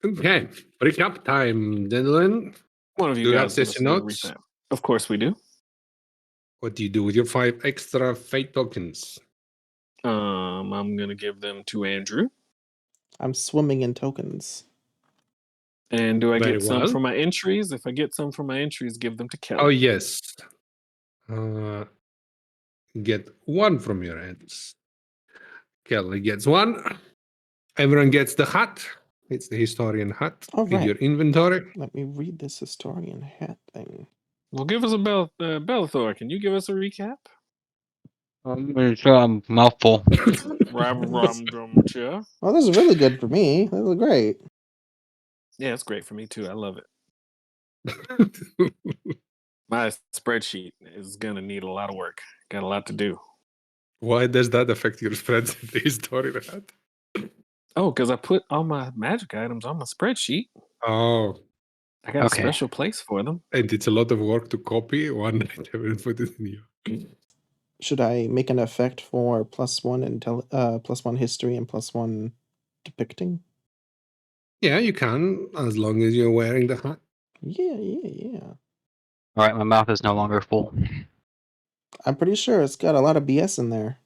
Okay, recap time, gentlemen. One of you Do you have guys give us session a notes? recap. Of course we do. What do you do with your 5 extra fate tokens? I'm gonna give them to Andrew. I'm swimming in tokens. And do I Very get some well. for my entries? If I get some for my entries, give them to Kelly. Oh, yes. Get 1 from your hands. Kelly gets 1. Everyone gets the hat. It's the historian hat All in right. your inventory. Let me read this historian hat thing. Well, give us a Bellathor. Can you give us a recap? Mouthful. Chair. Oh, this is really good for me. This is great. Yeah, it's great for me too. I love it. My spreadsheet is gonna need a lot of work. Got a lot to do. Why does that affect your spreads in the historian hat? Oh, because I put all my magic items on my spreadsheet. Oh, I got Okay. a special place for them. and it's a lot of work to copy one item and put it in you. Should I make an effect for +1 +1 history and +1 depicting? Yeah, you can, as long as you're wearing the hat. Yeah. All right, my mouth is no longer full. I'm pretty sure it's got a lot of BS in there.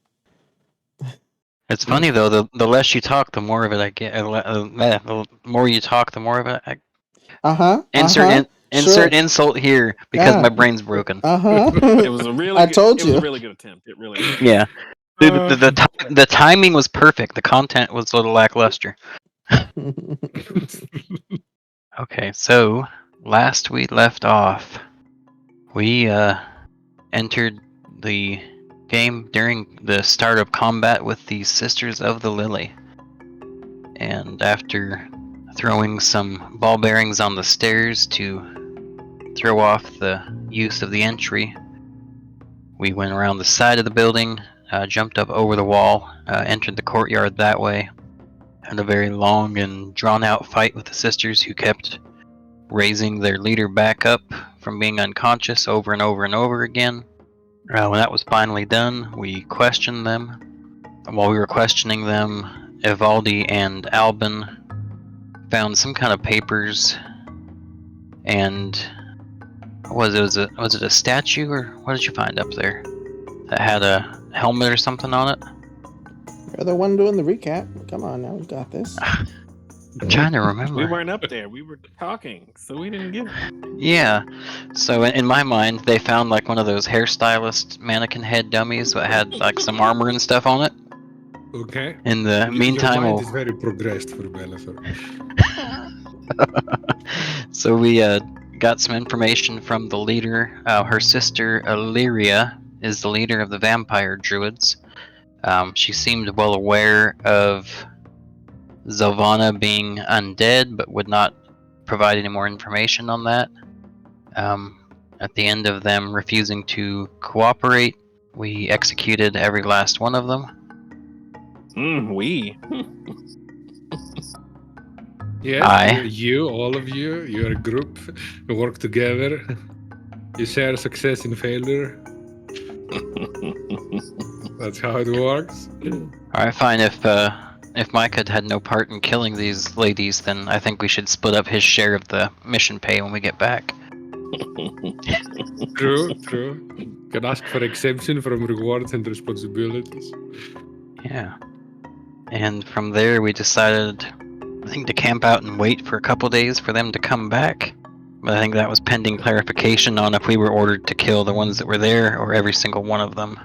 It's funny though. The less you talk, the more of it I get. The more you talk, the more of it. Insert Sure. insult here because Yeah. my brain's broken. It was a really I good, told it was you. a really good attempt. It really was. Yeah. The timing was perfect. The content was a little lackluster. Okay, so last we left off, we entered the game during the start of combat with the Sisters of the Lily. And after throwing some ball bearings on the stairs to throw off the use of the entry, we went around the side of the building, jumped up over the wall, entered the courtyard that way. Had a very long and drawn-out fight with the sisters who kept raising their leader back up from being unconscious over and over and over again. When that was finally done, we questioned them. And while we were questioning them, Evaldi and Albin found some kind of papers, and was it a statue, or what did you find up there that had a helmet or something on it? You're the one doing the recap. Come on now, we got this. I'm trying to remember. We weren't up there. We were talking, so we didn't get it. Yeah. So in my mind, they found like one of those hairstylist mannequin head dummies that had like some armor and stuff on it. Okay. In the meantime, your mind is very progressed for Bellathor. So we got some information from the leader. Her sister Illyria is the leader of the vampire druids. She seemed well aware of Zelvana being undead, but would not provide any more information on that. At the end of them refusing to cooperate, we executed every last one of them. We. Yes, all of you, you're a group, you work together, you share success and failure. That's how it works. Alright, fine. If Mike had no part in killing these ladies, then I think we should split up his share of the mission pay when we get back. True. Can ask for exemption from rewards and responsibilities. Yeah. And from there we decided, I think, to camp out and wait for a couple days for them to come back. But I think that was pending clarification on if we were ordered to kill the ones that were there or every single one of them.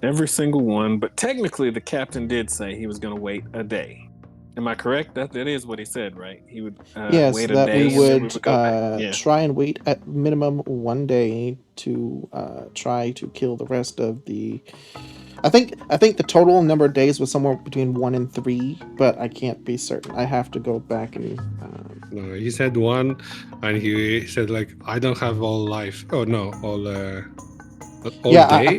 Every single one, but technically the captain did say he was going to wait a day. Am I correct? That is what he said, right? He would yes, wait a that day we and then would, we would go back. Yeah. try and wait at minimum 1 day to try to kill the rest of the. I think the total number of days was somewhere between 1 and 3, but I can't be certain. I have to go back and. No, he said 1, and he said like, I don't have all life. Oh no, all day.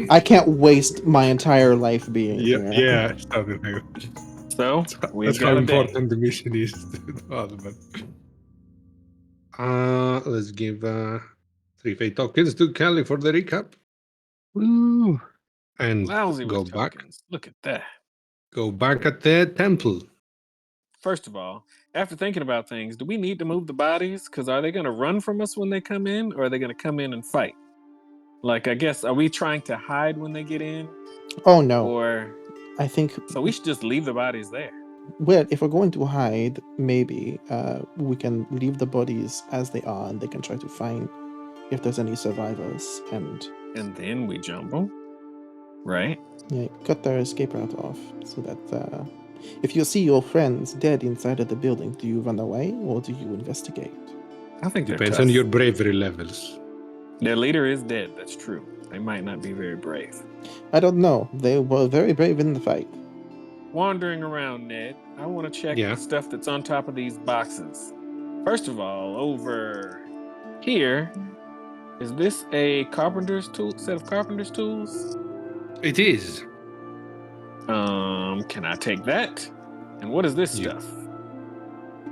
I can't waste my entire life being here. Yeah, something like that. So That's how important the mission is to all of us. Let's give 3 fate tokens to Kelly for the recap. Woo! And Lousy go with back. tokens. Look at that. Go back at the temple. First of all, after thinking about things, do we need to move the bodies? Because are they going to run from us when they come in, or are they going to come in and fight? Like, I guess, are we trying to hide when they get in, Oh no, or I think so we should just leave the bodies there? well, if we're going to hide, maybe we can leave the bodies as they are, and they can try to find if there's any survivors, and And then we jump them, right? yeah, cut their escape route off, so that if you see your friends dead inside of the building, do you run away or do you investigate? I think Depends they're on tough. your bravery levels. Their leader is dead. That's true. They might not be very brave. I don't know. They were very brave in the fight. Wandering around, Ned, I want to check Yeah. the stuff that's on top of these boxes. First of all, over here, is this a carpenter's tool set of carpenter's tools? It is. Can I take that? And what is this You- stuff?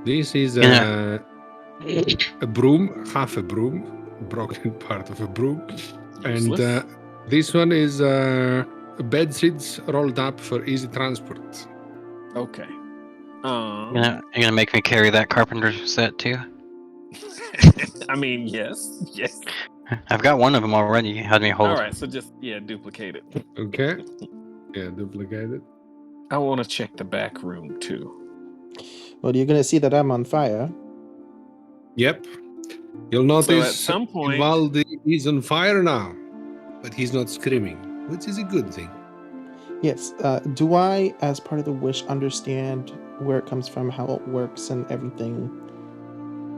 This is Yeah. a broom, half a broom, broken part of a broom. And Useless. this one is bed sheets rolled up for easy transport. Okay. You're gonna make me carry that carpenter set too? I mean, yes. I've got one of them already. You had me hold. All right, so just duplicate it. Okay. Yeah, duplicate it. I want to check the back room too. Well, you're gonna see that I'm on fire. Yep. You'll notice at some point- Ivaldi is on fire now, but he's not screaming, which is a good thing. Yes. Do I, as part of the wish, understand where it comes from, how it works, and everything?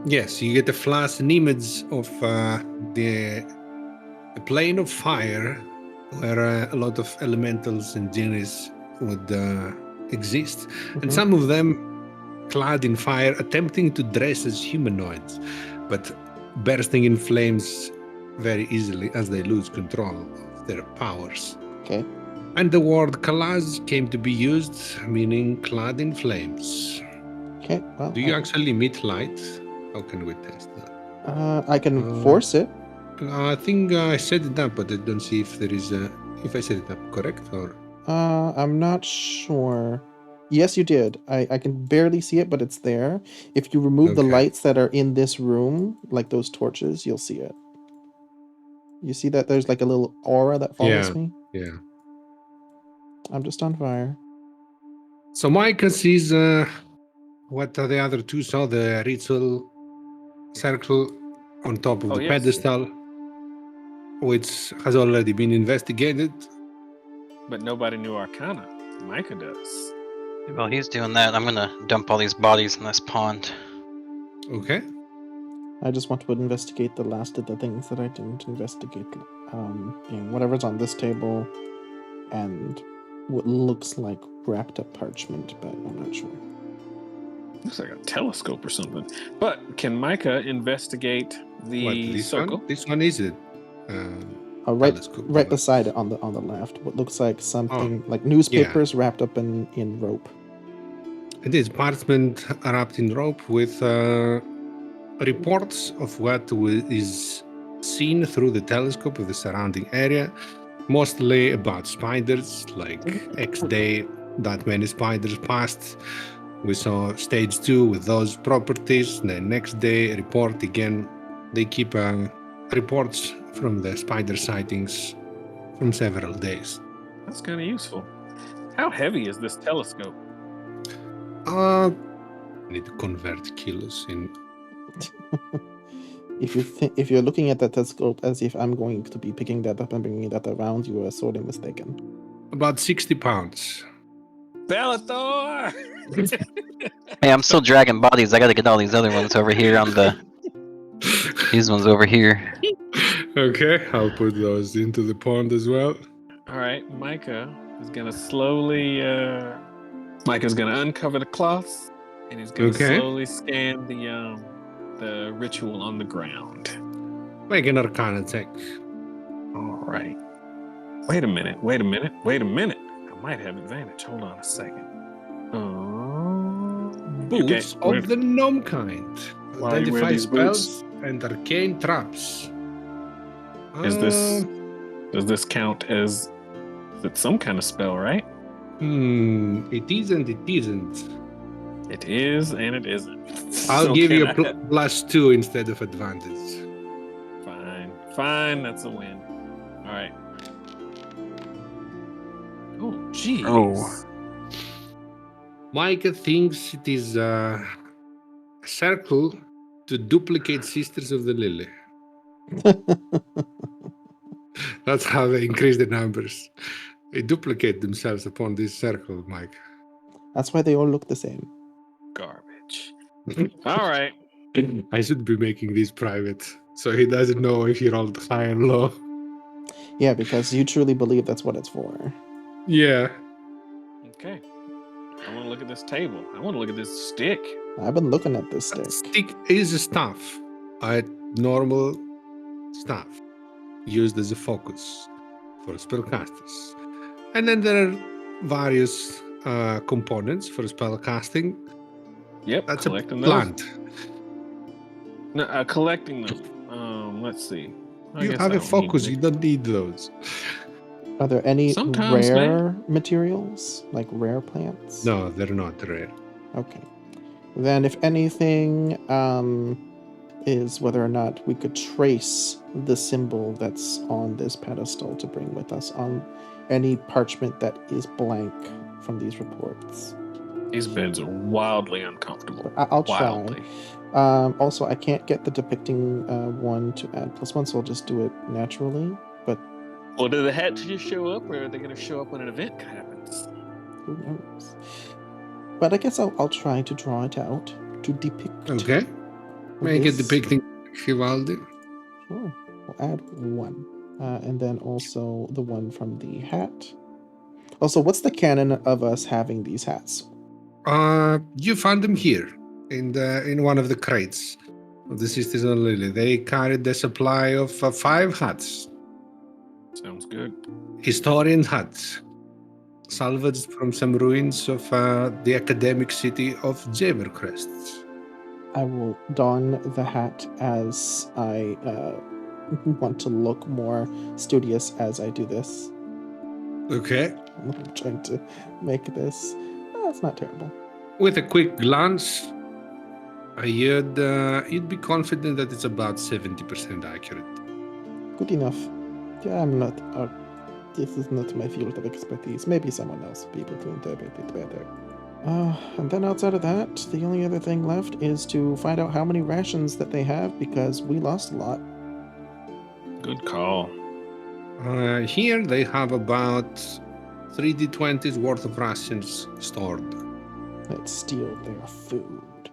Yes, you get a flash and image of the plane of fire where a lot of elementals and genies would exist. And Mhm. some of them clad in fire, attempting to dress as humanoids, but bursting in flames very easily as they lose control of their powers. Okay. And the word kalaz came to be used, meaning clad in flames. Okay. Well, Do you actually emit light? How can we test that? I can force it. I think I set it up, but I don't see if there is a. If I set it up correct or. I'm not sure. Yes, you did. I can barely see it, but it's there. If you remove the Okay. lights that are in this room, like those torches, you'll see it. You see that there's like a little aura that follows Yeah. me? Yeah. I'm just on fire. So Micah sees what the other two saw, the ritual circle on top of Oh, the yes. pedestal, which has already been investigated. But nobody knew Arcana. Micah does. While he's doing that, I'm gonna dump all these bodies in this pond. Okay. I just want to investigate the last of the things that I didn't investigate. Whatever's on this table and what looks like wrapped up parchment, but I'm not sure. Looks like a telescope or something. But can Micah investigate the What, this circle? one? This one is it. Right, Telescope, right but- beside it on the left, what looks like something like newspapers wrapped up in rope. It is parchment wrapped in rope with reports of what is seen through the telescope of the surrounding area, mostly about spiders, like X day, that many spiders passed. We saw stage 2 with those properties. The next day, report again. They keep reports from the spider sightings from several days. That's kind of useful. How heavy is this telescope? I need to convert kilos in. If you're looking at that telescope as if I'm going to be picking that up and bringing that around, you are sorely mistaken. About 60 pounds. Bellator! Hey, I'm still dragging bodies. I gotta get all these other ones over here on the. These ones over here. Okay, I'll put those into the pond as well. All right, Micah is gonna slowly. Micah's gonna uncover the cloths, and he's gonna Okay. slowly scan the ritual on the ground. Make an Arcana check. All right. Wait a minute. I might have advantage. Hold on a second. Boots of the gnome kind. Why you wear Identify these spells and arcane traps. Is this does this count as it's some kind of spell, right? It isn't. It is and it isn't. I'll So give you can a I- +2 instead of advantage. Fine. That's a win. All right. Oh, jeez. Oh. Micah thinks it is a circle to duplicate Sisters of the Lily. That's how they increase the numbers. They duplicate themselves upon this circle, Mike. That's why they all look the same. Garbage. All right. I should be making this private, so he doesn't know if you rolled high and low. Yeah, because you truly believe that's what it's for. Yeah. Okay. I want to look at this table. I want to look at this stick. I've been looking at this That stick. stick is a staff, a normal staff, used as a focus for spellcasters. And then there are various components for spellcasting. Yep. That's collecting a those. plant. No, collecting them. Let's see. I You guess have I a don't need focus, them. you don't need those. Are there any Sometimes, rare materials, like rare plants? No, they're not rare. Okay. Then, if anything, is whether or not we could trace the symbol that's on this pedestal to bring with us on any parchment that is blank from these reports. These beds are wildly uncomfortable. I'll try. Wildly. Also, I can't get the depicting one to add +1, so I'll just do it naturally. But Well, do the hats just show up, or are they going to show up when an event happens? who knows? But I guess I'll try to draw it out to depict. Okay. Make it this. depicting Vivaldi. Sure. We'll add 1. And then also the one from the hat. Also, what's the canon of us having these hats? You found them here in one of the crates of the Sisters of Lily. They carried the supply of 5 hats, Sounds good. historian hats, salvaged from some ruins of the academic city of Javercrest. I will don the hat as I want to look more studious as I do this. Okay. I'm trying to make this. That's not terrible. With a quick glance, you'd be confident that it's about 70% accurate. Good enough. Yeah, I'm not. This is not my field of expertise. Maybe someone else will be able to interpret it better. And then outside of that, the only other thing left is to find out how many rations that they have, because we lost a lot. Good call. Here they have about 3d20s worth of rations stored. Let's steal their food.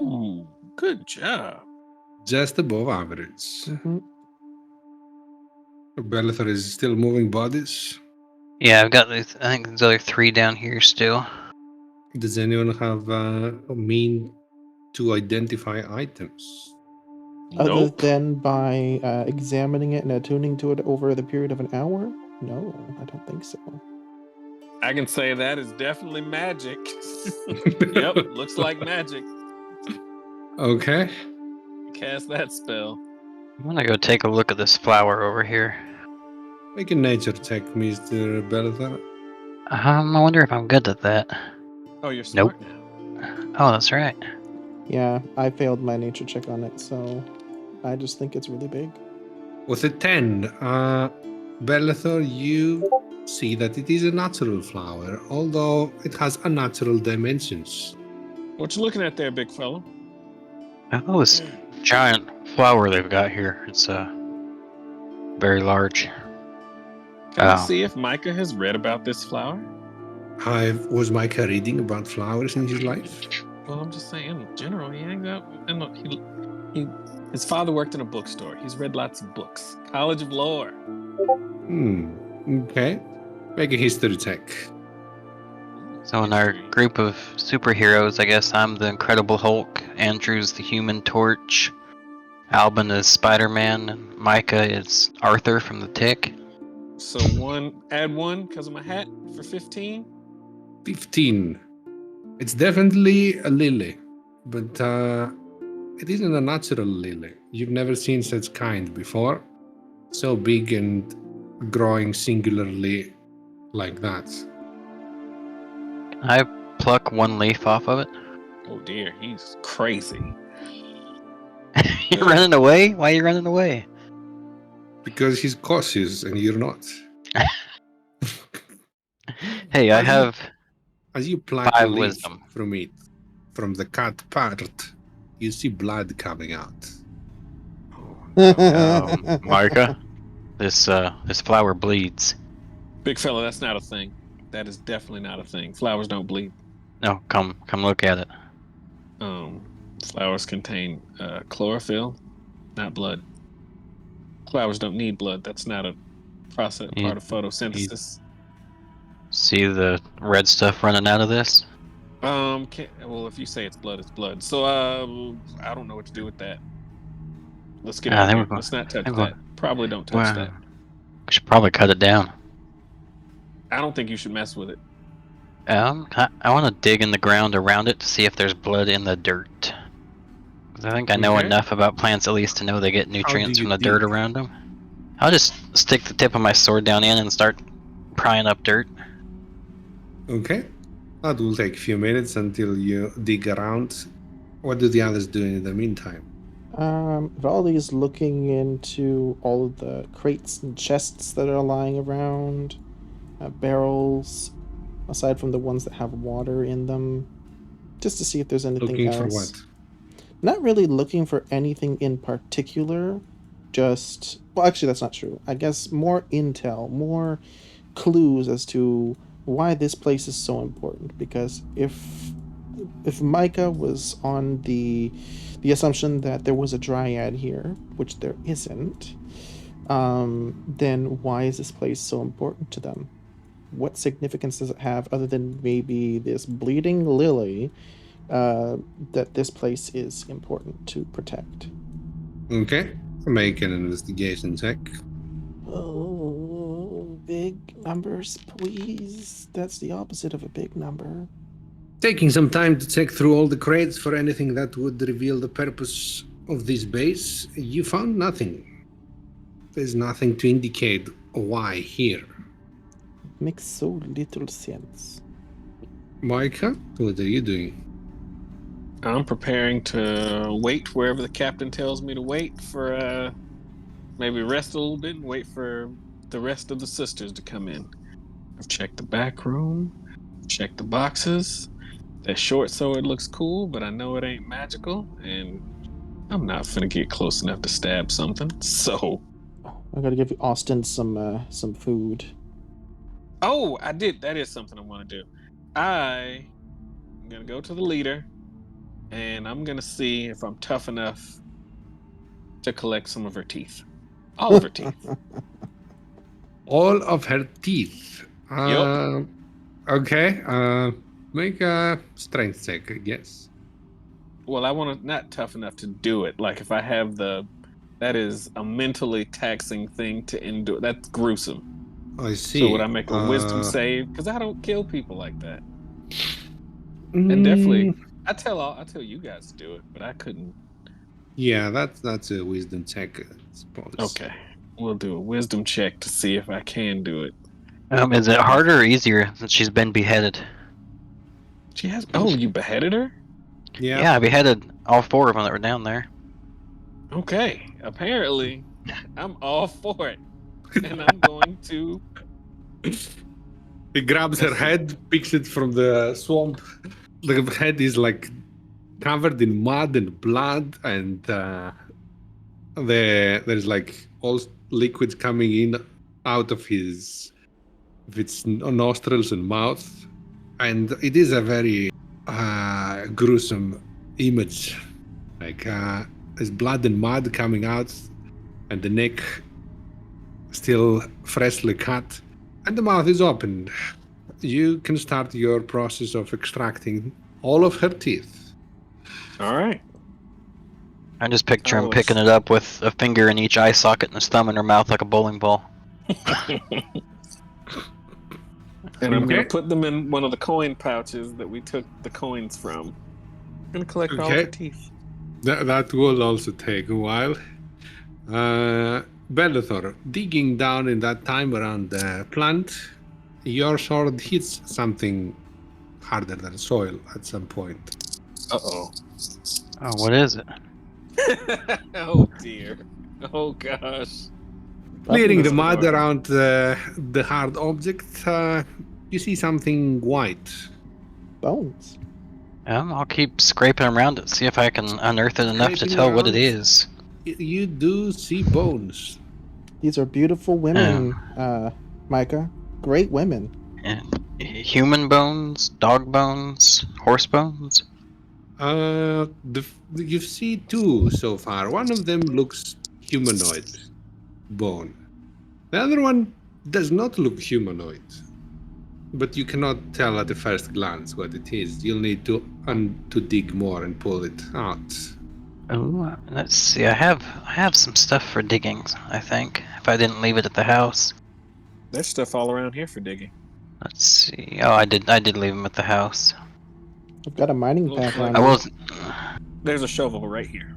Ooh, good job. Just above average. Mm-hmm. Bellathor is still moving bodies. Yeah, I've got these, I think there's other 3 down here still. Does anyone have a mean to identify items? Other Nope. than by examining it and attuning to it over the period of an hour? No, I don't think so. I can say that is definitely magic. Yep, looks like magic. Okay. Cast that spell. I'm gonna go take a look at this flower over here. Make a nature check, Mr. Bellathor. I wonder if I'm good at that. Oh, you're smart now. Oh, that's right. Yeah, I failed my nature check on it, so I just think it's really big. With a 10, Bellathor, you see that it is a natural flower, although it has unnatural dimensions. What you looking at there, big fella? Oh, this giant flower they've got here. It's very large. Can I Oh. see if Micah has read about this flower? Was Micah reading about flowers in his life? Well, I'm just saying, in general, he hangs out. And look, his father worked in a bookstore. He's read lots of books. College of Lore. Okay. Make a history check. So in our group of superheroes, I guess I'm the Incredible Hulk, Andrew's the Human Torch, Albin is Spider-Man, and Micah is Arthur from the Tick. So add 1 because of my hat for 15. 15. It's definitely a lily, but it isn't a natural lily. You've never seen such kind before. So big and growing singularly like that. I pluck one leaf off of it. Oh dear, he's crazy. You're running away? Why are you running away? Because he's cautious and you're not. Hey, I As you- have As you pluck a 5 leaf wisdom. from it, from the cut part, you see blood coming out. Micah, this flower bleeds. Big fella, that's not a thing. That is definitely not a thing. Flowers don't bleed. No, come look at it. Flowers contain chlorophyll, not blood. Flowers don't need blood. That's not a process You- part of photosynthesis. See the red stuff running out of this? Well, if you say it's blood, it's blood. So, I don't know what to do with that. Let's get Ah, out of there here. we go. Let's not touch There we go. that. Probably don't touch that. We should probably cut it down. I don't think you should mess with it. I want to dig in the ground around it to see if there's blood in the dirt. 'Cause I think I know Okay. enough about plants at least to know they get nutrients you from the dirt dig? around them. I'll just stick the tip of my sword down in and start prying up dirt. Okay. That will take a few minutes until you dig around. What do the others do in the meantime? Valdi's looking into all of the crates and chests that are lying around, barrels, aside from the ones that have water in them, just to see if there's anything Looking else. for what? Not really looking for anything in particular, just, well, actually, that's not true. I guess more intel, more clues as to why this place is so important. Because if Micah was on the assumption that there was a dryad here, which there isn't, then why is this place so important to them? What significance does it have other than maybe this bleeding lily that this place is important to protect? Okay. Make an investigation check. Oh, big numbers, please. That's the opposite of a big number. Taking some time to check through all the crates for anything that would reveal the purpose of this base, you found nothing. There's nothing to indicate why here. Makes so little sense. Micah, what are you doing? I'm preparing to wait wherever the captain tells me to wait for maybe rest a little bit and wait for the rest of the sisters to come in. I've checked the back room, checked the boxes. That short sword looks cool, but I know it ain't magical, and I'm not finna get close enough to stab something. So, I gotta give Austin some food. oh, I did. That is something I want to do. I'm gonna go to the leader, and I'm gonna see if I'm tough enough to collect some of her teeth. All of her teeth. All of her teeth. Yup. Okay. Make a strength check, I guess. Well, I want to not tough enough to do it. Like if I have that is a mentally taxing thing to endure. That's gruesome. I see. So would I make a wisdom save? Because I don't kill people like that. And mm, definitely, I tell you guys to do it, but I couldn't. Yeah, that's a wisdom check, I suppose. Okay, we'll do a wisdom check to see if I can do it. Is it harder or easier since she's been beheaded? She has. Oh, you beheaded her? Yeah, I beheaded all 4 of them that were down there. Okay. Apparently, I'm all for it, and I'm going to. He grabs her head, picks it from the swamp. The head is like covered in mud and blood, and there's like all liquids coming in out of its nostrils and mouth, and it is a very gruesome image. Like there's blood and mud coming out, and the neck still freshly cut, and the mouth is open. You can start your process of extracting all of her teeth. All right. I just picture him Oh, picking it up with a finger in each eye socket and his thumb in her mouth like a bowling ball. And I'm gonna Okay. put them in one of the coin pouches that we took the coins from. I'm gonna collect all of Okay. her teeth. That will also take a while. Bellathor, digging down in that time around the plant, your sword hits something harder than soil at some point. Uh-oh. Oh, what is it? Oh, dear. Oh, gosh. Clearing the Mr. mud Norton. around the hard object, you see something white. Bones. I'll keep scraping around it, see if I can unearth it enough to Scraping tell what it around. is. You do see bones. These are beautiful women, Micah. Great women. Human bones, dog bones, horse bones. You see two so far. One of them looks humanoid, bone. The other one does not look humanoid, but you cannot tell at the first glance what it is. You'll need to dig more and pull it out. Oh, let's see. I have some stuff for digging. I think if I didn't leave it at the house. There's stuff all around here for digging. Let's see. Oh, I did leave them at the house. I've got a mining Looks pack like- on I me. was. There's a shovel right here.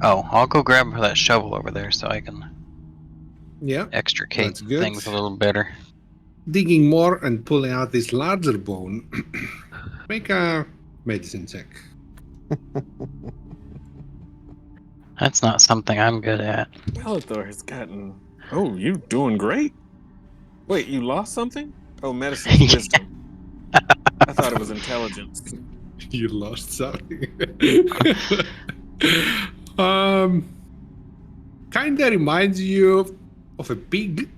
Oh, I'll go grab that shovel over there so I can Yeah, extricate That's good. things a little better. digging more and pulling out this larger bone. Make a medicine check. That's not something I'm good at. Bellathor has gotten... Oh, you doing great? Wait, you lost something? Oh, medicine's wisdom. I thought it was intelligence. You lost something. Kinda reminds you of a pig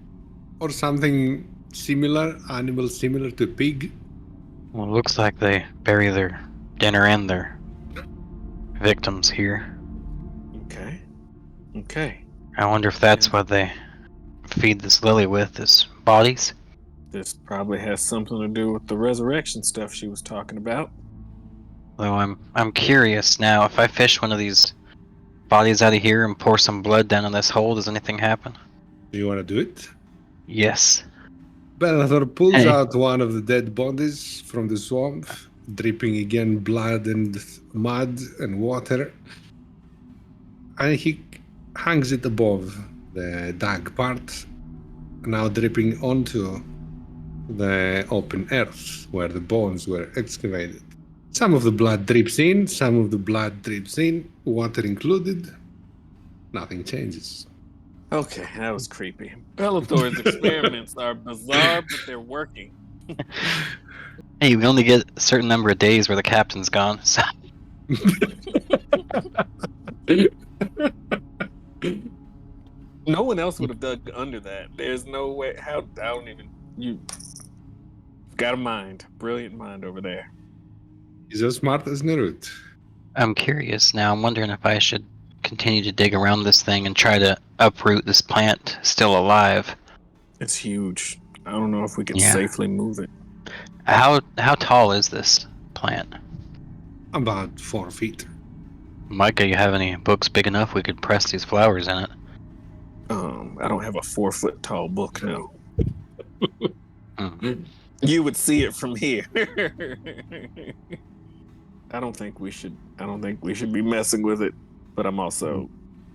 or something similar, animal similar to pig. Well, it looks like they bury their dinner and their victims here. Okay. Okay. I wonder if that's what they feed this lily with, is bodies. This probably has something to do with the resurrection stuff she was talking about. Though I'm curious now, if I fish one of these bodies out of here and pour some blood down in this hole, does anything happen? Do you want to do it? Yes. Bellathor pulls Hey. out one of the dead bodies from the swamp, dripping again blood and mud and water. And he hangs it above the dug part, now dripping onto the open earth where the bones were excavated. Some of the blood drips in, some of the blood drips in, water included. Nothing changes. Okay, that was creepy. Bellathor's experiments are bizarre, but they're working. Hey, we only get a certain number of days where the captain's gone, so No one else would have dug under that. There's no way. How? I don't even. You got a mind, brilliant mind over there. He's as smart as Nerut. I'm curious now. I'm wondering if I should continue to dig around this thing and try to uproot this plant still alive. It's huge. I don't know if we can Yeah. safely move it. How tall is this plant? About 4 feet. Micah, you have any books big enough we could press these flowers in it? I don't have a 4-foot tall book now. Hmm. You would see it from here. I don't think we should be messing with it. But I'm also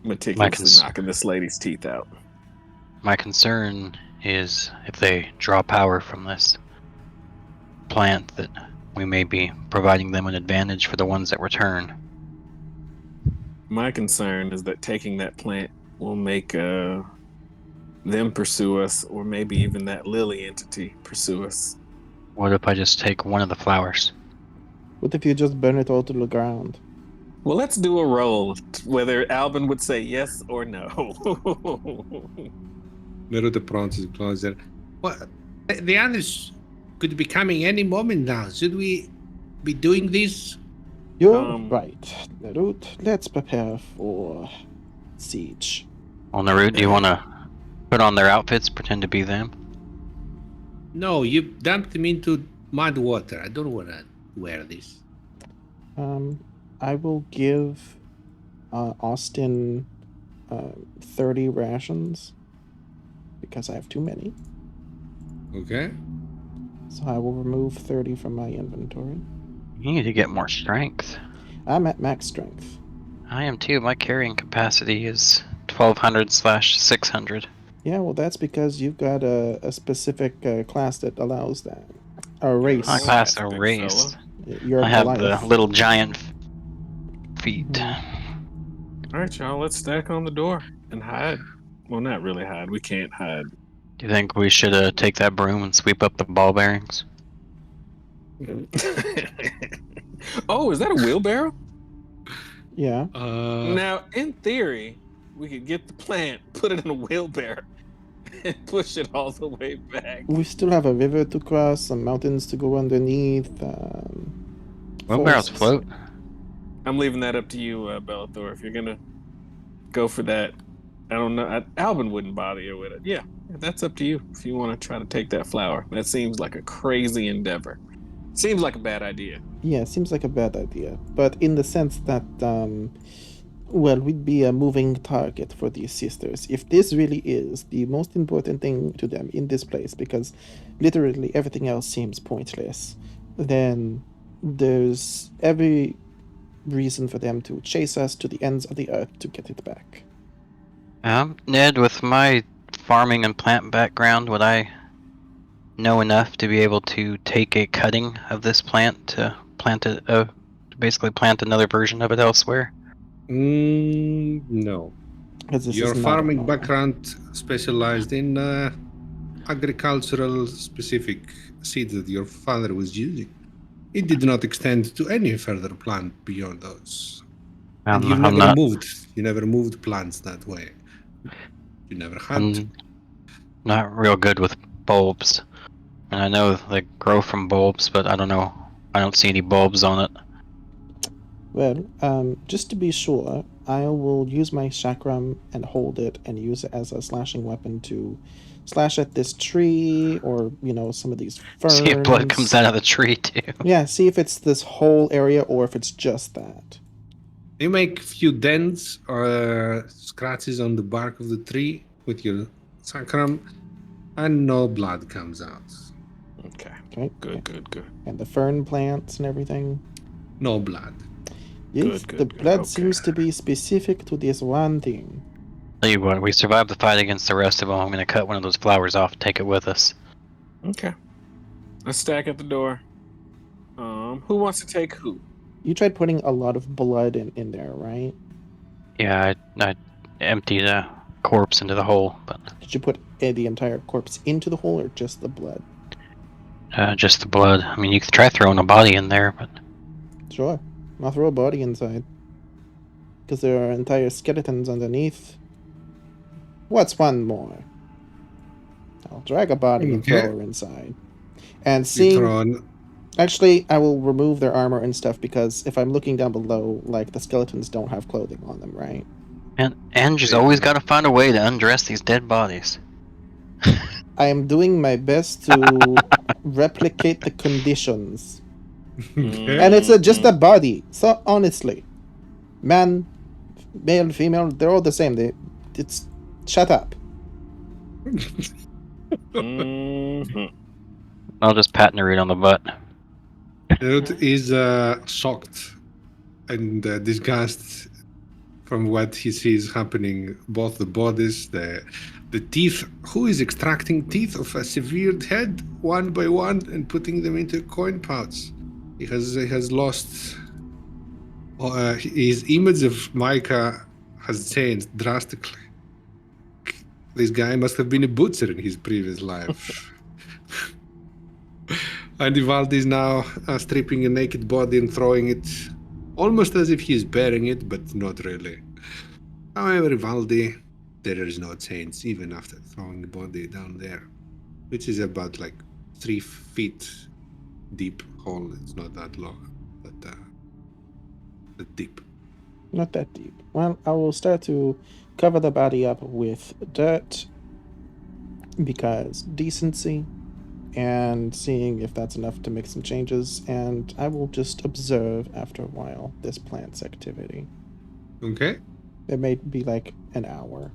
meticulously knocking this lady's teeth out. My concern is if they draw power from this plant, that we may be providing them an advantage for the ones that return. My concern is that taking that plant will make them pursue us, or maybe even that lily entity pursue us. What if I just take one of the flowers? What if you just burn it all to the ground? Well, let's do a roll, whether Albin would say yes or no. Nerut approaches closer. Well, the others could be coming any moment now. Should we be doing this? You're right, Nerut. Let's prepare for siege. Well, Naru, do you want to put on their outfits, pretend to be them? No, you dumped them into mud water. I don't want to wear this. I will give Austin 30 rations because I have too many. Okay. So I will remove 30 from my inventory. You need to get more strength. I'm at max strength. I am too. My carrying capacity is 1200/600. Yeah, well, that's because you've got a specific class that allows that. A race. My class Fast, a big race. fella. You're I have the Goliath. little giant feet. Mhm. All right, y'all. Let's stack on the door and hide. Well, not really hide. We can't hide. Do you think we should take that broom and sweep up the ball bearings? Oh, is that a wheelbarrow? Yeah. Now, in theory, we could get the plant, put it in a wheelbarrow, and push it all the way back. We still have a river to cross, some mountains to go underneath. Wheelbarrows forests. float. I'm leaving that up to you, Bellathor. If you're gonna go for that, I don't know. Albin wouldn't bother you with it. Yeah, that's up to you. If you want to try to take that flower, that seems like a crazy endeavor. Seems like a bad idea. Yeah, seems like a bad idea. But in the sense that, well, we'd be a moving target for these sisters. If this really is the most important thing to them in this place, because literally everything else seems pointless, then there's every reason for them to chase us to the ends of the earth to get it back. Ned, with my farming and plant background, would I know enough to be able to take a cutting of this plant to plant it, basically plant another version of it elsewhere? No. Because this Your is not farming normal. background specialized in agricultural specific seeds that your father was using. It did not extend to any further plant beyond those. And you've I'm never not. moved. You never moved plants that way. You never had to. I'm not real good with bulbs, and I know they grow from bulbs, but I don't know. I don't see any bulbs on it. Well, just to be sure, I will use my chakram and hold it and use it as a slashing weapon to slash at this tree or, some of these ferns. See if blood comes out of the tree too. Yeah, see if it's this whole area or if it's just that. You make a few dents or scratches on the bark of the tree with your sacrum, and no blood comes out. Okay. Okay? Good. And the fern plants and everything. No blood. Yes, Good, the good, blood okay. seems to be specific to this one thing. Tell you what, we survived the fight against the rest of them. I'm going to cut one of those flowers off and take it with us. Okay. Let's stack at the door. Who wants to take who? You tried putting a lot of blood in there, right? Yeah, I emptied a corpse into the hole, but Did you put the entire corpse into the hole or just the blood? just the blood. I mean, you could try throwing a body in there, but Sure. I'll throw a body inside. Because there are entire skeletons underneath. What's one more? I'll drag a body and throw her inside. And You seeing... throw on. Actually, I will remove their armor and stuff because if I'm looking down below, like, the skeletons don't have clothing on them, right? and Andrew's always got to find a way to undress these dead bodies. I am doing my best to replicate the conditions. And it's just a body. So, honestly, man, male, female, they're all the same. It's... Shut up. I'll just pat Nareed on the butt. Newt is shocked and disgusted from what he sees happening. Both the bodies, the teeth. Who is extracting teeth of a severed head one by one and putting them into a coin pouch? He has lost. His image of Micah has changed drastically. This guy must have been a butcher in his previous life. And Ivaldi is now stripping a naked body and throwing it almost as if he's burying it, but not really. However, Ivaldi, there is no change even after throwing the body down there, which is about like 3 feet deep hole. It's not that long, but deep. Not that deep. Well, I will start to cover the body up with dirt because decency, and seeing if that's enough to make some changes, and I will just observe after a while this plant's activity. Okay. It may be like an hour.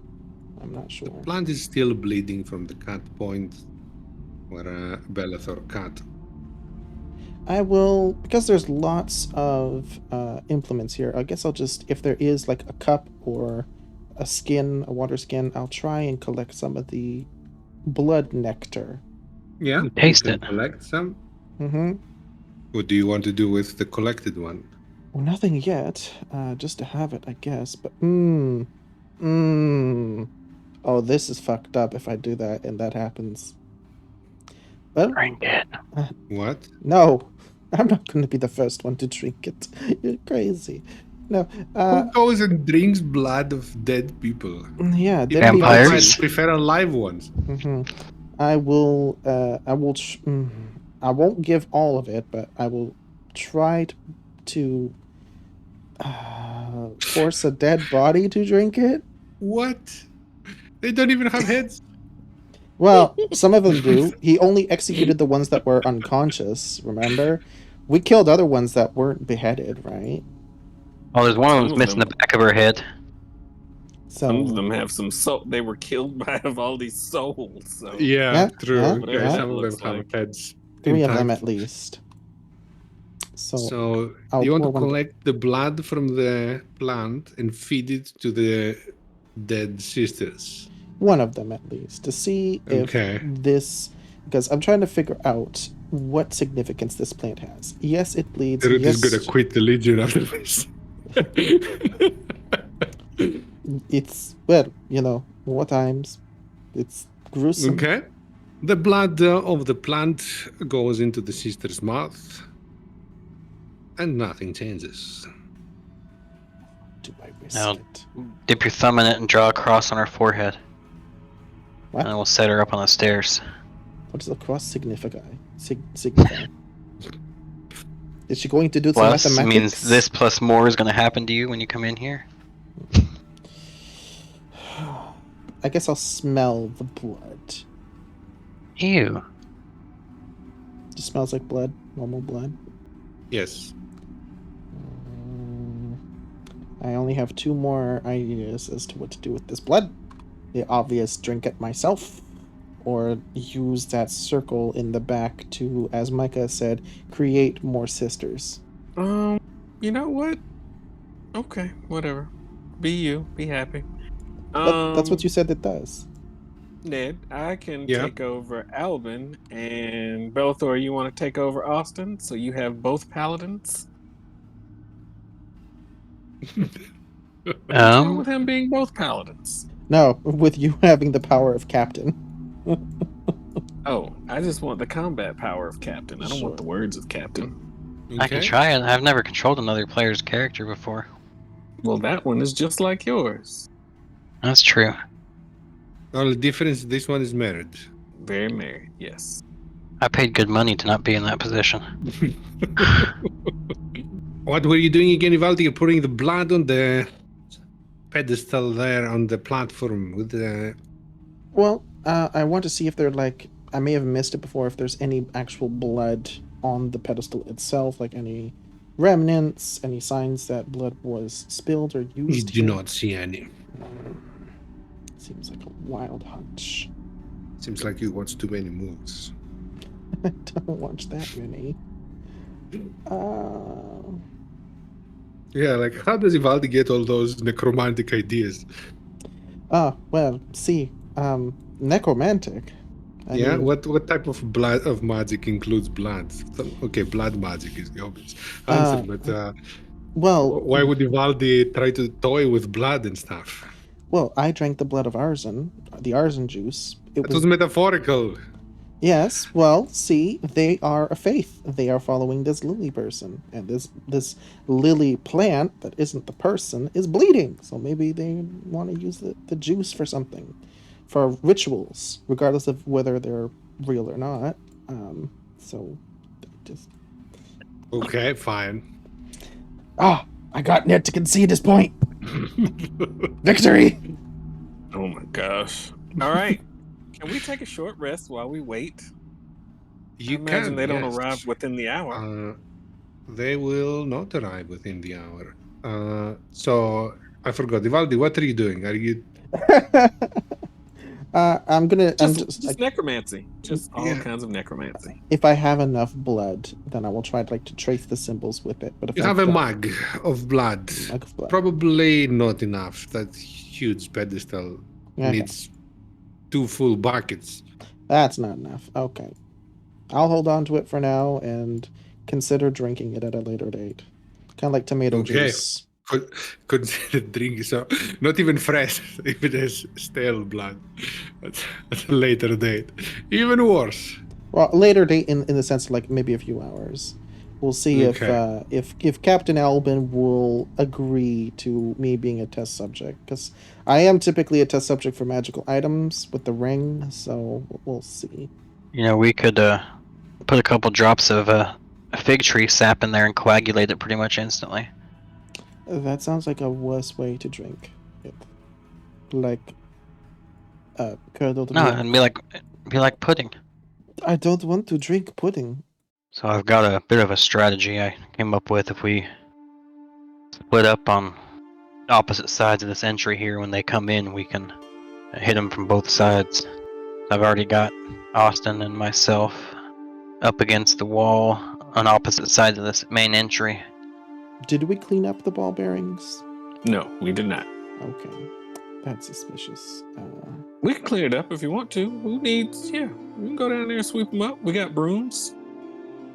I'm not sure. The plant is still bleeding from the cut point where Bellathor cut. I will, because there's lots of implements here, I guess I'll just, if there is like a cup or a skin, a water skin, I'll try and collect some of the blood nectar. Yeah, Taste you it. can collect some. Mm-hmm. What do you want to do with the collected one? Well, nothing yet. Just to have it, I guess. But oh, this is fucked up if I do that and that happens. Well, Drink it. What? no, I'm not going to be the first one to drink it. You're crazy. No, Who goes and drinks blood of dead people? yeah, You dead people Vampires? might too. prefer alive ones. Mm-hmm. I will. I won't give all of it, but I will try to force a dead body to drink it. What? They don't even have heads. Well, some of them do. He only executed the ones that were unconscious. Remember, we killed other ones that weren't beheaded, right? Oh, there's one of Some them's of missing them- the back of her head. Some of So them have some soul. They were killed by all these souls. So Yeah, Yeah, true. yeah, Okay, yeah. some of them Looks have like. heads. 3 of them intact. at least. So I'll you want to pour one- collect the blood from the plant and feed it to the dead sisters. one of them at least to see if Okay. this, because I'm trying to figure out what significance this plant has. Yes, it bleeds. Ruth Yes, is gonna quit the Legion after this. it's well, more times. It's gruesome. Okay. The blood of the plant goes into the sister's mouth, and nothing changes. Do I risk Now- it? Dip your thumb in it and draw a cross on her forehead. What? And then we'll set her up on the stairs. What does the cross signify? Signify? Is she going to do some Plus mathematics? means this plus more is going to happen to you when you come in here. I guess I'll smell the blood. Ew. It smells like blood, normal blood. Yes. I only have 2 more ideas as to what to do with this blood. The obvious, drink it myself, or use that circle in the back to, as Micah said, create more sisters. You know what? Okay, whatever. Be you. Be happy. But that's what you said it does. Ned, I can Yeah. take over Albin, and Bellathor, you want to take over Austin, so you have both paladins? What's wrong with him being both paladins? No, with you having the power of captain. Oh, I just want the combat power of captain. I don't Sure. want the words of captain. I can try it. I've never controlled another player's character before. Well, that one is just like yours. That's true. Only difference, this one is married. Very married, yes. I paid good money to not be in that position. What were you doing again, Ivaldi? You're putting the blood on the pedestal there on the platform with the... Well, I want to see if they're like, I may have missed it before, if there's any actual blood on the pedestal itself, like any remnants, any signs that blood was spilled or You used. do here. not see any. Seems like a wild hunch. Seems like you watch too many movies. I don't watch that many. Yeah, like how does Ivaldi get all those necromantic ideas? Well, see, necromantic. I Yeah, mean, what type of blood of magic includes blood? Okay, blood magic is the obvious answer, but well, why would Ivaldi try to toy with blood and stuff? well, I drank the blood of Arzen, the Arzen juice. It That was metaphorical. Yes, well, see, they are a faith. They are following this lily person, and this lily plant that isn't the person is bleeding. So maybe they want to use the juice for something, for rituals, regardless of whether they're real or not. So just Okay, fine. I got Ned to concede his point. Victory. Oh my gosh. All right. Can we take a short rest while we wait? You I imagine can, they don't yes. arrive within the hour. They will not arrive within the hour. So I forgot. Ivaldi, what are you doing? Are you... I'm Just necromancy. Just all Yeah. kinds of necromancy. if I have enough blood, then I will try to trace the symbols with it. But if You I have a don't- mug of blood. mug of blood. Probably not enough. That huge pedestal Okay. needs 2 full buckets. That's not enough. Okay. I'll hold on to it for now and consider drinking it at a later date. Kind of like tomato Okay. juice. Consider drinking, so not even fresh, if it has stale blood at a later date. Even worse. Well, later date in the sense of like maybe a few hours. We'll see Okay. if Captain Albin will agree to me being a test subject, because I am typically a test subject for magical items with the ring. So we'll see. We could put a couple drops of a fig tree sap in there and coagulate it pretty much instantly. That sounds like a worse way to drink it, like curdled No, milk. it'd be like pudding. I don't want to drink pudding. So I've got a bit of a strategy I came up with. If we split up on opposite sides of this entry here, when they come in, we can hit them from both sides. I've already got Austin and myself up against the wall on opposite sides of this main entry. Did we clean up the ball bearings? No, we did not. Okay, that's suspicious. We can clear it up if you want to. Who needs? Yeah, we can go down there and sweep them up. We got brooms.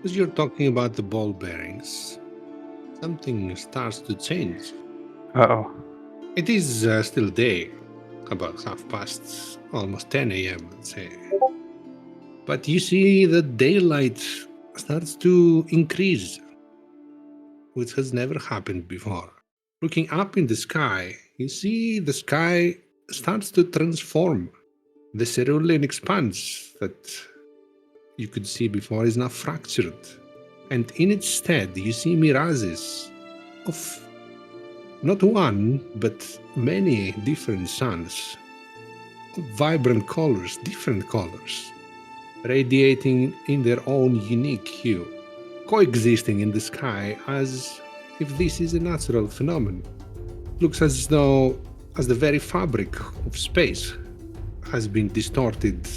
As you're talking about the ball bearings, something starts to change. Uh-oh. It is still day, about past, almost 10 a.m., let's say. But you see the daylight starts to increase, which has never happened before. Looking up in the sky, you see the sky starts to transform. The cerulean expanse that you could see before is now fractured. And in its stead, you see mirages of not one, but many different suns. Vibrant colors, different colors, radiating in their own unique hue, coexisting in the sky as if this is a natural phenomenon. Looks as though as the very fabric of space has been distorted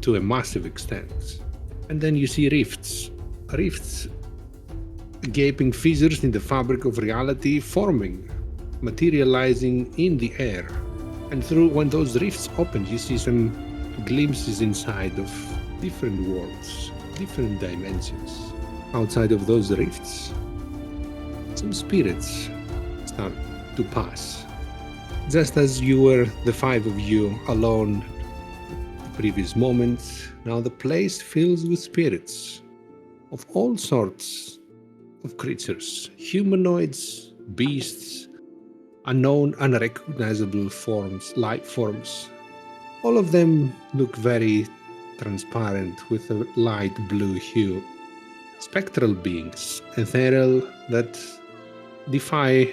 to a massive extent. And then you see rifts, gaping fissures in the fabric of reality forming, materializing in the air. And when those rifts open, you see some glimpses inside of different worlds, different dimensions. Outside of those rifts, some spirits start to pass. Just as you were the five of you alone the previous moment, now the place fills with spirits of all sorts of creatures, humanoids, beasts, unknown, unrecognizable forms, life forms. All of them look very transparent with a light blue hue. Spectral beings, ethereal, that defy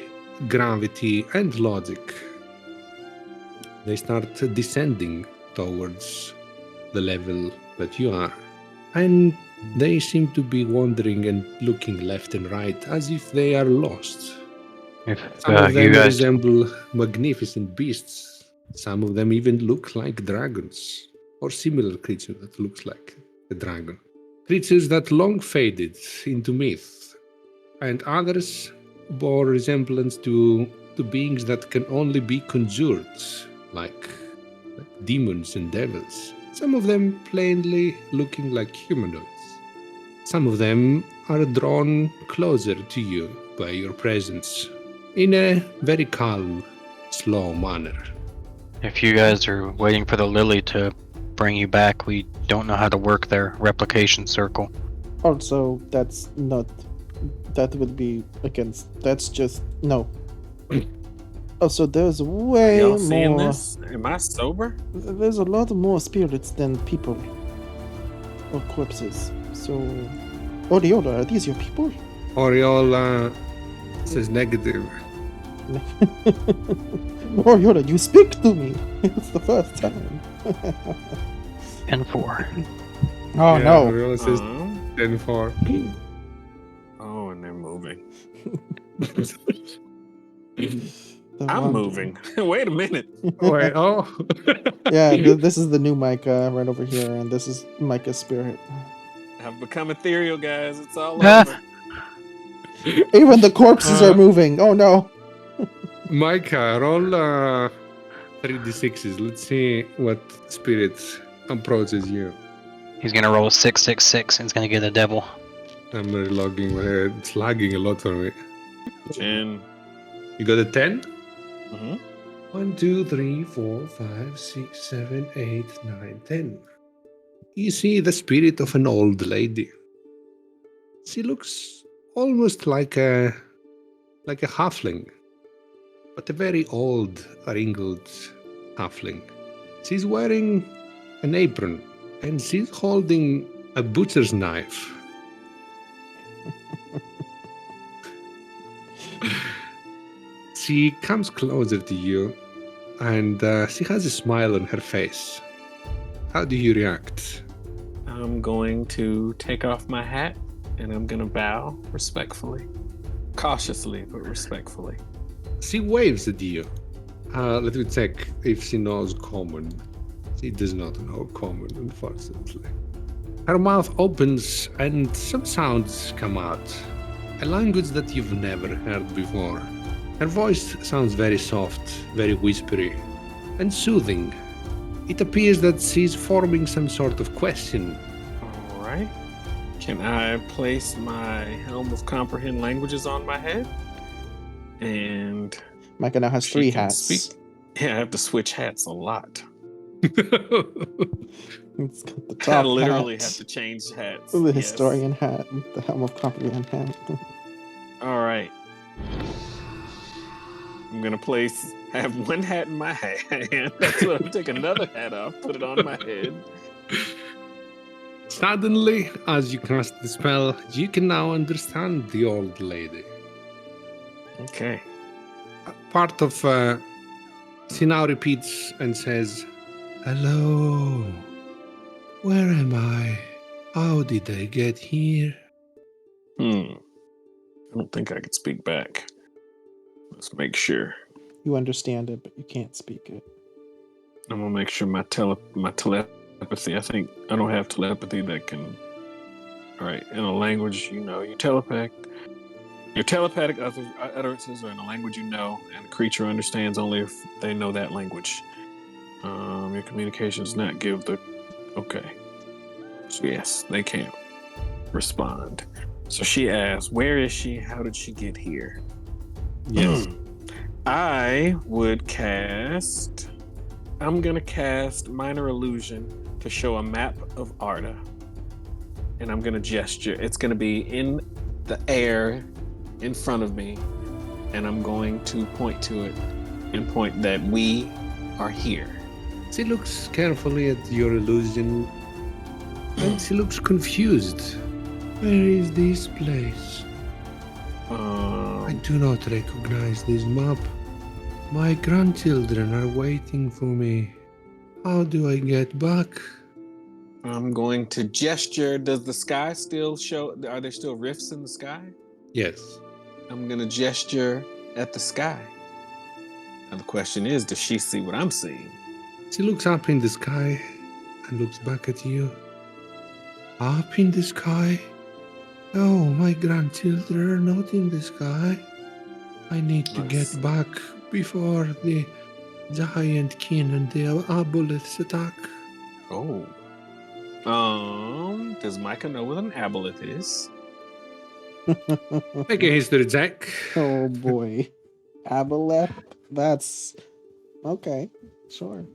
gravity and logic. They start descending towards the level that you are. And they seem to be wandering and looking left and right as if they are lost. If Some of them you guys, resemble magnificent beasts. Some of them even look like dragons, or similar creature that looks like a dragon. Creatures that long faded into myth, and others bore resemblance to beings that can only be conjured, like demons and devils. Some of them plainly looking like humanoids. Some of them are drawn closer to you by your presence in a very calm, slow manner. if you guys are waiting for the lily to bring you back, we don't know how to work their replication circle. Also, that's not. That would be against. That's just no. Also, there's way Y'all seeing more. this? Am I sober? There's a lot more spirits than people or corpses. So, Oriola, are these your people? Oriola says negative. Oriola, you speak to me. It's the first time. And 4. Oh Yeah, no! Oriola says Uh-huh. 10-4. Oh, and they're moving. The I'm wonder. moving. Wait a minute. Wait, oh. Yeah, this is the new Micah right over here, and this is Micah's spirit. I've become ethereal, guys. It's all Ah. over. Even the corpses are moving. Oh no! Micah, roll 3d6s. Let's see what spirit approaches you. He's gonna roll a 666 and he's gonna get a devil. I'm logging my head. It's lagging a lot for me. 10. You got a 10? Mm-hmm. 1, 2, 3, 4, 5, 6, 7, 8, 9, 10. You see the spirit of an old lady. She looks almost like a halfling, but a very old, wrinkled halfling. She's wearing an apron, and she's holding a butcher's knife. She comes closer to you, and she has a smile on her face. How do you react? I'm going to take off my hat and I'm going to bow respectfully. Cautiously, but respectfully. She waves at you. Let me check if she knows common. She does not know common, unfortunately. Her mouth opens and some sounds come out. A language that you've never heard before. Her voice sounds very soft, very whispery, and soothing. It appears that she's forming some sort of question. All right. Can I place my Helm of Comprehend Languages on my head? And Micah now has she 3 can hats. speak. Yeah, I have to switch hats a lot. It's got the I top literally hat, have to change hats. the Yes. historian hat, the Helm of Comprehend hat. All right. I'm gonna have one hat in my hand. That's what I'm take another hat off, put it on my head. Suddenly, as you cast the spell, you can now understand the old lady. Okay. Part of she now repeats and says, "Hello, where am I? How did I get here?" I don't think I could speak back. Let's make sure. You understand it, but you can't speak it. I'm gonna make sure my telepathy. I think I don't have telepathy that can. All right, in a language your telepathic utterances are in a language you know, and the creature understands only if they know that language. Your communication does not give the. Okay. So yes, they can't respond. So she asks, "Where is she? How did she get here?" Yes. I would cast. I'm gonna cast Minor Illusion to show a map of Arda, and I'm gonna gesture. It's gonna be in the air in front of me, and I'm going to point to it and point that we are here. She looks carefully at your illusion, and she looks confused. Where is this place? I do not recognize this map. My grandchildren are waiting for me. How do I get back? I'm going to gesture. Does the sky still show? Are there still rifts in the sky? Yes. I'm going to gesture at the sky. Now the question is, does she see what I'm seeing? She looks up in the sky and looks back at you. Up in the sky? Oh, my grandchildren are not in the sky. I need to Nice. get back before the giant king and the aboleths attack. Oh. Does Micah know what an aboleth is? Make a history check. Oh boy. Aboleth? That's okay. Sure.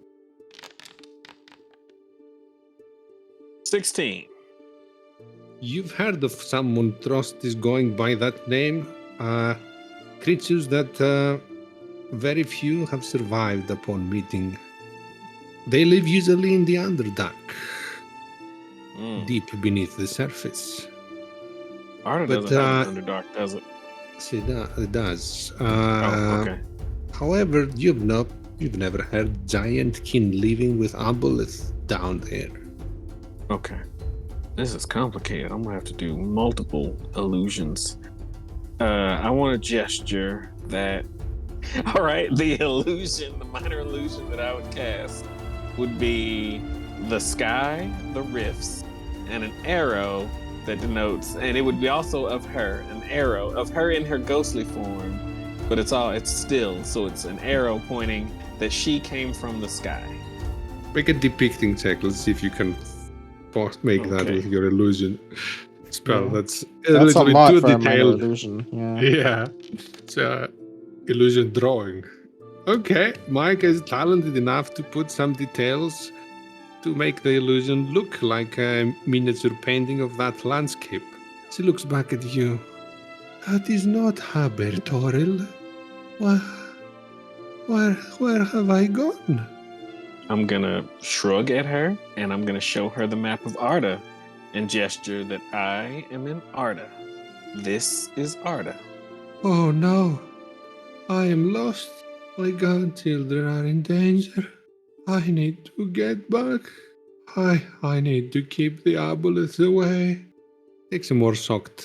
16. You've heard of someone trust is going by that name. Creatures that very few have survived upon meeting. They live usually in the Underdark, deep beneath the surface. Arda But, doesn't have an Underdark, does it? It does. Okay. However, you've never heard giant kin living with aboleth down there. Okay. This is complicated. I'm gonna have to do multiple illusions. I want to gesture that. All right, the minor illusion that I would cast would be the sky, the rifts, and an arrow that denotes, and it would be also of her, an arrow of her in her ghostly form, but it's still, so it's an arrow pointing that she came from the sky. Make a depicting check. Let's see if you can make that Okay. with your illusion spell. Yeah. That's That's a literally lot too for a minor detailed. illusion. Yeah. Yeah, it's illusion drawing. Okay, Micah is talented enough to put some details to make the illusion look like a miniature painting of that landscape. She looks back at you. That is not Habertoril. Where have I gone? I'm gonna shrug at her and I'm gonna show her the map of Arda and gesture that I am in Arda. This is Arda. Oh no, I am lost. My grandchildren are in danger. I need to get back. I need to keep the aboleths away. Takes a more shocked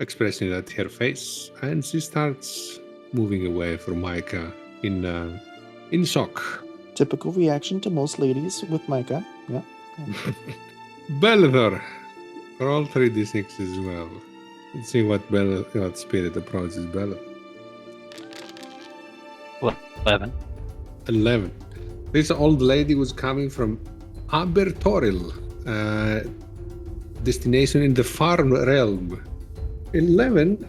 expression at her face, and she starts moving away from Micah in shock. Typical reaction to most ladies with Micah. Yeah. Belethor, roll 3d6 as well. Let's see what spirit approaches Belethor. 11. 11. This old lady was coming from Abertoril, destination in the Farm Realm. 11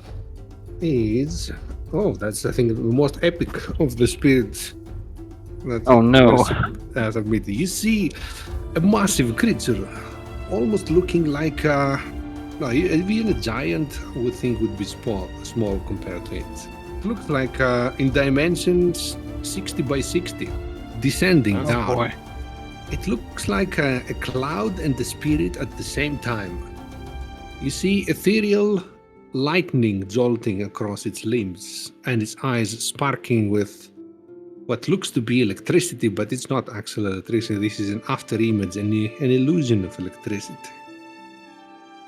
is... Oh, that's, I think, the most epic of the spirits. Oh no. As I've met. You see a massive creature, almost looking like even a giant would think would be small compared to it. It looks like in dimensions 60 by 60, descending Oh down. boy. It looks like a cloud and a spirit at the same time. You see ethereal lightning jolting across its limbs and its eyes sparking with what looks to be electricity, but it's not actual electricity. This is an after image, an illusion of electricity.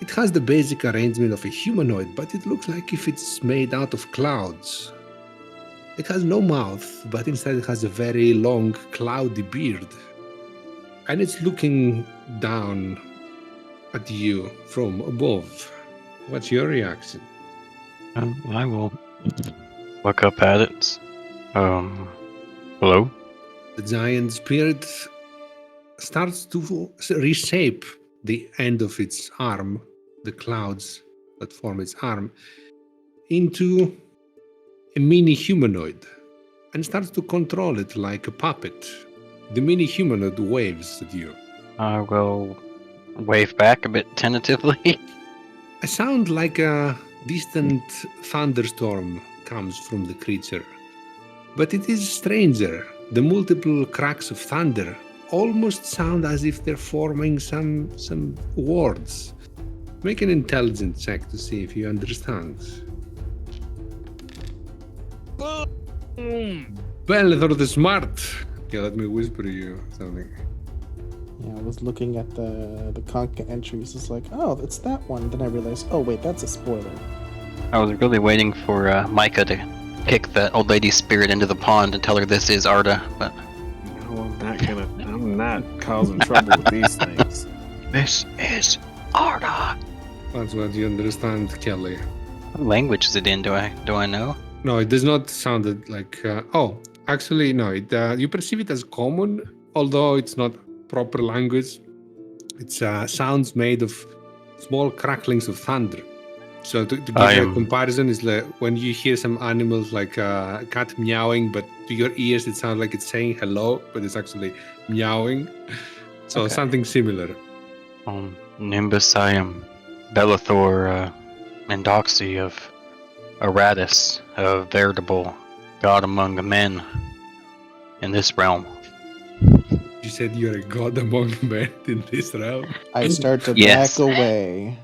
It has the basic arrangement of a humanoid, but it looks like if it's made out of clouds. It has no mouth, but instead it has a very long, cloudy beard. And it's looking down at you from above. What's your reaction? I will look up at it. Hello? The giant spirit starts to reshape the end of its arm, the clouds that form its arm, into a mini humanoid and starts to control it like a puppet. The mini humanoid waves at you. I will wave back a bit tentatively. A sound like a distant thunderstorm comes from the creature. But it is stranger. The multiple cracks of thunder almost sound as if they're forming some words. Make an intelligence check to see if you understand. Belethor the Smart. Okay, let me whisper you something. Yeah, I was looking at the Conca entries. It's like, oh, it's that one. Then I realized, oh wait, that's a spoiler. I was really waiting for Micah to kick the old lady's spirit into the pond and tell her this is Arda, but No, I'm not causing trouble with these things. this is Arda. That's what you understand, Kelly. What language is it in? Do I know? No, it does not sound like... actually, no. You perceive it as common, although it's not proper language. It's sounds made of small cracklings of thunder. So to give you a comparison, is like when you hear some animals like a cat meowing, but to your ears it sounds like it's saying hello, but it's actually meowing. So Okay. something similar. Nimbus, I am Belethor Mendoxy of Aratus, a veritable god among the men in this realm. You said you're a god among men in this realm. I start to Yes. back away.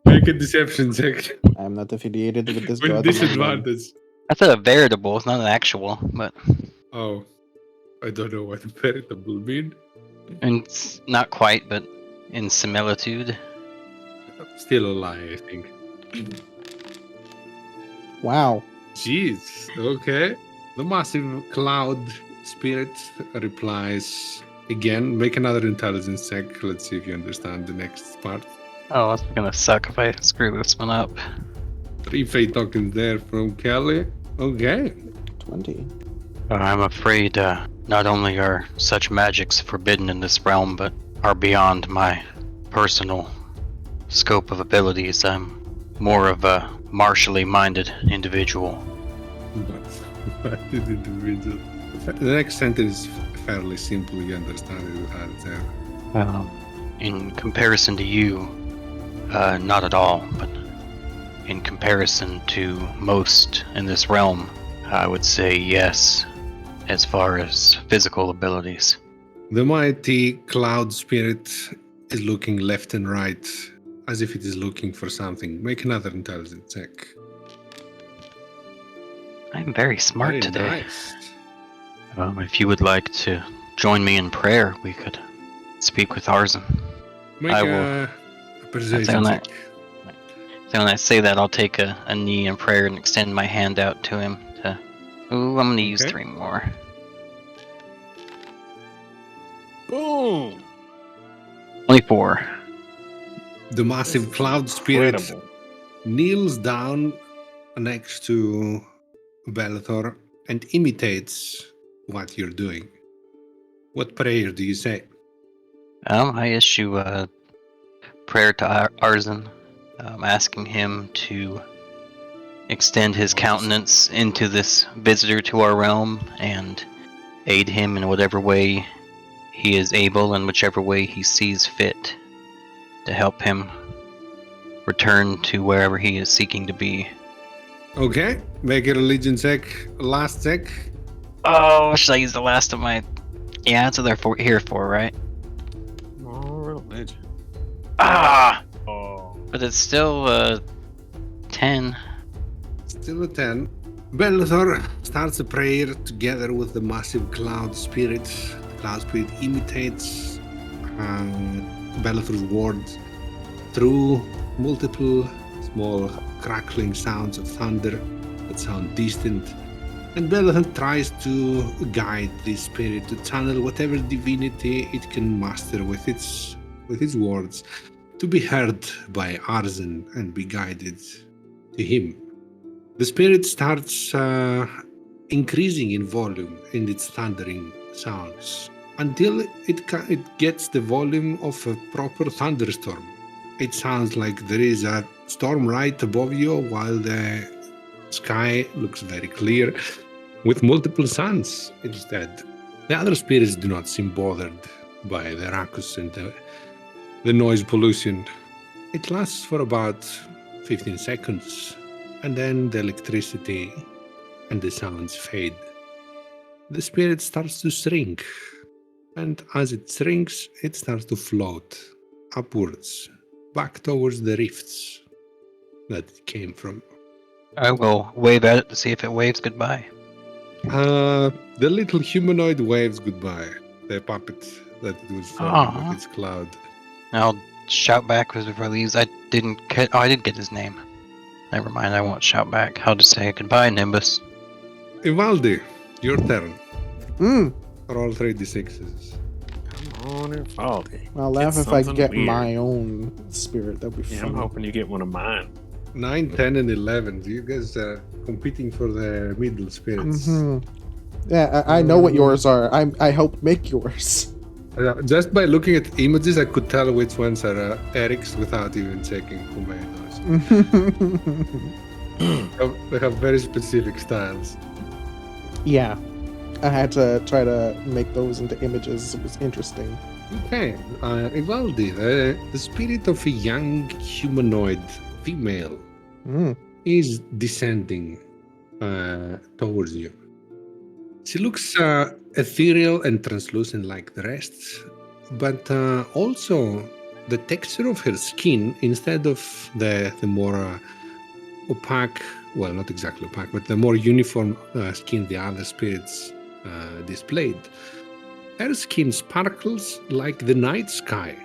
Make a deception check I'm not affiliated with this with god. disadvantage. I said a veritable, it's not an actual, but Oh, I don't know what veritable mean. and it's not quite, but in similitude. Still a lie, I think. Wow. Jeez, okay. The massive cloud spirit replies again. Make another intelligence check. Let's see if you understand the next part. Oh, that's gonna suck if I screw this one up. 3 fate tokens there from Kelly. Okay. 20. I'm afraid not only are such magics forbidden in this realm, but are beyond my personal scope of abilities. I'm more of a martially minded individual. But the individual. The next sentence is fairly simple. You understand it without it there. In comparison to you, not at all, but in comparison to most in this realm, I would say yes, as far as physical abilities. The mighty cloud spirit is looking left and right, as if it is looking for something. Make another intelligence check. I'm very smart Very today. nice. If you would like to join me in prayer, we could speak with Arzen. Make I a persuasion when I- check. So when I say that, I'll take a knee in prayer and extend my hand out to him. I'm gonna use Okay. 3 more. Boom! 24. The massive cloud spirit Incredible. kneels down next to Bellator and imitates what you're doing. What prayer do you say? I issue a prayer to Arzen, asking him to extend his countenance into this visitor to our realm and aid him in whatever way he is able and whichever way he sees fit to help him return to wherever he is seeking to be. Okay, make a religion check. Last check. Oh, should I use the last of my... Yeah, that's what they're here for, right? More religion. Ah! Oh. But it's still 10. Still a 10. Bellator starts a prayer together with the massive cloud spirit. The cloud spirit imitates Bellator's words through multiple small crackling sounds of thunder that sound distant. And Bellator tries to guide this spirit to channel whatever divinity it can master with its words to be heard by Arzen and be guided to him. The spirit starts increasing in volume in its thundering sounds until it gets the volume of a proper thunderstorm. It sounds like there is a storm right above you while the sky looks very clear with multiple suns instead. The other spirits do not seem bothered by the ruckus and the noise pollution. It lasts for about 15 seconds, and then the electricity and the sounds fade. The spirit starts to shrink, and as it shrinks, it starts to float upwards, back towards the rifts that it came from. I will wave at it to see if it waves goodbye. The little humanoid waves goodbye, the puppet that it was forming Aw. with its cloud. I'll shout back before it leaves. I did get his name. Never mind, I won't shout back. I'll just say goodbye, Nimbus. Ivaldi, your turn. Mm. Roll 3d6s. Come on, Evaldi. I'll laugh Get if I something get weird. my own spirit. That'd be Yeah, fun. I'm hoping you get one of mine. 9, 10, and 11. You guys are competing for the middle spirits. Mhm. Yeah, I know what yours are. I helped make yours. Just by looking at images, I could tell which ones are Eric's without even checking who made those. They have very specific styles. Yeah, I had to try to make those into images. It was interesting. Okay, Ivaldi, the spirit of a young humanoid female Mm. is descending towards you. She looks ethereal and translucent like the rest, but also the texture of her skin, instead of the more opaque, well, not exactly opaque, but the more uniform skin the other spirits displayed, her skin sparkles like the night sky,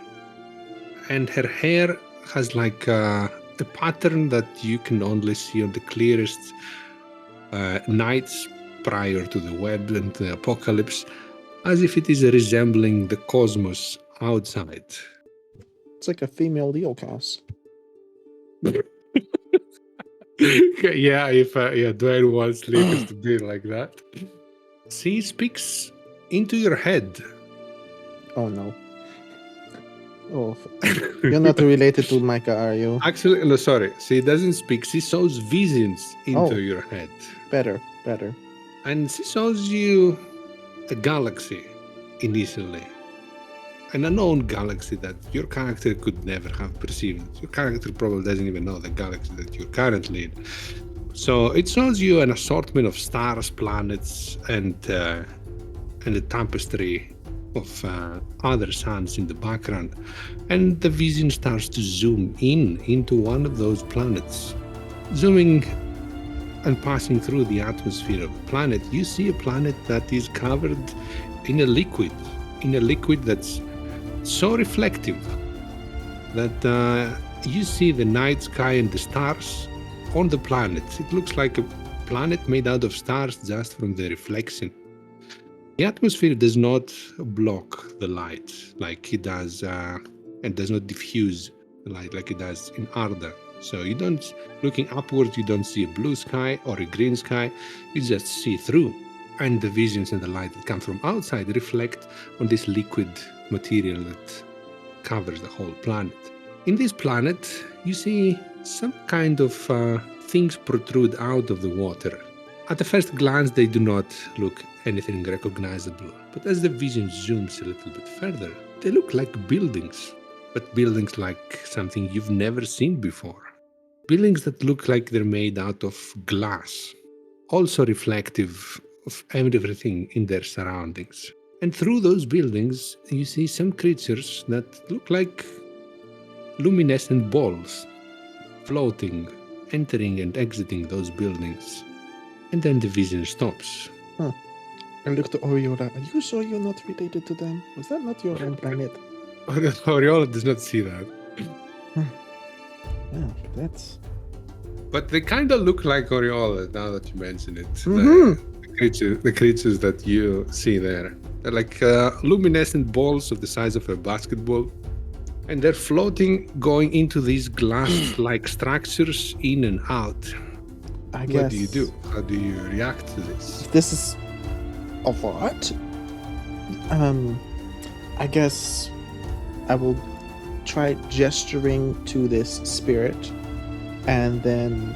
and her hair has like a pattern that you can only see on the clearest nights prior to the web and the apocalypse, as if it is resembling the cosmos outside. It's like a female Leo cast. Yeah, if Dwayne wants Lakers to be like that. She speaks into your head. Oh no. Oh, you're not related to Micah, are you? Actually, no, sorry. She doesn't speak. She shows visions into Oh. your head. Better. And she shows you a galaxy initially. An unknown galaxy that your character could never have perceived. Your character probably doesn't even know the galaxy that you're currently in. So it shows you an assortment of stars, planets, and a tapestry of other suns in the background. And the vision starts to zoom in into one of those planets. Zooming and passing through the atmosphere of the planet, you see a planet that is covered in a liquid that's so reflective that you see the night sky and the stars on the planet. It looks like a planet made out of stars just from the reflection. The atmosphere does not block the light like it does, and does not diffuse the light like it does in Arda. So you don't, looking upwards, you don't see a blue sky or a green sky, you just see through. And the visions and the light that come from outside reflect on this liquid material that covers the whole planet. In this planet, you see some kind of things protrude out of the water. At the first glance, they do not look anything recognizable, but as the vision zooms a little bit further, they look like buildings, but buildings like something you've never seen before. Buildings that look like they're made out of glass, also reflective of everything in their surroundings. And through those buildings, you see some creatures that look like luminescent balls floating, entering and exiting those buildings. And then the vision stops. I look to Oriola. Are you sure you're not related to them? Was that not your own planet? Oriola does not see that. Well, that's... But they kind of look like Oriola now that you mention it. Mhm. The creatures that you see there. They're like luminescent balls of the size of a basketball. And they're floating, going into these glass-like structures in and out. I guess... What do you do? How do you react to this? This is a lot. I guess I will try gesturing to this spirit, and then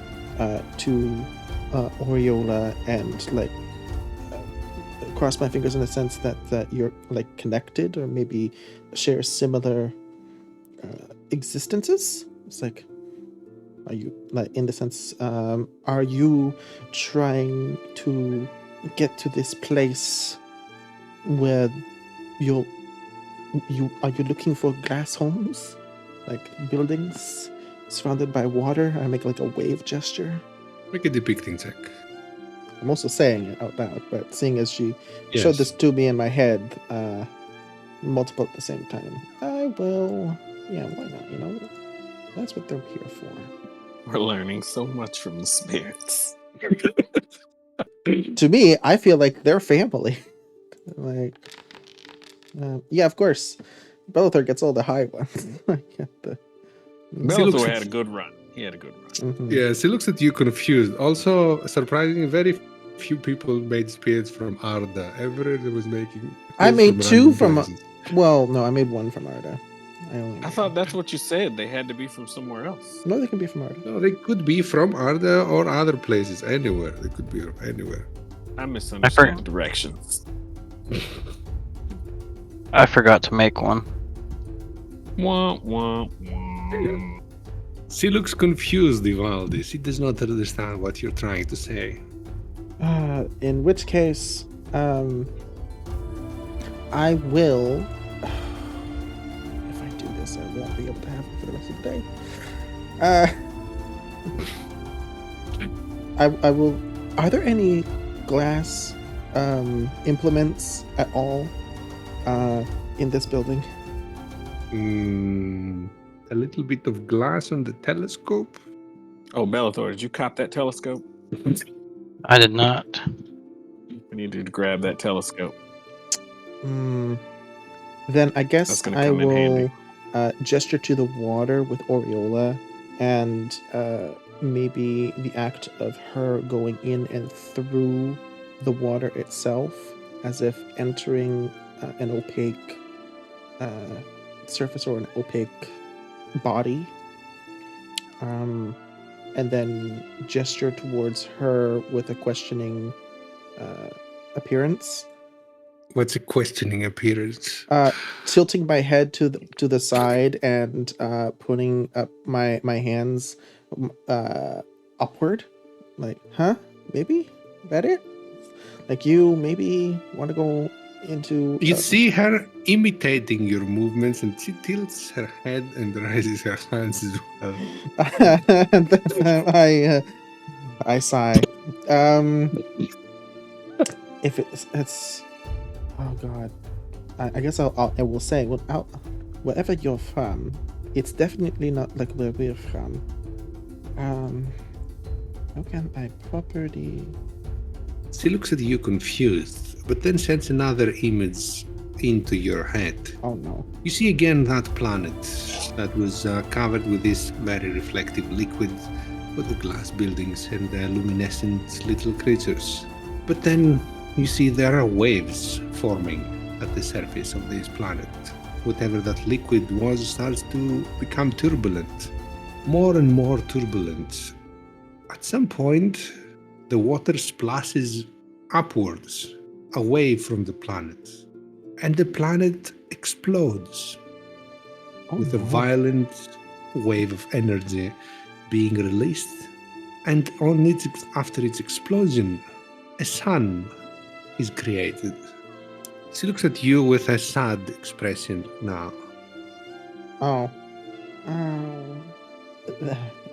to Oriola, and like cross my fingers in the sense that you're like connected, or maybe share similar existences. It's like, are you like in the sense? Are you trying to get to this place where you are you looking for glass homes, like buildings surrounded by water? I make like a wave gesture. Make a depicting check. I'm also saying it out loud, but seeing as she Yes. showed this to me in my head, multiple at the same time, I will. Yeah, why not? You know, that's what they're here for. We're learning so much from the spirits. To me, I feel like they're family. Like, yeah, of course, Bellator gets all the high ones. I get the. Bellator had a good run. He had a good run. Mhm. Yeah, she looks at you confused. Also, surprisingly, very few people made spirits from Arda. Everyone was making. I spirits made two random from. places. Well, no, I made one from Arda. I thought that's what you said. They had to be from somewhere else. No, they can be from Arda. No, they could be from Arda or other places. Anywhere. They could be from anywhere. I misunderstood forgot. the directions. I forgot to make one. Wah, wah, wah. She looks confused, Ivaldi. She does not understand what you're trying to say. In which case, I will. If I do this, I won't be able to have it for the rest of the day. I will. Are there any glass implements at all in this building? A little bit of glass on the telescope. Oh, Bellator, did you cop that telescope? I did not. We need to grab that telescope. Then I guess That's gonna I come in will handy. gesture to the water with Oriola, and maybe the act of her going in and through the water itself, as if entering an opaque surface or an opaque body, and then gesture towards her with a questioning appearance. What's a questioning appearance? Tilting my head to the side and putting up my hands upward, like, huh? Maybe that it? Like, you maybe want to go into. You see her imitating your movements, and she tilts her head and raises her hands as well. And then I sigh. If it's oh god, I guess I will say, wherever you're from, it's definitely not like where we're from. How can I properly? She looks at you confused, but then sends another image into your head. Oh no. You see again that planet that was covered with this very reflective liquid with the glass buildings and the luminescent little creatures. But then you see there are waves forming at the surface of this planet. Whatever that liquid was starts to become turbulent, more and more turbulent. At some point, the water splashes upwards, away from the planet, and the planet explodes with a violent wave of energy being released, and after its explosion, a sun is created. She looks at you with a sad expression now. Oh.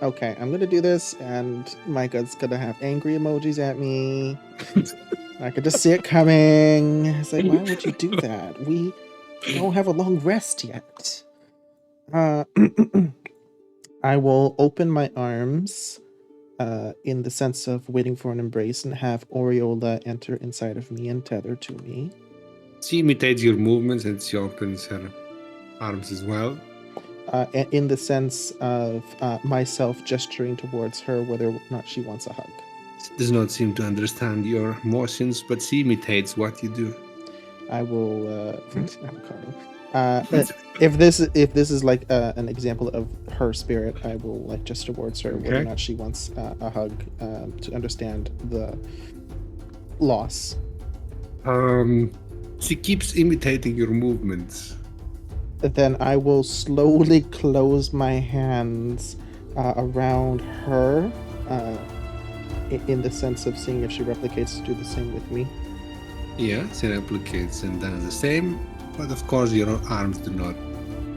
Okay, I'm gonna do this, and Micah's gonna have angry emojis at me. I could just see it coming. It's like, why would you do that? We don't have a long rest yet. I will open my arms in the sense of waiting for an embrace and have Oriola enter inside of me and tether to me. She imitates your movements and she opens her arms as well. In the sense of myself gesturing towards her whether or not she wants a hug. She does not seem to understand your motions, but she imitates what you do. I will if this is like an example of her spirit, I will like gesture towards her whether or not she wants a hug to understand the loss. She keeps imitating your movements. Then I will slowly close my hands around her in the sense of seeing if she replicates to do the same with me. Yeah, she replicates and does the same, but of course your arms do not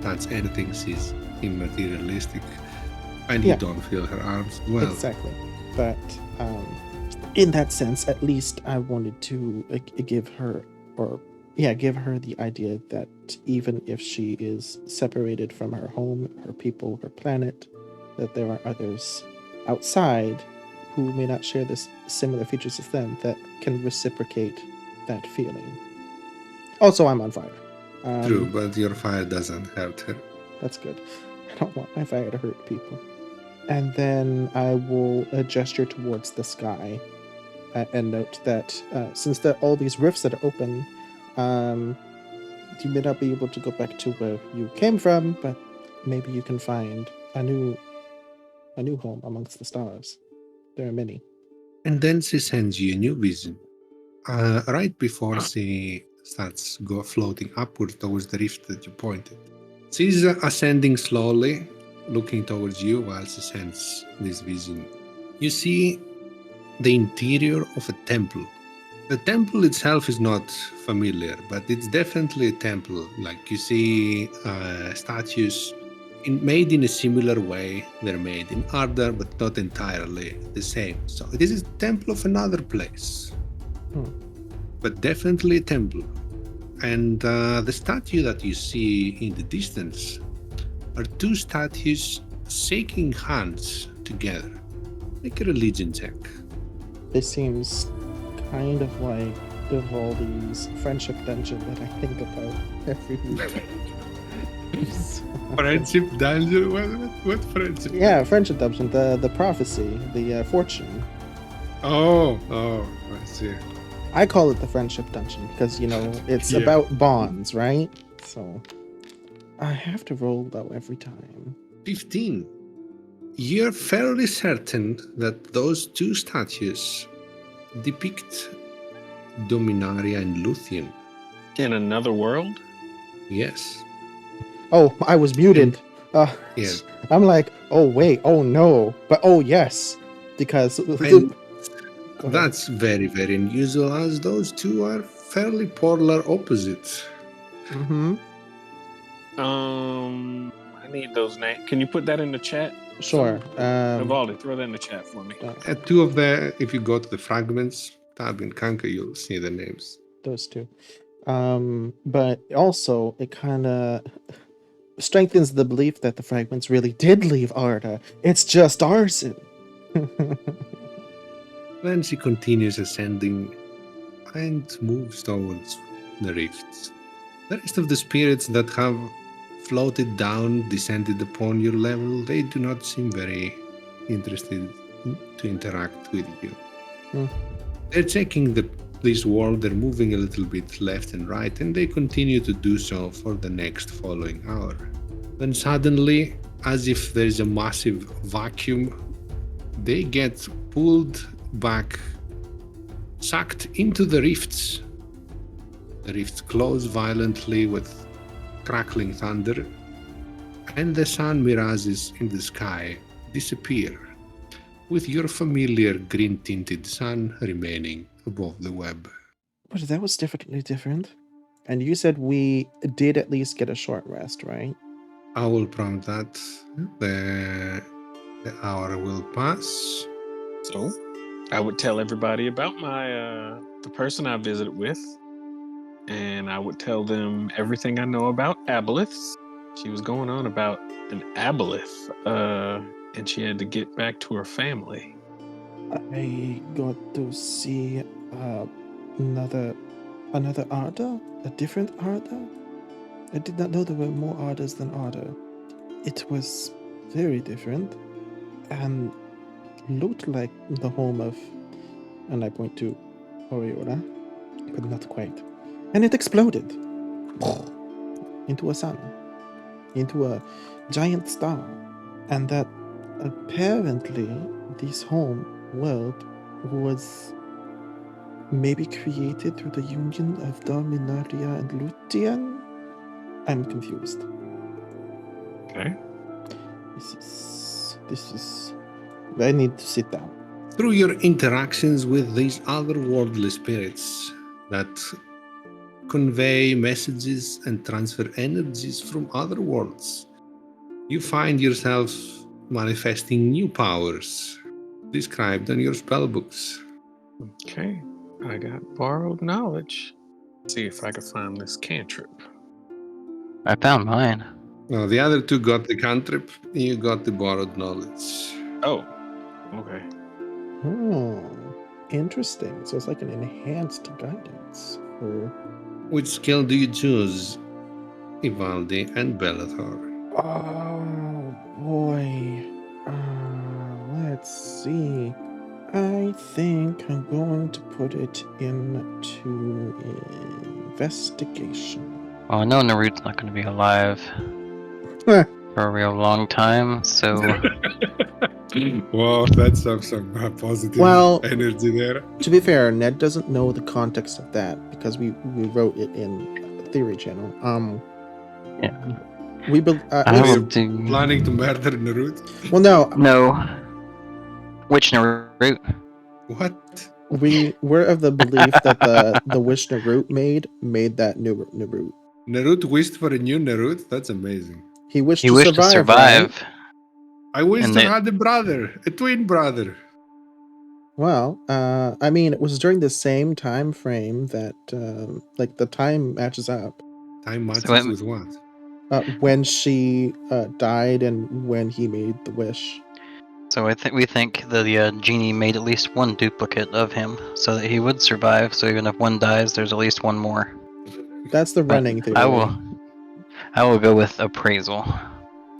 touch anything. She's immaterialistic, and you don't feel her arms well. Exactly. But in that sense, at least I wanted to give her the idea that even if she is separated from her home, her people, her planet, that there are others outside who may not share this similar features as them that can reciprocate that feeling. Also, I'm on fire. True, but your fire doesn't hurt her. That's good. I don't want my fire to hurt people. And then I will gesture towards the sky and note that since all these rifts that are open, you may not be able to go back to where you came from, but maybe you can find a new home amongst the stars. There are many. And then she sends you a new vision. Right before she starts floating upward towards the rift that you pointed. She's ascending slowly, looking towards you while she sends this vision. You see the interior of a temple. The temple itself is not familiar, but it's definitely a temple. Like you see statues made in a similar way. They're made in order, but not entirely the same. So it is a temple of another place, but definitely a temple. And the statue that you see in the distance are two statues shaking hands together. Make a religion check. This seems kind of like Vivaldi's friendship dungeon that I think about every week. Friendship dungeon? What friendship? Yeah, friendship dungeon. The prophecy, the fortune. Oh, I see. I call it the friendship dungeon because it's about bonds, right? So I have to roll though every time. 15. You're fairly certain that those two statues depict Dominaria and Luthien. In another world? Yes. Oh, I was muted. Yes. I'm like, oh wait, oh no, but oh yes, because And Go ahead. that's very, very unusual, as those two are fairly polar opposites. Mm-hmm. I need those names. Can you put that in the chat? Sure. Navaldi, throw that in the chat for me. Two of the, if you go to the fragments tab in Kanka, you'll see the names. Those two. But also it kind of strengthens the belief that the fragments really did leave Arda. It's just arson. Then she continues ascending and moves towards the rifts. The rest of the spirits that have floated down, descended upon your level, they do not seem very interested to interact with you. Hmm. They're checking this world, they're moving a little bit left and right, and they continue to do so for the next following hour. Then suddenly, as if there's a massive vacuum, they get pulled back, sucked into the rifts. The rifts close violently with crackling thunder, and the sun mirages in the sky disappear, with your familiar green-tinted sun remaining above the web. But that was definitely different. And you said we did at least get a short rest, right? I will prompt that. The hour will pass. So, I would tell everybody about my the person I visited with, and I would tell them everything I know about aboleths. She was going on about an aboleth, and she had to get back to her family. I got to see another Arda, a different Arda. I did not know there were more Ardas than Arda. It was very different and looked like the home of, and I point to Oriola, but not quite. And it exploded into a sun, into a giant star, and that apparently this home world was maybe created through the union of Dominaria and Luthien? I'm confused. Okay. This is I need to sit down. Through your interactions with these otherworldly spirits that convey messages and transfer energies from other worlds, you find yourself manifesting new powers described in your spellbooks. Okay. I got borrowed knowledge. Let's see if I can find this cantrip. I found mine. Well, the other two got the cantrip, you got the borrowed knowledge. Oh, okay. Oh, interesting. So it's like an enhanced guidance. Or Which skill do you choose, Ivaldi and Bellator? oh boy. Let's see. I think I'm going to put it into investigation. Well, I know Naruto's not going to be alive Heh. for a real long time, so Wow, that's some positive Well- energy there. To be fair, Ned doesn't know the context of that because we wrote it in the theory channel. yeah. We be- I it's- will do. Planning to murder Naruto? well, no, No. Which Naruto? What? we're of the belief that the wish Narut made that Narut. Naruto wished for a new Naruto? That's amazing. He wished He to wished survive. to survive. Right? I wished And I they- had a brother, a twin brother. Well, I mean, it was during the same time frame that, like, the time matches up. Time matches it- with what? When she died and when he made the wish. So we think the genie made at least one duplicate of him, so that he would survive. So even if one dies, there's at least one more. That's the But running theory. I will go with appraisal.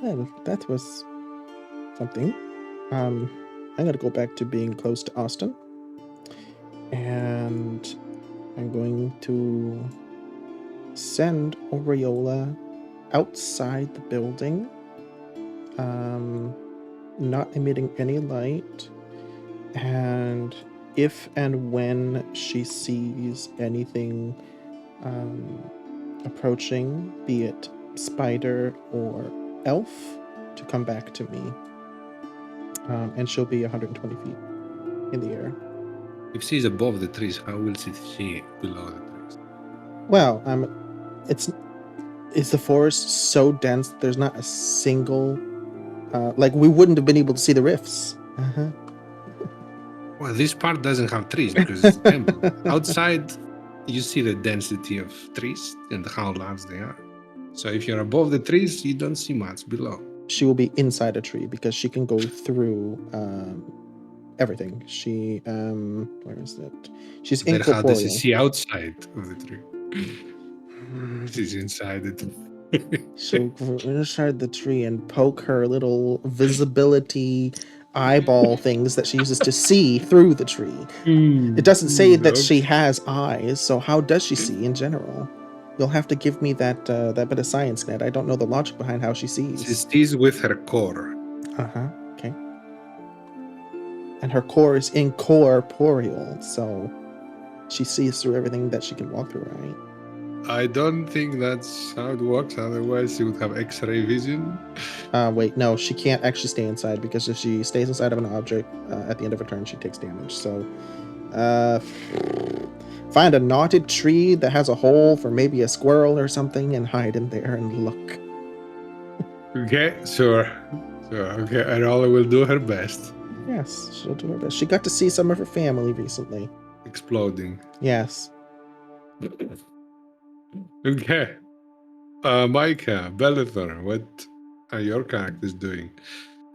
Well, that was something. I'm gonna go back to being close to Austin, and I'm going to send Oriola outside the building, not emitting any light, and if and when she sees anything approaching, be it spider or elf, to come back to me. And she'll be 120 feet in the air. If she's above the trees, how will she see below the trees? Well, is the forest so dense that there's not a single like we wouldn't have been able to see the rifts. Well, this part doesn't have trees because it's temple. Outside, you see the density of trees and how large they are. So if you're above the trees, you don't see much below. She will be inside a tree because she can go through everything. She where is that? She's Then how does she incorporeal. see outside of the tree? She's inside it. She'll go inside the tree and poke her little visibility eyeball things that she uses to see through the tree. It doesn't say that she has eyes, so how does she see in general? You'll have to give me that bit of science, Ned. I don't know the logic behind how she sees. She sees with her core. Okay. And her core is incorporeal, so she sees through everything that she can walk through, right? I don't think that's how it works. Otherwise, she would have X-ray vision. Wait, no, she can't actually stay inside because if she stays inside of an object at the end of a turn, she takes damage. So, find a knotted tree that has a hole for maybe a squirrel or something and hide in there and look. Okay, sure. Okay, Arola will do her best. Yes, she'll do her best. She got to see some of her family recently. Exploding. Yes. Okay. Micah, Bellator, what are your characters doing?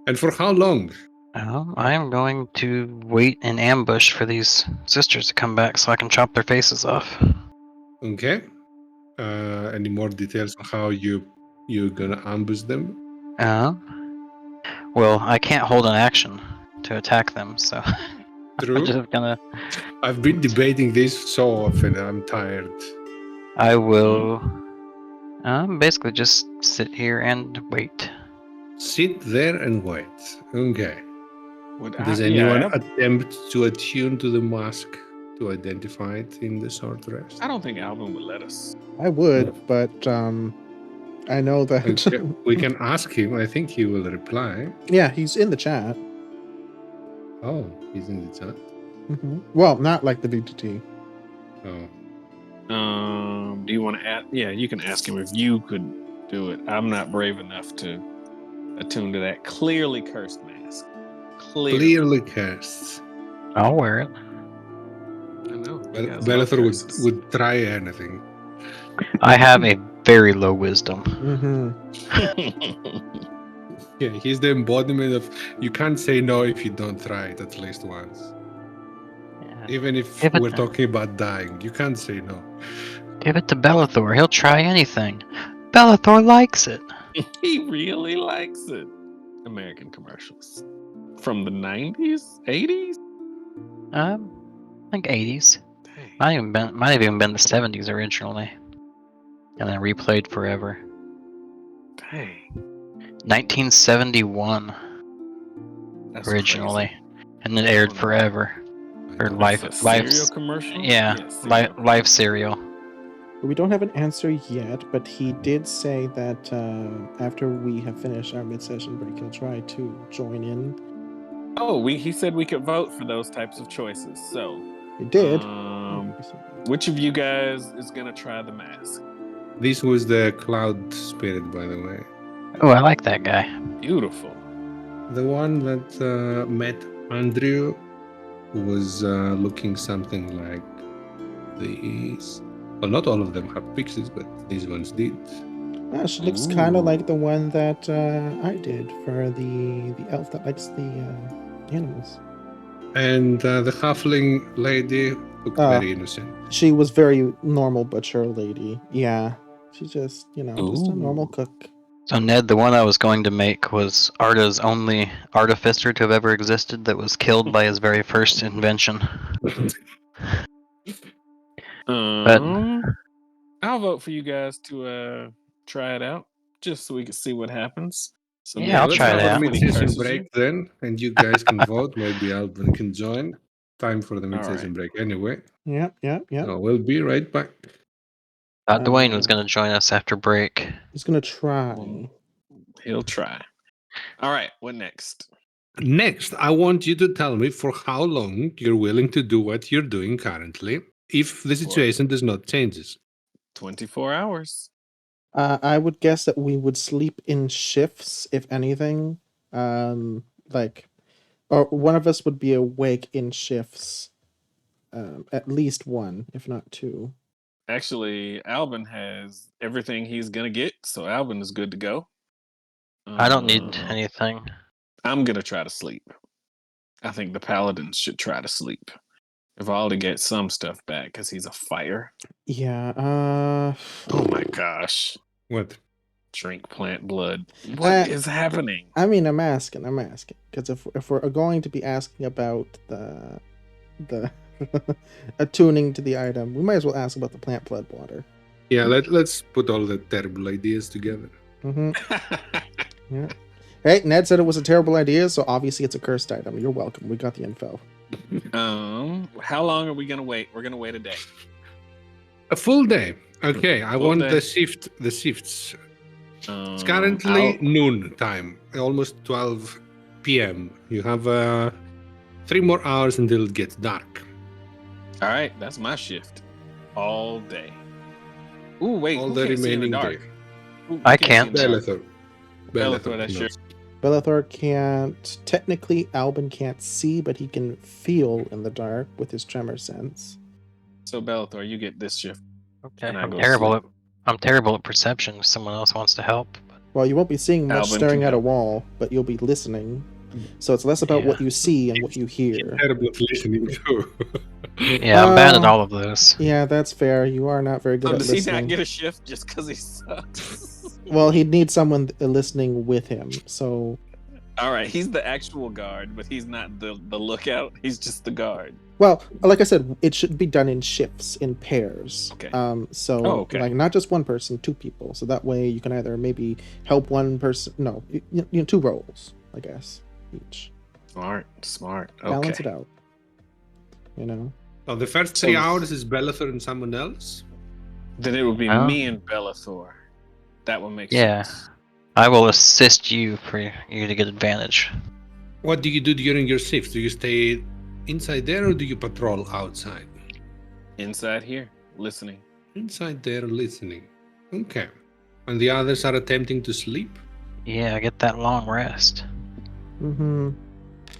And for how long? I am going to wait in ambush for these sisters to come back so I can chop their faces off. Okay. Any more details on how you're gonna ambush them? Well, I can't hold an action to attack them, so True. I'm just gonna. I've been debating this so often. I'm tired. I will basically just sit here and wait. Sit there and wait. Okay. Does Yeah, anyone attempt to attune to the mask to identify it in the short rest? I don't think Alvin would let us. I would, but I know that Okay, we can ask him. I think he will reply. yeah, he's in the chat. Oh, he's in the chat. Well, not like the BTT. Oh. Do you want to ask? Yeah, you can ask him if you could do it. I'm not brave enough to attune to that clearly cursed mask. Clearly cursed. I'll wear it. I know. Bellator would try anything. I have a very low wisdom. Yeah, he's the embodiment of you can't say no if you don't try it at least once. Yeah. Even if we're talking about dying, you can't say no. Give it to Bellator. He'll try anything. Bellator likes it. He really likes it. American commercials from the 90s, 80s. I think 80s. Dang. Might have even been the 70s originally, and then replayed forever. Dang. 1971 That's originally, crazy. and it aired forever. Or live cereal commercial. Yeah, live cereal. We don't have an answer yet, but he did say that after we have finished our mid-session break, he'll try to join in. Oh, he said we could vote for those types of choices. So he did. Which of you guys is gonna try the mask? This was the cloud spirit, by the way. Oh, I like that guy. Beautiful. The one that met Andrew was looking something like these. Well, not all of them have pixies, but these ones did. Yeah, she looks kind of like the one that I did for the elf that likes the animals. And the halfling lady looked very innocent. She was very normal butcher lady. Yeah, she just, just a normal cook. So Ned, the one I was going to make was Arda's only artificer to have ever existed that was killed by his very first invention. I'll vote for you guys to try it out. just so we can see what happens. So Yeah, maybe I'll let's try have a that. when he mid-season curses break you. then, and you guys can vote. Maybe Alvin can join. Time for the mid-season right. break anyway. Yep. So we'll be right back. Dwayne was going to join us after break. He's gonna try. Well, he'll try. All right. What next? Next, I want you to tell me for how long you're willing to do what you're doing currently, if the situation does not changes. 24 hours. I would guess that we would sleep in shifts, if anything. Like, or one of us would be awake in shifts. At least one, if not two. Actually, Albin has everything he's gonna get, so Albin is good to go. I don't need Uh, anything. I'm gonna try to sleep. I think the paladins should try to sleep. Vivaldi gets some stuff back because he's a fighter. Yeah. Oh my gosh! What? Drink plant blood. What is happening? I mean, I'm asking, because if we're going to be asking about the attuning to the item, we might as well ask about the plant blood water. Yeah, let's put all the terrible ideas together. Mm-hmm. Yeah. Hey, Ned said it was a terrible idea, so obviously it's a cursed item. You're welcome. We got the info. How long are we gonna wait? We're gonna wait a day. A full day. Okay, I Full want day. the shifts. It's currently noon time, almost 12 p.m. You have 3 more hours until it gets dark. All right, that's my shift. All day. Ooh, wait. All who the can't see in the remaining dark? day. Who I can't see in the dark? Bellator. Bellator, that's your. Belethor can't. Technically, Albin can't see, but he can feel in the dark with his tremor sense. So Bellator, you get this shift. Okay. And I I'm go terrible sleep. I'm terrible at perception if someone else wants to help. Well, you won't be seeing much Albin staring can at a help. wall, but you'll be listening. So it's less about Yeah. what you see and what you hear. Terrible at listening too. Yeah, I'm bad at all of those. Yeah, that's fair. You are not very good So at does he listening. not get a shift just because he sucks? Well, he'd need someone listening with him. So, All right, he's the actual guard, but he's not the lookout. He's just the guard. well, like I said, it should be done in shifts, in pairs. Okay. So, okay. like, not just one person, 2 people. So that way you can either maybe help one person. No, 2 roles, I guess, each. Smart. Okay. Balance it out. You know. Oh, the first 3 hours is Bellator and someone else? Then it would be Oh. me and Bellator. That would make Yeah. sense. I will assist you for you to get advantage. What do you do during your shifts? Do you stay inside there or do you patrol outside? Inside here, listening. Inside there listening. Okay. And the others are attempting to sleep? Yeah, get that long rest. Mm-hmm.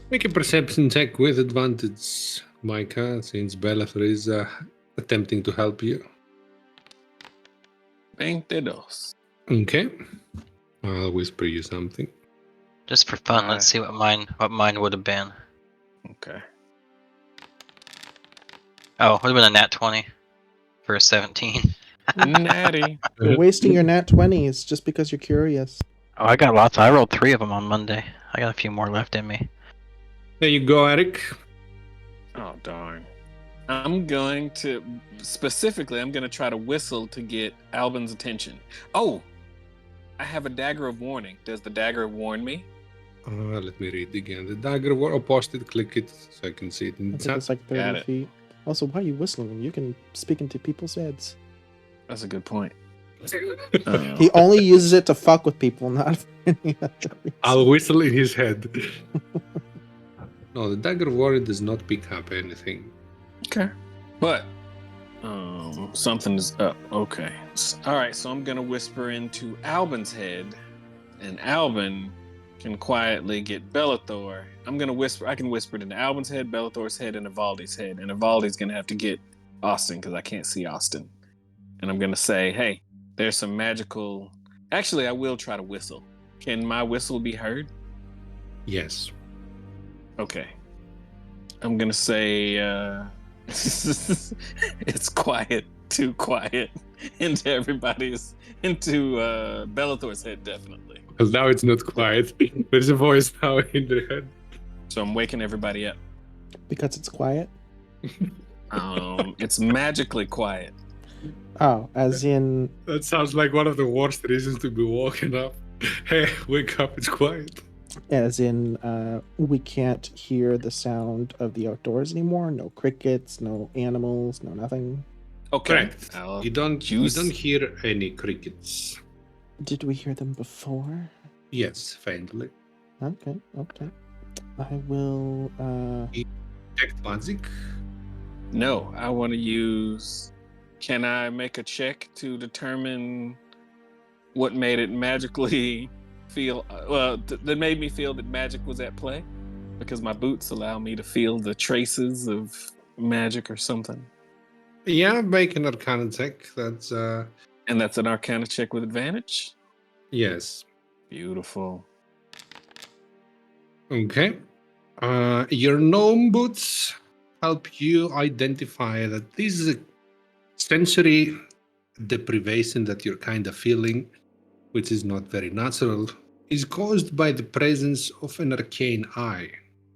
Make a perception check with advantage, Micah, since Bellator is attempting to help you. 22. Okay. I'll whisper you something. Just for fun, let's see what mine would have been. Okay. Oh, would have been a nat 20 for a 17. Natty. You're wasting your nat 20s just because you're curious. Oh, I got lots. I rolled 3 of them on Monday. I got a few more left in me. There you go, Eric. Oh, darn. I'm going to try to whistle to get Albin's attention. Oh, I have a dagger of warning. Does the dagger warn me? Let me read again. The dagger war post-it, click it so I can see it in I the think chat. it's like Got 30 it. feet. Also, why are you whistling? You can speak into people's heads. That's a good point. He only uses it to fuck with people, not for any other reason. I'll whistle in his head. No, the dagger warrior does not pick up anything. Okay. But something's up. Okay. All right, so I'm going to whisper into Albin's head, and Albin can quietly get Bellator. I can whisper it into Albin's head, Bellator's head, and Evaldi's head. And Evaldi's going to have to get Austin because I can't see Austin. And I'm going to say, hey, there's some magical... Actually, I will try to whistle. Can my whistle be heard? Yes. Okay. I'm going to say... it's quiet, too quiet into Bellator's head, definitely. Well, now it's not quiet. There's a voice now in their head. So I'm waking everybody up. Because it's quiet. It's magically quiet. Oh, as in, That sounds like one of the worst reasons to be woken up. Hey, wake up, it's quiet. we can't hear the sound of the outdoors anymore. No crickets, no animals, no nothing. Okay. Correct. I'll You don't juice. hear any crickets. Did we hear them before? Yes, faintly. Okay. I will. Detect magic. No, I want to use. Can I make a check to determine what made it magically feel? That made me feel that magic was at play, because my boots allow me to feel the traces of magic or something. Yeah, make an Arcana check. That's And that's an Arcana check with advantage. yes. Beautiful. Okay. Your gnome boots help you identify that this is a sensory deprivation that you're kind of feeling, which is not very natural, is caused by the presence of an arcane eye.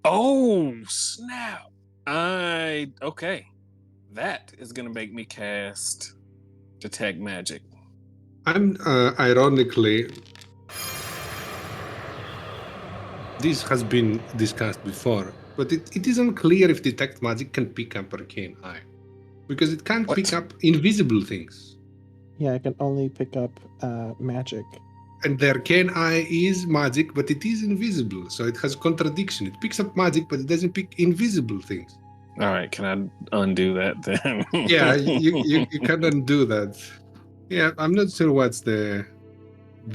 Oh snap! Okay. That is gonna make me cast Detect Magic. I'm ironically, this has been discussed before, but it is unclear if Detect Magic can pick up Arcane Eye. Because it can't What? pick up invisible things. Yeah, I can only pick up magic. And the Arcane Eye is magic, but it is invisible, so it has contradiction. It picks up magic, but it doesn't pick invisible things. All right, can I undo that then? Yeah, you can undo that. Yeah, I'm not sure what's the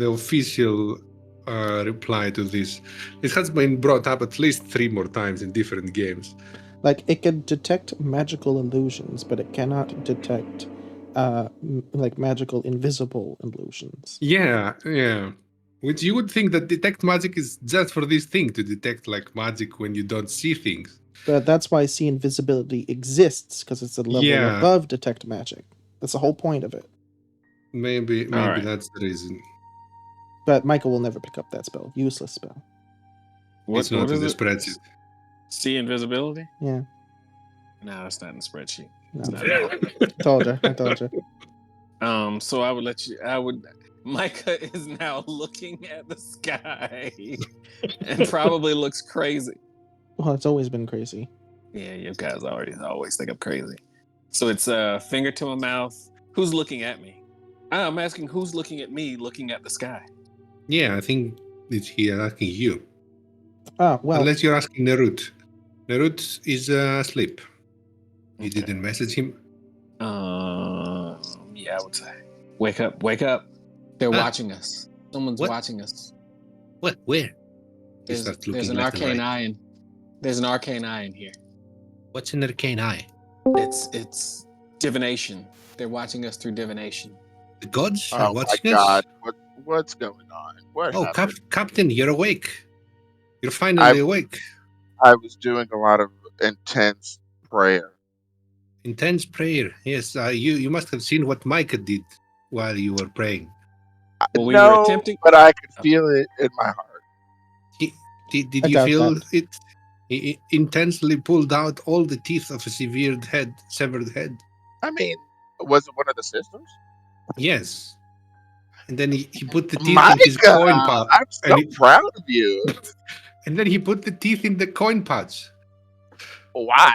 official reply to this. It has been brought up at least 3 more times in different games. Like, it can detect magical illusions, but it cannot detect like magical invisible illusions. Yeah. Which you would think that detect magic is just for this thing, to detect like magic when you don't see things. But that's why see invisibility exists, because it's a level Yeah. above detect magic. That's the whole point of it. Maybe right. that's the reason. But Michael will never pick up that spell. Useless spell. It's not what in is the it? spreadsheet. See invisibility? Yeah. No, it's not in the spreadsheet. No. It's not. I told you. So I would Micah is now looking at the sky and probably looks crazy. Well, it's always been crazy. Yeah, you guys always think I'm crazy. So it's finger to my mouth. Who's looking at me? I'm asking who's looking at me looking at the sky. Yeah, I think he's asking you. Ah, well. Unless you're asking Nerut. Nerut is asleep. You Okay. didn't message him? Yeah, I would say. Wake up. They're watching us. Someone's What? watching us. What? Where? He There's starts looking an left and arcane right. eye there's an arcane eye in here. What's an arcane eye? It's divination. They're watching us through divination. The gods are Oh my watching God! us? What's going on? What Oh, happened? Captain, you're awake. You're finally awake. I was doing a lot of intense prayer. Intense prayer. Yes, you must have seen what Micah did while you were praying. Well, we were No, attempting. but I could feel it in my heart. Did I you doubt feel that. it? He intensely pulled out all the teeth of a severed head. I mean, was it one of the sisters? Yes. And then he put the teeth in his Micah, coin pouch. I'm so proud of you. And then he put the teeth in the coin pouch. Why?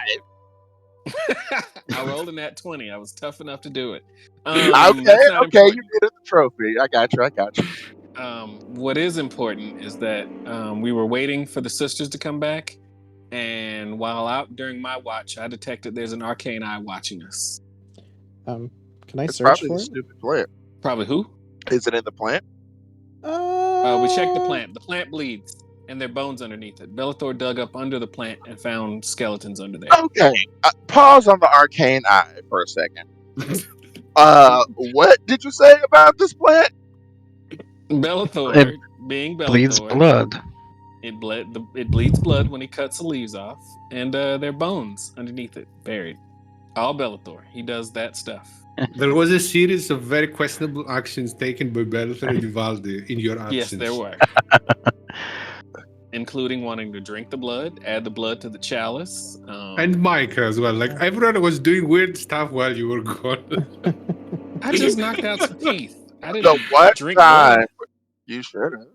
I rolled a nat 20. I was tough enough to do it. Okay, That's not okay, you important. get the trophy. I got you. What is important is that we were waiting for the sisters to come back, and while out during my watch, I detected there's an arcane eye watching us. Can I It's search probably for the it? stupid plant. Probably who? Is it in the plant? We checked the plant. The plant bleeds, and there are bones underneath it. Bellathor dug up under the plant and found skeletons under there. Okay, pause on the arcane eye for a second. What did you say about this plant? Bellathor, being Bellathor, Bleeds blood. It bleeds blood when he cuts the leaves off, and there are bones underneath it, buried. All Bellathor. He does that stuff. There was a series of very questionable actions taken by Bellathor and Ivaldi in your absence. Yes, there were. Including wanting to drink the blood, add the blood to the chalice. And Micah as well. Like, everyone was doing weird stuff while you were gone. I just knocked out some teeth. I The didn't one drink time you should have.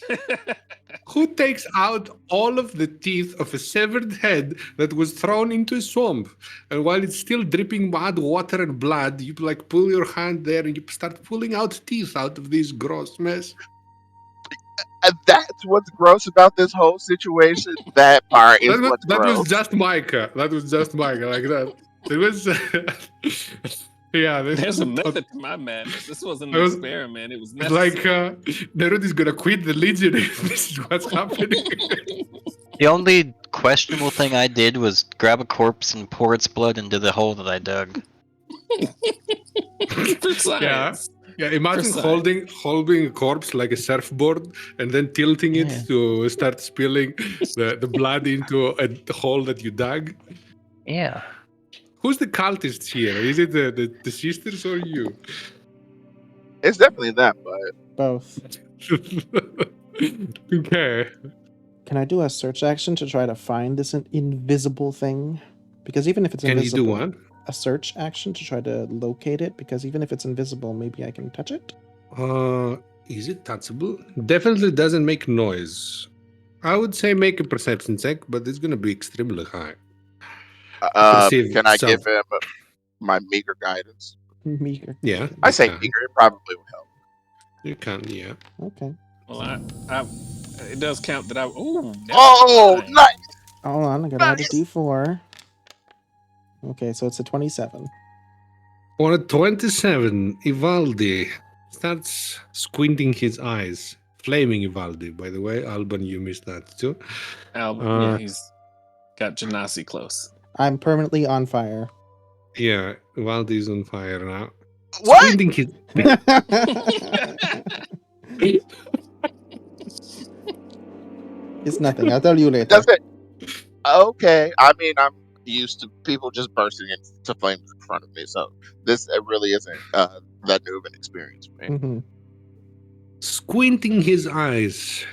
water. Who takes out all of the teeth of a severed head that was thrown into a swamp? And while it's still dripping mud, water, and blood, you like pull your hand there and you start pulling out teeth out of this gross mess. And that's what's gross about this whole situation. That part is what's That was gross. just Micah. That was just Micah, like that. It was, yeah. There's a method to my madness. This wasn't an It was- experiment. It was It's necessary. like Nerud is gonna quit the Legion if this is what's happening. The only questionable thing I did was grab a corpse and pour its blood into the hole that I dug. For science. Yeah, imagine Precise. holding a corpse like a surfboard and then tilting it Yeah. to start spilling the blood into a hole that you dug. Yeah. Who's the cultist here? Is it the sisters or you? It's definitely them, but Both. Okay. Can I do a search action to try to find this invisible thing? Because even if it's Can you invisible, do one? a search action to try to locate it. Because even if it's invisible, maybe I can touch it. Is it touchable? Definitely doesn't make noise. I would say make a perception check, but it's gonna be extremely high. Perceive can I self- give him my meager guidance? Meager. Yeah. I you say can. meager. It probably will help. You can, yeah. Okay. Well, it does count that I. Ooh, Oh, nice. nice! Hold on, I gotta add a Nice. D4. Okay, so it's a 27. On a 27, Ivaldi starts squinting his eyes. Flaming Ivaldi, by the way. Alban, you missed that too. Yeah, he's got Genasi close. I'm permanently on fire. Yeah, Ivaldi is on fire now. What? Squinting his... It's nothing. I'll tell you later. Does it? Okay. I mean, I'm used to people just bursting into flames in front of me, so this really isn't that new of an experience for me. hmm Squinting his eyes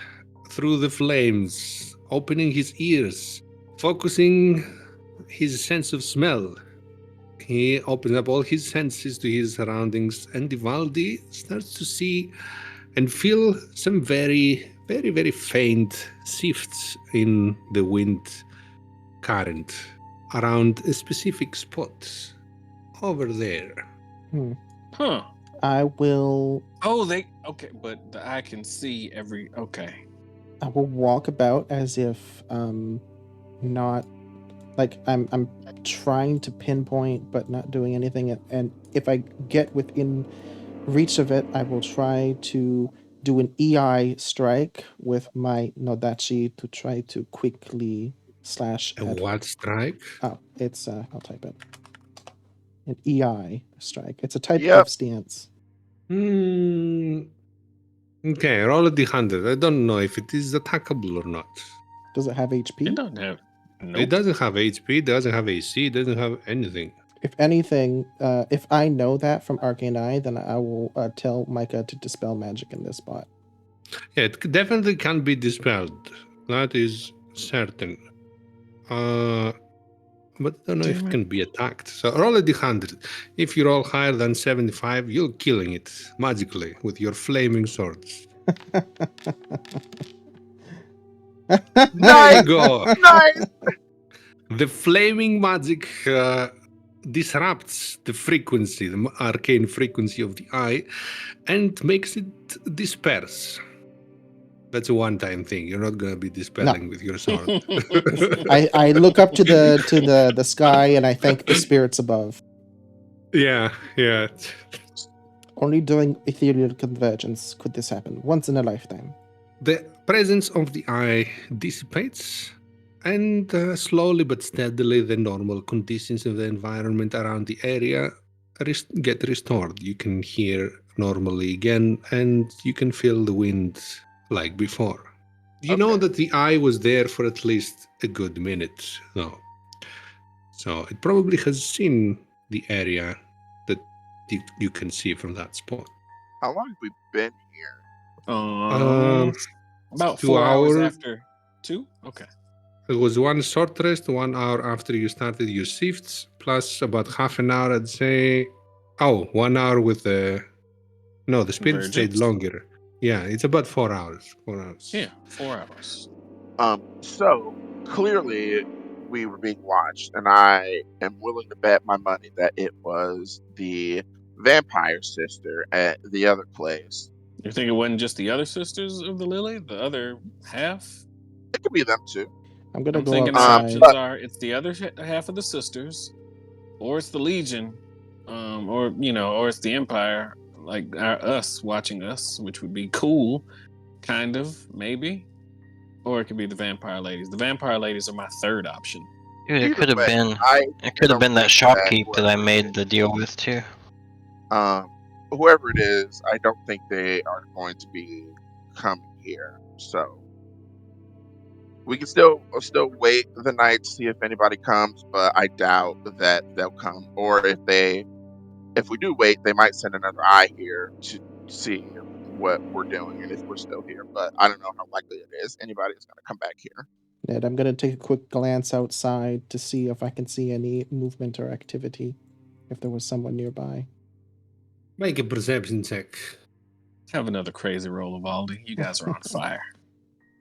through the flames, opening his ears, focusing his sense of smell. He opens up all his senses to his surroundings, and Ivaldi starts to see and feel some very, very, very faint shifts in the wind current around a specific spot over there. Huh. I will Oh, okay, but the eye can see every. Okay. I will walk about as if not like I'm trying to pinpoint but not doing anything, and if I get within reach of it, I will try to do an EI strike with my Nodachi to try to quickly slash A at what strike? Oh, it's I'll type it. An EI strike. It's a type Yep. of stance. Okay, roll a d100. I don't know if it is attackable or not. Does it have HP? It don't have. Nope. It doesn't have HP, it doesn't have AC, it doesn't have anything. If anything, if I know that from Arcane Eye, then I will tell Micah to dispel magic in this spot. Yeah, it definitely can be dispelled. That is certain. But I don't know if Damn it it. can be attacked. So roll a d100. If you roll higher than 75, you're killing it magically with your flaming swords. There you Nice! go. Nice! The flaming magic disrupts the frequency, the arcane frequency of the eye, and makes it disperse. That's a one-time thing. You're not gonna be dispelling with your sword. I look up to the sky and I thank the spirits above. Yeah. Only during Ethereal Convergence could this happen. Once in a lifetime. The presence of the eye dissipates, and slowly but steadily, the normal conditions of the environment around the area get restored. You can hear normally again, and you can feel the wind like before. You know Okay. that the eye was there for at least a good minute, though. So it probably has seen the area that you can see from that spot. How long have we been here? About 2 4 hours hours. after 2. Okay. It was one short rest, 1 hour after you started your shifts, plus about half an hour, I'd say, Oh, 1 hour with the... No, the spirit stayed Convergence. longer. Yeah, it's about 4 hours. 4 hours. Yeah, 4 hours. So clearly we were being watched, and I am willing to bet my money that it was the vampire sister at the other place. You think it wasn't just the other sisters of the Lily, the other half? It could be them too. I'm gonna I'm go thinking the outside. options are it's the other half of the sisters, or it's the Legion, or or it's the Empire, like us watching us, which would be cool, kind of maybe, or it could be the Vampire Ladies. The Vampire Ladies are my third option. Dude, it Either could have way, been. I It could have don't been that think shopkeep that I whoever it made is- the deal with too. Whoever it is, I don't think they are going to be coming here. So we can still wait the night to see if anybody comes, but I doubt that they'll come. Or if we do wait, they might send another eye here to see what we're doing and if we're still here. But I don't know how likely it is anybody is going to come back here. Ned, I'm gonna take a quick glance outside to see if I can see any movement or activity, if there was someone nearby. Make a perception check. Have another crazy roll of Aldi. You guys are on fire.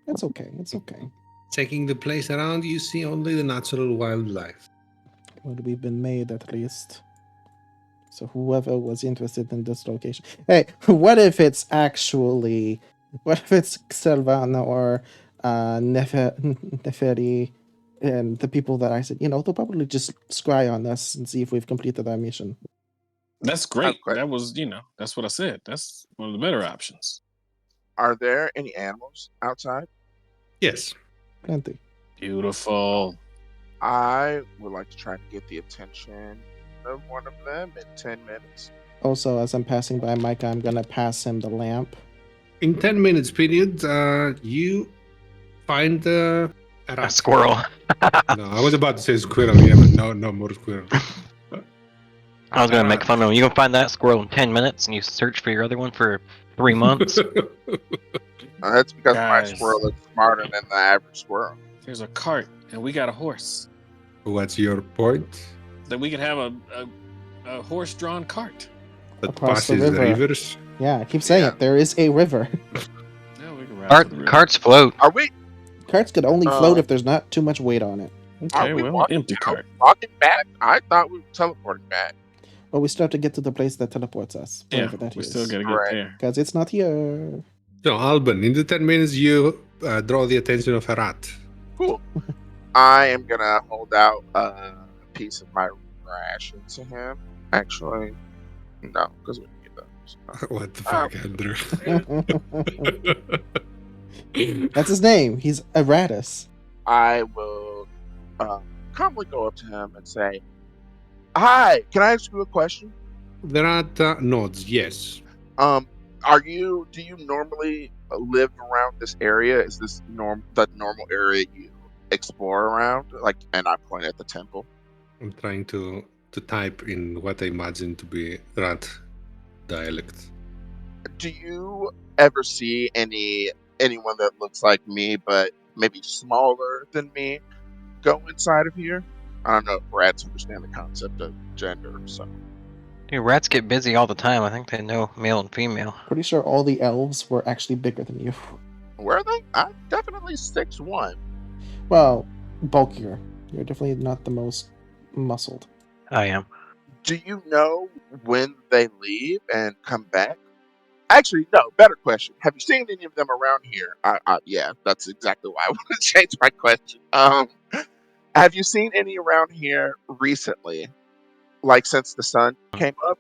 It's okay. It's okay. Checking the place around, you see only the natural wildlife. Well, we've been made at least. So whoever was interested in this location. Hey, what if it's actually... What if it's Selvana or Neferi and the people that I said, they'll probably just scry on us and see if we've completed our mission. That's great. Okay. That was, that's what I said. That's one of the better options. Are there any animals outside? Yes. Plenty. Beautiful. I would like to try to get the attention of one of them in 10 minutes. Also, as I'm passing by Micah, I'm going to pass him the lamp. In 10 minutes period, you find a A rat. squirrel. No, I was about to say squirrel. Yeah, but no more squirrel. I was gonna make rat. fun of him. You can find that squirrel in 10 minutes, and you search for your other one for 3 months. That's because Guys. my squirrel is smarter than the average squirrel. There's a cart, and we got a horse. What's your point? That we could have a horse-drawn cart. That Across the passes the river. rivers. Yeah, I keep saying Yeah. it. There is a river. Yeah, we can ride to the river. Carts float. Are we Carts could only float if there's not too much weight on it. Okay, are we well, walking empty out, cart. walking back? I thought we were teleporting back. But we still have to get to the place that teleports us. Yeah, Wherever that we is. still gotta get Right. there. Because it's not here. So, Alban, in the 10 minutes, you draw the attention of a rat. Cool. I am gonna hold out a piece of my ration to him. Actually, no, because we can get those. What the fuck, Andrew? That's his name. He's Eratus. I will calmly go up to him and say, "Hi, can I ask you a question? The rat nods, yes. Do you normally live around this area? Is this the normal area you explore around? Like, and I point at the temple. I'm trying to type in what I imagine to be rat dialect. Do you ever see anyone that looks like me, but maybe smaller than me, go inside of here? I don't know if rats understand the concept of gender, so. Dude, rats get busy all the time. I think they know male and female. Pretty sure all the elves were actually bigger than you. Were they? I'm definitely 6'1". Well, bulkier. You're definitely not the most muscled. I am. Do you know when they leave and come back? Actually, no. Better question. Have you seen any of them around here? Yeah, that's exactly why I want to change my question. Have you seen any around here recently? Like since the sun came up?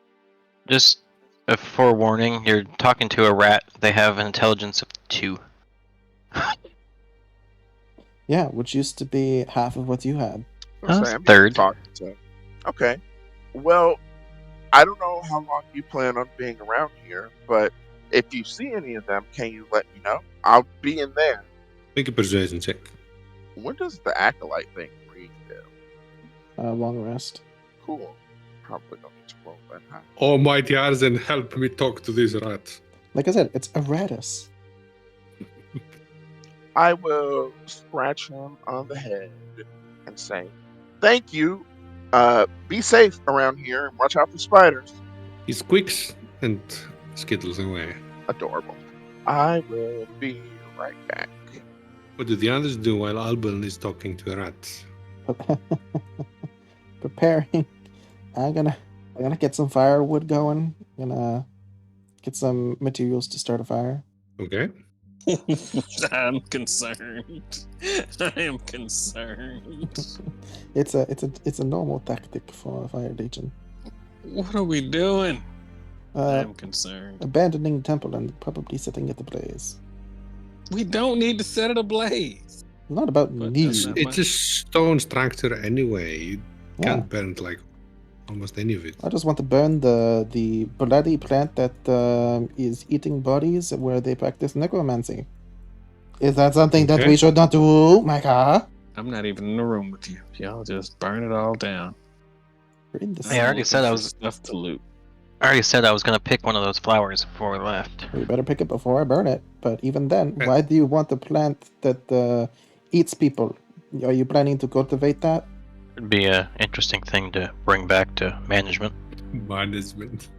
Just a forewarning, you're talking to a rat. They have an intelligence of 2. Yeah, which used to be half of what you had. I'm That's saying, I'm third. talking to- Okay. Well, I don't know how long you plan on being around here, but if you see any of them, can you let me know? I'll be in there. Make a persuasion check. When does the acolyte thing read? Long rest. Cool. Probably don't need to roll that high. Almighty Arzen, help me talk to this rat. Like I said, it's Eratus. I will scratch him on the head and say, "Thank you. Be safe around here and watch out for spiders." He squeaks and skittles away. Adorable. I will be right back. What do the others do while Alban is talking to rats? Preparing. I'm gonna get some firewood going. Gonna get some materials to start a fire. Okay. I'm concerned. I am concerned. It's a normal tactic for a fire legion. What are we doing? Uh, I'm concerned. abandoning the temple and probably setting it ablaze. We don't need to set it ablaze. It's not about But need. that's not- It's a stone structure anyway. You Yeah. can't burn like almost any of it. I just want to burn the bloody plant that is eating bodies where they practice necromancy. Is that something that Okay. we should not do, Micah? I'm not even in the room with you. Y'all just burn it all down. We're in the Hey, I already looking said I for was- stuff to loot. I already said I was gonna pick one of those flowers before we left. We better pick it before I burn it. But even then, Okay. why do you want the plant that eats people? Are you planning to cultivate that? It'd be a interesting thing to bring back to management. Management.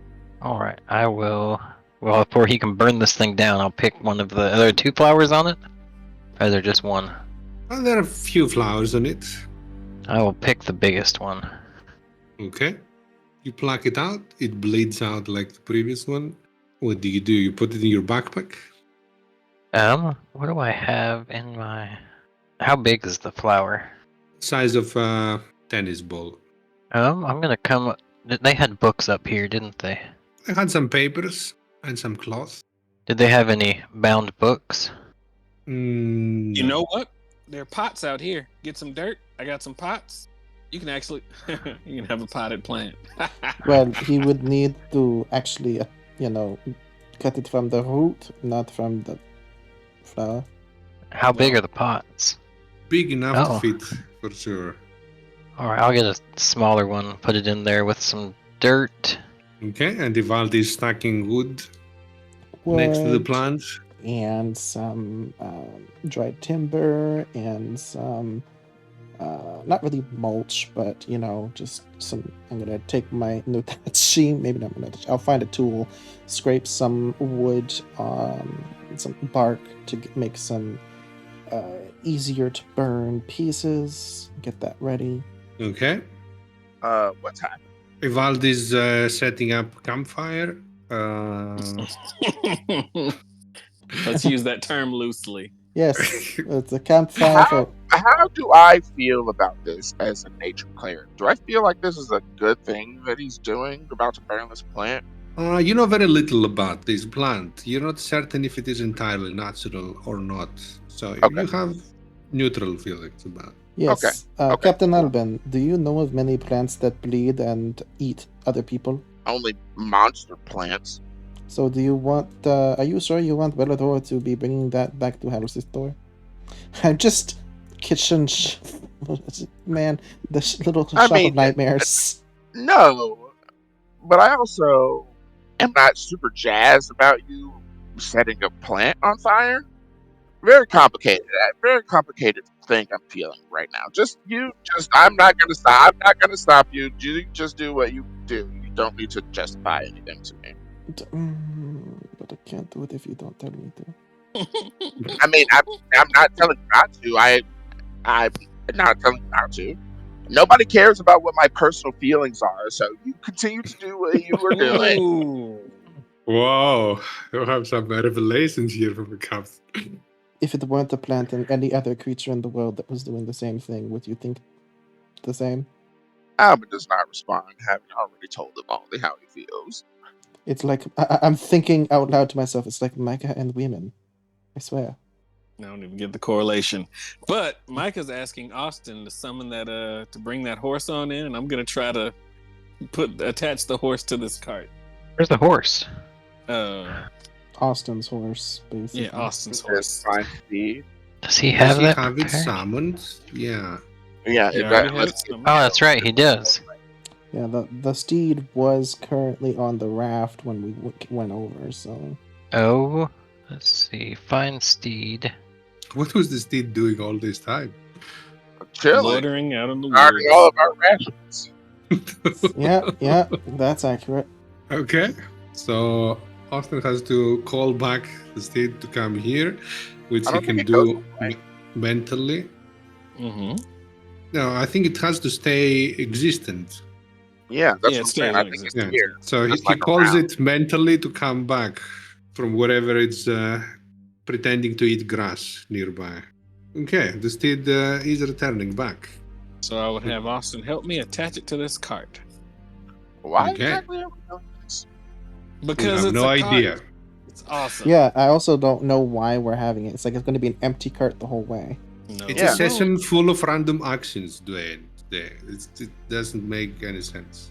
All right, I will. Well, before he can burn this thing down, I'll pick one of the other 2 flowers on it. Or is there just one? Well, there are a few flowers on it. I will pick the biggest one. Okay. You pluck it out. It bleeds out like the previous one. What do? You put it in your backpack? What do I have in my? How big is the flower? Size of a tennis ball. I'm gonna come. They had books up here, didn't they? I had some papers and some cloth. Did they have any bound books? You know what? There are pots out here. Get some dirt. I got some pots. You can actually, you can have a potted plant. Well, he would need to actually, cut it from the root, not from the flower. How big Well- are the pots? Big enough Oh. to fit, for sure. All right, I'll get a smaller one. Put it in there with some dirt. Okay, and Ivaldi is stacking wood next to the Wood plant. and some dried timber and some not really mulch, but just some. I'm gonna take my notachi, maybe not my notachi. I'll find a tool, scrape some wood, some bark to make some easier to burn pieces. Get that ready. Okay. What's happening? Ivaldi's setting up campfire. Let's use that term loosely. Yes, it's a campfire. For, How do I feel about this as a nature cleric? Do I feel like this is a good thing that he's doing about to burn this plant? You know very little about this plant. You're not certain if it is entirely natural or not. So Okay. you have neutral feelings about it. yes, okay. Captain Alban, do you know of many plants that bleed and eat other people? Only monster plants. So do you want, are you sure you want Bellator to be bringing that back to Harris's store? I'm just kitchen, man, the little I shop mean, of nightmares. No, but I also am not super jazzed about you setting a plant on fire. Very complicated. Very complicated thing I'm feeling right now. I'm not gonna stop. I'm not gonna stop you. You just do what you do. You don't need to justify anything to me. But I can't do it if you don't tell me to. I mean, I'm not telling you not to. I'm not telling you not to. Nobody cares about what my personal feelings are, so you continue to do what you were doing. Ooh. Whoa, you have some revelations here from the captain. If it weren't a plant and any other creature in the world that was doing the same thing, would you think the same? Alvin does not respond, having already told him only how he feels. It's like, I'm thinking out loud to myself, it's like Micah and women. I swear. I don't even get the correlation. But Micah's asking Austin to summon that to bring that horse on in, and I'm gonna try to attach the horse to this cart. Where's the horse? Austin's horse, basically. Yeah, Austin's Just horse. find Steve. Does he Does have he that? have it prepared? summoned? Yeah. Yeah, Yeah, I that, already had let's it get summoned. Oh, that's right, he does. Yeah, the steed was currently on the raft when we went over, so... Oh, let's see. Find steed. What was the steed doing all this time? chilling. Loitering out in the Guarding woods. all of our rations. Yeah, that's accurate. Okay. So Austin has to call back the state to come here, which I he don't think can it goes do away. mentally. Mm-hmm. No, I think it has to stay existent. Yeah, that's Yeah, what I'm it saying. stays I in think it's existence. Yeah. here. So Just he like calls around. it mentally to come back from wherever it's pretending to eat grass nearby. Okay, the steed is returning back. So I would have Austin help me attach it to this cart. Why Okay. exactly are we doing this? Because have it's no a idea. cart. It's awesome. Yeah, I also don't know why we're having it. It's like it's going to be an empty cart the whole way. No, It's Yeah. a session full of random actions, Dwayne. It doesn't make any sense.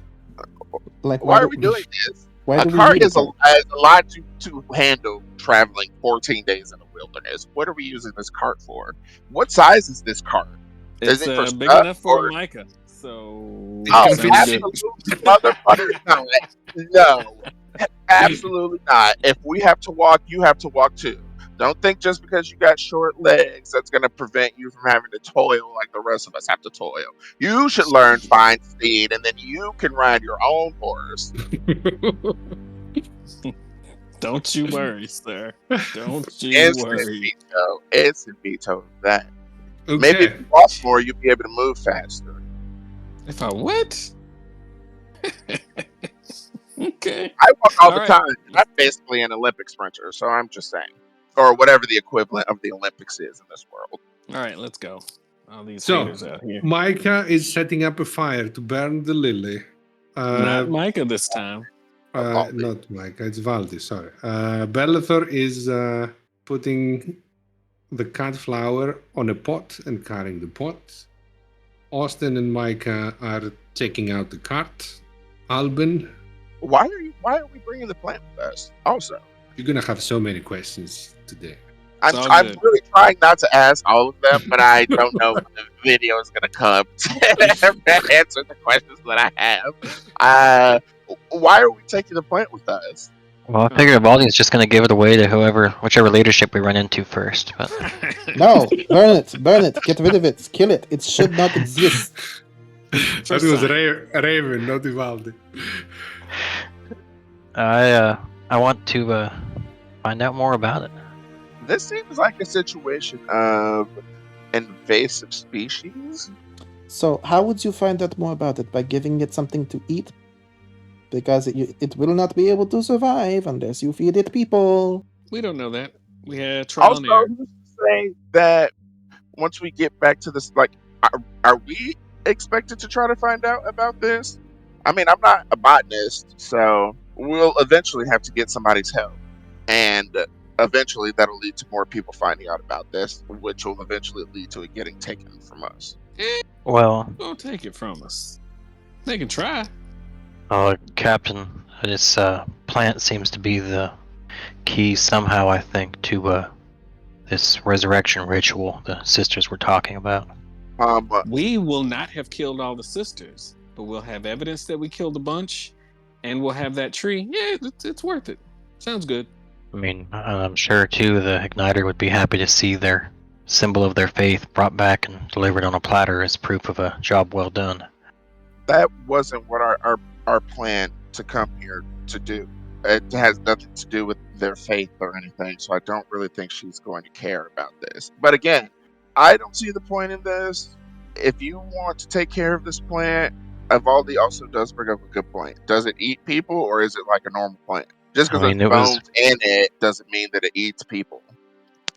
Like, Why are we doing this? Why A do we cart need a is a cart? lot to handle traveling 14 days in the wilderness. What are we using this cart for? What size is this cart? Is It's it for big stuff enough for or? a Micah. So It Oh, can fit- sounds good. absolutely, motherfucker, not. No, absolutely not. If we have to walk, you have to walk too. Don't think just because you got short legs that's going to prevent you from having to toil like the rest of us have to toil. You should learn fine steed, and then you can ride your own horse. Don't you worry, sir. Don't you Instant worry. veto. Instant veto of that. okay. Maybe if you walk more, you'll be able to move faster. If I what? Okay. I walk all the All right. time. And I'm basically an Olympic sprinter, so I'm just saying. Or whatever the equivalent of the Olympics is in this world. All right, let's go. All these So, haters out here. Micah is setting up a fire to burn the lily. Not Micah this time. Valdi. Not Micah, it's Valdi, sorry. Bellathor is putting the cut flower on a pot and carrying the pot. Austin and Micah are checking out the cart. Albin, Why are we bringing the plant with us? Also, you're gonna have so many questions today. It's all I'm good. really trying not to ask all of them, but I don't know when the video is gonna come to answer the questions that I have. Why are we taking the plant with us? Well, I figured Valdi's just gonna give it away to whichever leadership we run into first. But No, burn it, get rid of it, kill it. It should not exist. That was Raven, not Ivaldi. I want to find out more about it. This seems like a situation of invasive species. So, how would you find out more about it? By giving it something to eat? Because it will not be able to survive unless you feed it people. We don't know that. We had trial and Also, error. who's to say that once we get back to this, like, are we expected to try to find out about this? I mean, I'm not a botanist, so we'll eventually have to get somebody's help. And eventually that'll lead to more people finding out about this, which will eventually lead to it getting taken from us. Well, Don't take it from us. They can try. Captain, this plant seems to be the key somehow, I think, to this resurrection ritual the sisters were talking about. We will not have killed all the sisters, but we'll have evidence that we killed a bunch, and we'll have that tree. Yeah, it's worth it. Sounds good. I mean, I'm sure too the Igniter would be happy to see their symbol of their faith brought back and delivered on a platter as proof of a job well done. That wasn't what our plan to come here to do. It has nothing to do with their faith or anything, so I don't really think she's going to care about this. But again, I don't see the point in this. If you want to take care of this plant, Evaldi also does bring up a good point. Does it eat people, or is it like a normal plant? Just because I mean, there's bones in it doesn't mean that it eats people.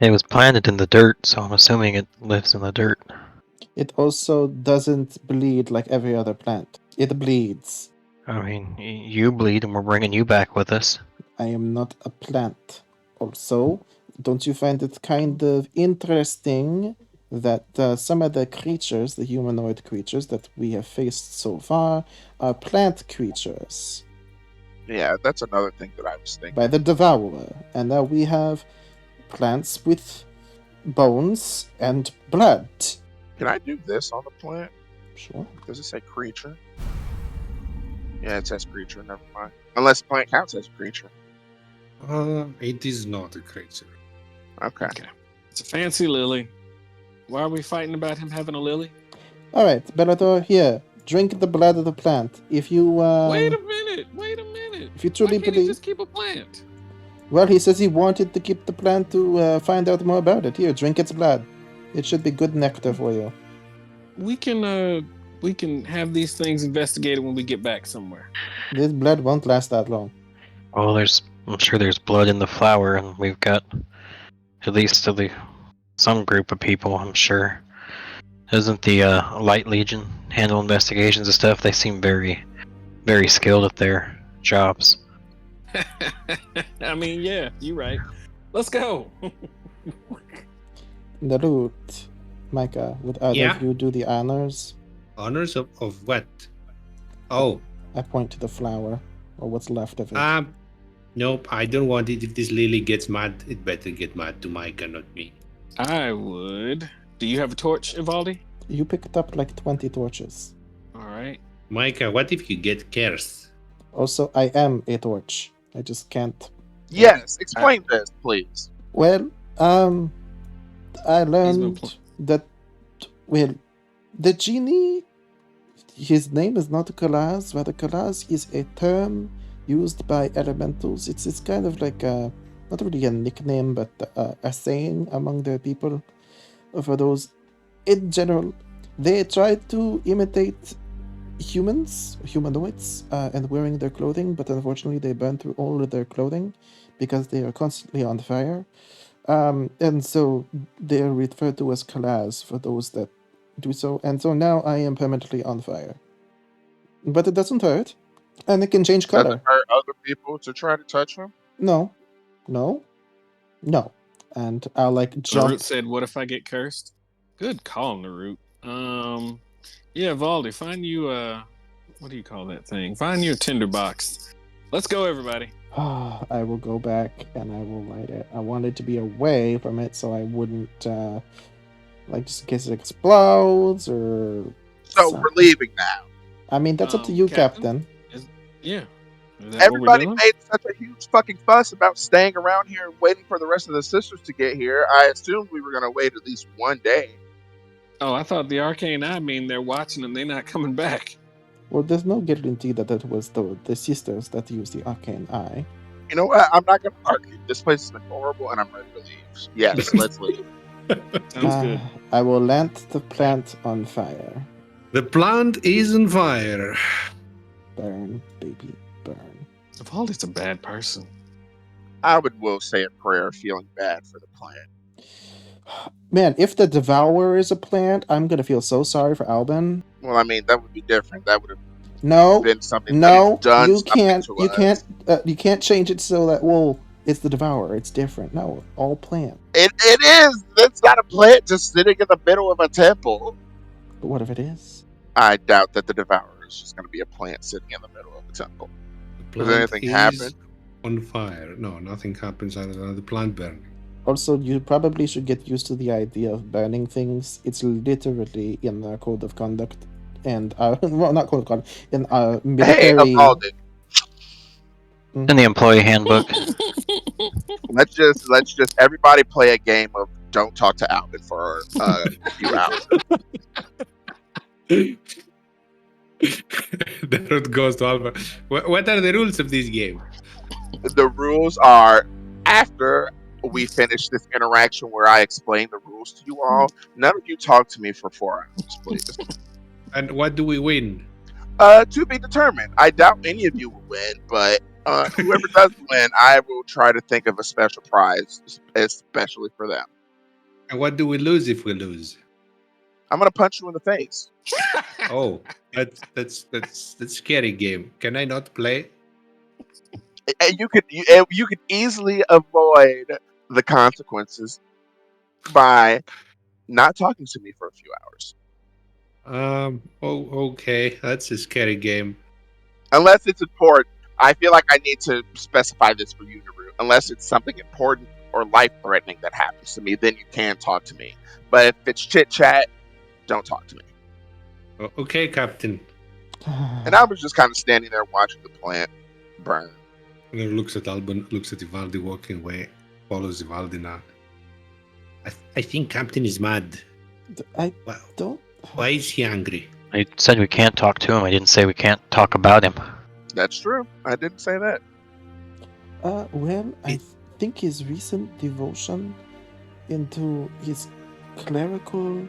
It was planted in the dirt, so I'm assuming it lives in the dirt. It also doesn't bleed like every other plant. It bleeds. I mean, you bleed and we're bringing you back with us. I am not a plant. Also, don't you find it kind of interesting that some of the creatures, the humanoid creatures that we have faced so far, are plant creatures Yeah, that's another thing that I was thinking. by the Devourer, and now we have plants with bones and blood. Can I do this on the plant? Sure. Does it say creature? Yeah, it says creature. Never mind. Unless the plant counts as a creature. It is not a creature. Okay. It's a fancy lily. Why are we fighting about him having a lily? All right, Bellator, here, drink the blood of the plant. If you Wait a minute. If you Why truly can't he believe, just keep a plant? well, he says he wanted to keep the plant to find out more about it. Here, drink its blood. It should be good nectar for you. We can have these things investigated when we get back somewhere. This blood won't last that long. Well, I'm sure there's blood in the flower, and we've got at least some group of people. I'm sure. Doesn't the Light Legion handle investigations and stuff? They seem very, very skilled at their jobs. I mean, yeah, you're right. Let's go. Narut, Micah, would either Yeah? of you do the honors? Honors of what? Oh, I point to the flower, or what's left of it. nope, I don't want it. If this lily gets mad, it better get mad to Micah, not me. I would. Do you have a torch, Ivaldi? You picked up like 20 torches. All right. Micah, what if you get cursed? Also, I am a torch. I just can't. Yes, explain this, please. Well, I learned that, well, the genie, his name is not Kalaz, rather Kalaz is a term used by elementals. It's kind of like not really a nickname, but a saying among their people. For those, in general, they try to imitate humanoids, and wearing their clothing, but unfortunately they burn through all of their clothing because they are constantly on fire. And so they are referred to as Kalaz for those that do so. And so now I am permanently on fire. But it doesn't hurt. And it can change Does color. it hurt other people to try to touch him? No. And I'll like jump. Narut said, "What if I get cursed?" Good call, Narut. Yeah, Valdi, find you what do you call that thing? Find you a tinderbox. Let's go, everybody. I will go back and I will light it. I wanted to be away from it so I wouldn't, like, just in case it explodes or. So something. we're leaving now. I mean, that's up to you, Captain. Yeah. Is that what we're Everybody doing? made such a huge fucking fuss about staying around here and waiting for the rest of the sisters to get here. I assumed we were going to wait at least one day. Oh, I thought the arcane eye mean they're watching and they're not coming back. Well, there's no guarantee that it was the sisters that used the arcane eye. You know what? I'm not going to argue. This place has been horrible and I'm ready to leave. Yes, let's leave. Sounds good. I will land the plant on fire. The plant is on fire. Burn, baby, burn. Valdi's a bad person. I will say a prayer feeling bad for the plant. Man, if the Devourer is a plant, I'm gonna feel so sorry for Albin. Well, I mean, that would be different. That would have No, been something no, done you something can't. to You us. you can't change it so that it's the Devourer. It's different. No, all plant. It is. It's not a plant just sitting in the middle of a temple. But what if it is? I doubt that the Devourer is just going to be a plant sitting in the middle of a temple. The Does plant anything is happen? on fire. No, nothing happens other than the plant burning. Also, you probably should get used to the idea of burning things. It's literally in the code of conduct, and well, not code of conduct, in Hey, military. Evaldi, In the employee handbook. let's just everybody play a game of don't talk to Alvin for a few hours. The road goes to Alpha. What are the rules of this game? The rules are after we finish this interaction where I explain the rules to you all, none of you talk to me for 4 hours, please. And what do we win? To be determined. I doubt any of you will win, but whoever does win, I will try to think of a special prize, especially for them. And what do we lose if we lose? I'm gonna punch you in the face. Oh, that's scary game. Can I not play? And you could easily avoid the consequences by not talking to me for a few hours. Oh, okay. That's a scary game. Unless it's important. I feel like I need to specify this for you, Naru. Unless it's something important or life-threatening that happens to me, then you can talk to me. But if it's chit-chat, don't talk to me. Okay, Captain. And I was just kind of standing there watching the plant burn. And he looks at Alban, looks at Ivaldi walking away, follows Ivaldi now. I think Captain is mad. I Wow. don't. Why is he angry? I said we can't talk to him. I didn't say we can't talk about him. That's true. I didn't say that. Well, I It- think his recent devotion into his clerical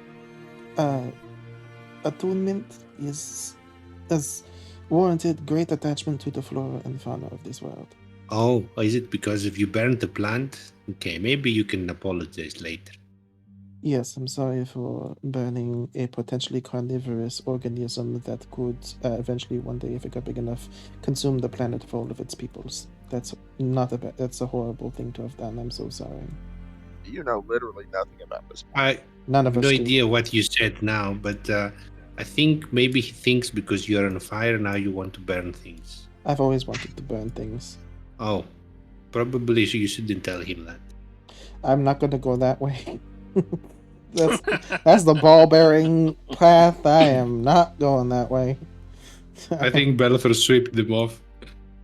attunement has warranted great attachment to the flora and fauna of this world. Oh, is it because if you burned the plant? Okay, maybe you can apologize later. Yes, I'm sorry for burning a potentially carnivorous organism that could eventually, one day, if it got big enough, consume the planet for all of its peoples. That's not a that's a horrible thing to have done. I'm so sorry. You know literally nothing about this. I None of have us no do. idea what you said now, but I think maybe he thinks because you're on fire now you want to burn things. I've always wanted to burn things. Oh, probably you shouldn't tell him that. I'm not going to go that way. that's the ball bearing path. I am not going that way. I think Bellator swept them off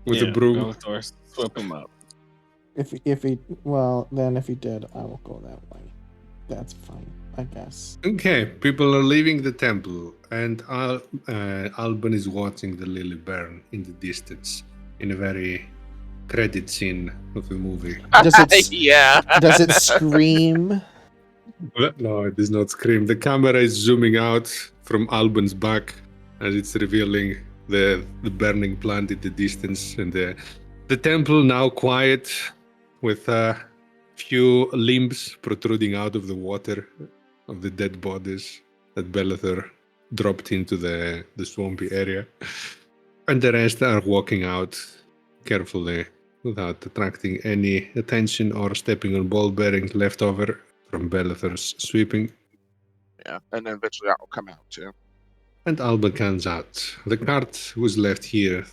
with a broom. Bellator, sweep him up. if he then if he did, I will go that way. That's fine, I guess. Okay, people are leaving the temple, and Alban is watching the lily burn in the distance in a very credit scene of the movie. Does it Yeah. does it scream? No, it does not scream. The camera is zooming out from Alban's back as it's revealing the burning plant in the distance, and the temple now quiet with a few limbs protruding out of the water of the dead bodies that Bellator dropped into the swampy area. And the rest are walking out carefully without attracting any attention or stepping on ball bearings left over from Bellator's sweeping. Yeah, and then eventually I'll come out too. And Alba comes out. The cart was left here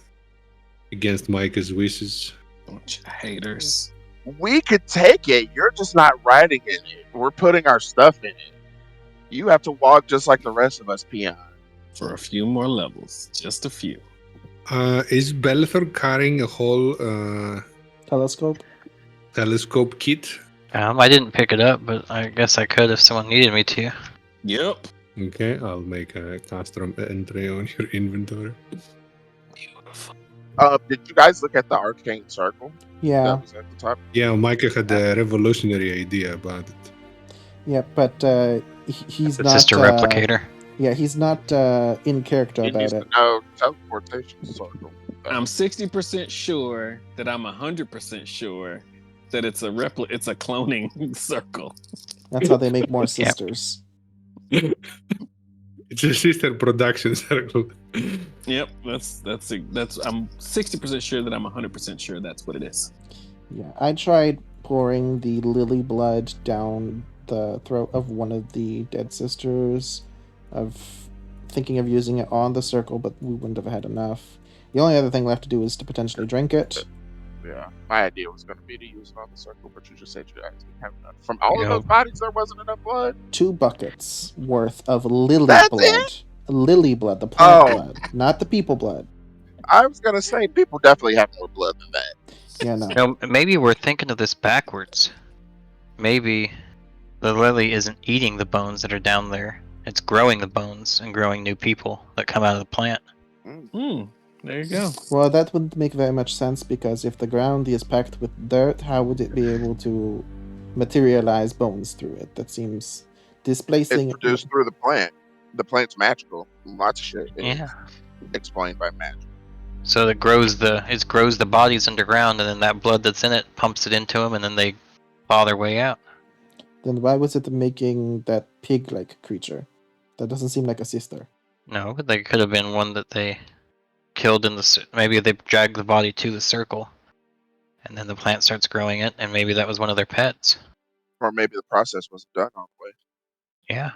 against Micah's wishes. Bunch of haters. We could take it. You're just not riding in it. We're putting our stuff in it. You have to walk just like the rest of us, peon. For a few more levels. Just a few. Is Bellator carrying a whole Telescope? telescope kit? I didn't pick it up, but I guess I could if someone needed me to. Yep. Okay, I'll make a custom entry on your inventory. Beautiful. Did you guys look at the arcane circle Yeah, that was at the top? Yeah, Micah had a revolutionary idea about it. yeah, but he's The not sister replicator. Yeah, he's not in character He about needs it. to know teleportation circle. I'm 60% sure that I'm 100% sure that it's a it's a cloning circle. That's how they make more Yep. sisters. It's a sister production circle. Yep, that's I'm 60% sure that I'm 100% sure that's what it is. Yeah, I tried pouring the lily blood down the throat of one of the dead sisters, of thinking of using it on the circle, but we wouldn't have had enough. The only other thing left to do is to potentially drink it. Yeah, my idea was going to be to use it on the circle, but you just said you guys didn't have enough. From all of Yep. those bodies, there wasn't enough blood. 2 buckets worth of lily That's blood. Lily blood, the plant Oh. blood, not the people blood. I was going to say, people definitely have more blood than that. Yeah, no. No, maybe we're thinking of this backwards. Maybe the lily isn't eating the bones that are down there. It's growing the bones and growing new people that come out of the plant. There you go. Well, that wouldn't make very much sense, because if the ground is packed with dirt, how would it be able to materialize bones through it? That seems displacing. It's produced through the plant. The plant's magical. Lots of shit is Yeah. explained by magic. So it grows the bodies underground, and then that blood that's in it pumps it into them, and then they claw their way out. Then why was it making that pig-like creature? That doesn't seem like a sister. No, but they could have been one that they killed in the. Maybe they dragged the body to the circle, and then the plant starts growing it, and maybe that was one of their pets. Or maybe the process wasn't done all the way. Yeah.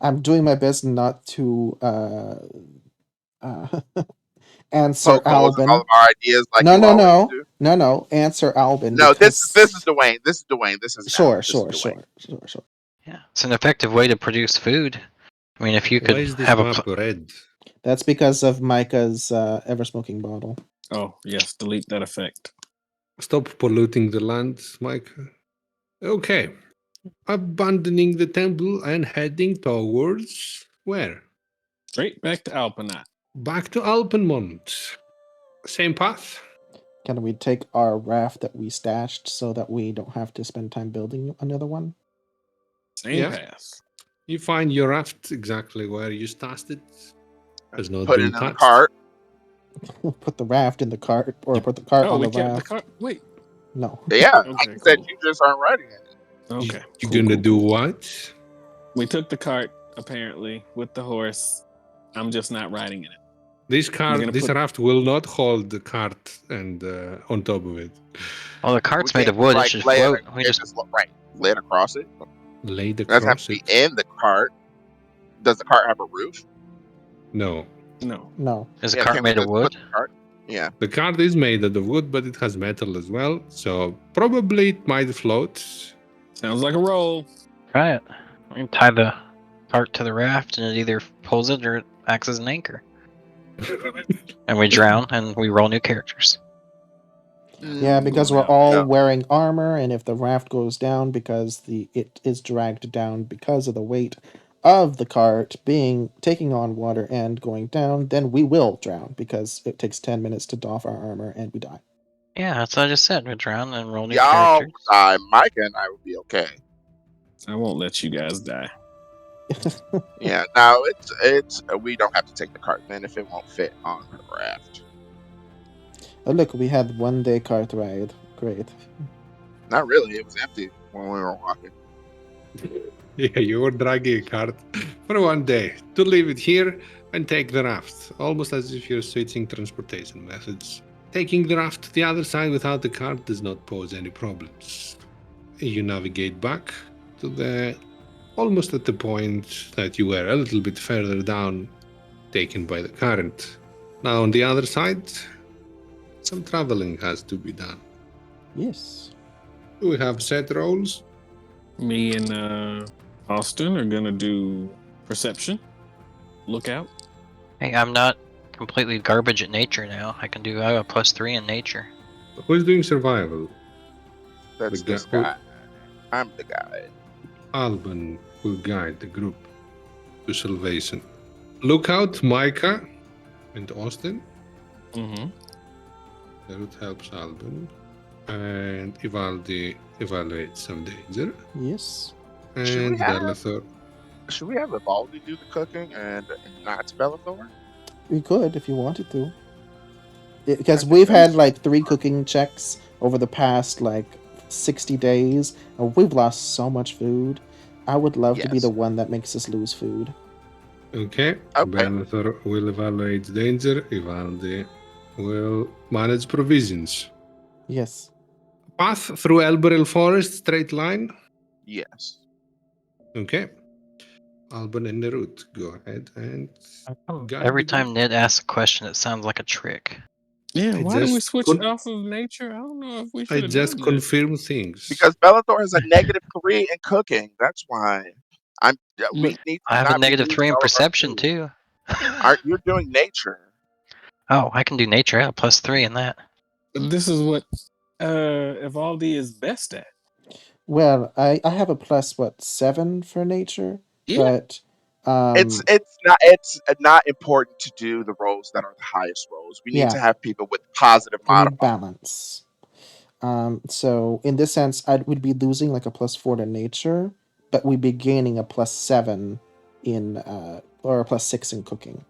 I'm doing my best not to answer Poke holes in Albin. all of our ideas like No, you no, always no, do. no. Answer Albin. No, because... this is Dwayne. This is Dwayne. This is Sure. Yeah. It's an effective way to produce food. I mean, if you Why could is this have a. map red? That's because of Micah's ever-smoking bottle. Oh, yes, delete that effect. Stop polluting the land, Mike. Okay. Abandoning the temple and heading towards where? Straight back to Alpinat. Back to Alpenmont. Same path? Can we take our raft that we stashed so that we don't have to spend time building another one? Same Yeah. path. You find your raft exactly where you stashed it. Has not Put it been in the touched. cart. We'll put the raft in the cart, or Yep. put the cart Oh, on we the kept the raft. cart. Wait. No. Yeah, Okay, I said cool. you just aren't riding it. Okay. You cool, gonna cool, do cool. what? We took the cart apparently with the horse. I'm just not riding in it. This gonna this put- raft will not hold the cart and on top of it. Well, the We cart's made can't of wood. It like should lay it. float. We It just just right. Lay it across it. Laid It doesn't have across to be it. in the cart. Does the cart have a roof? No. No. No. is the Yeah, cart can't we made of just put wood? the cart? Yeah. The cart is made out of wood, but it has metal as well. So probably it might float. Sounds like a roll. Try it. We can tie the cart to the raft, and it either pulls it or it acts as an anchor. And we drown, and we roll new characters. Yeah, because going we're down. all No. wearing armor, and if the raft goes down because it is dragged down because of the weight of the cart taking on water and going down, then we will drown because it takes 10 minutes to doff our armor and we die. Yeah, that's what I just said. We drown and roll new Y'all characters. die. Micah and I would be okay. I won't let you guys die. Yeah. Now it's we don't have to take the cart then if it won't fit on the raft. Oh look, we had 1 day cart ride. Great. Not really. It was empty when we were walking. Yeah, you were dragging a cart for 1 day to leave it here and take the raft, almost as if you're switching transportation methods. Taking the raft to the other side without the cart does not pose any problems. You navigate back to the almost at the point that you were a little bit further down, taken by the current. Now on the other side, some traveling has to be done. Yes. Do we have set roles? Me and Austin are gonna do perception. Lookout. Hey, I'm not completely garbage at nature now. I have a +3 in nature. Who's doing survival? That's The this guy- guy. I'm the guy. Alban will guide the group to salvation. Lookout, Micah, and Austin. Mm-hmm. That helps Alban. And Ivaldi evaluates some danger. Yes. Should we And have- Bellathor. Should we have Evaldi do the cooking and not Bellathor? We could if you wanted to. Because I we've think had like 3 cooking checks over the past like 60 days, and we've lost so much food. I would love to be Yes. the one that makes us lose food. Okay. Okay. Bellathor will evaluate danger. Ivaldi will manage provisions. Yes. Path through Elberil Forest, straight line. Yes. Okay. Alban and Nerut, go ahead and guide Every the time group. Ned asks a question, it sounds like a trick. Yeah, I why do we just switch con- off of nature? I don't know if we I should have just done that. confirm things. Because Bellathor has a -3 in cooking. That's why. We need to I have a not be -3 losing in all of our perception food. too. You're doing nature. Oh, I can do nature. I have a +3 in that. This is what Evaldi is best at. Well, I have a +7 for nature, Yeah. but It's not important to do the roles that are the highest roles. We need to Yeah. have people with positive we need modifiers. balance. So in this sense, I would be losing like a +4 to nature, but we'd be gaining a +7 in or a +6 in cooking.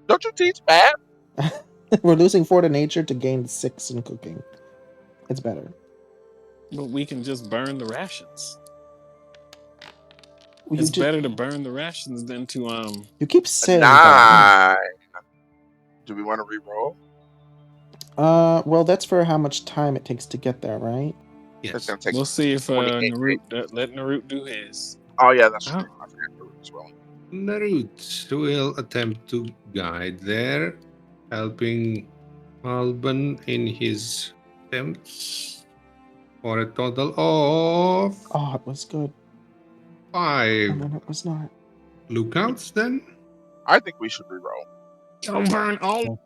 Don't you teach math? We're losing 4 to nature to gain 6 in cooking. It's better. But we can just burn the rations. You It's ju- better to burn the rations than to You keep saying that. 9. Do we want to re-roll? Well, that's for how much time it takes to get there, right? It's Yes. gonna take. We'll see if 28 let Narut do his. Oh yeah, that's Oh. true. I forgot the root as well. Narut will attempt to guide there, helping Alban in his attempts for a total of Oh, it was good. 5 And then it was not. lookouts then. I think we should re-roll. I'll burn all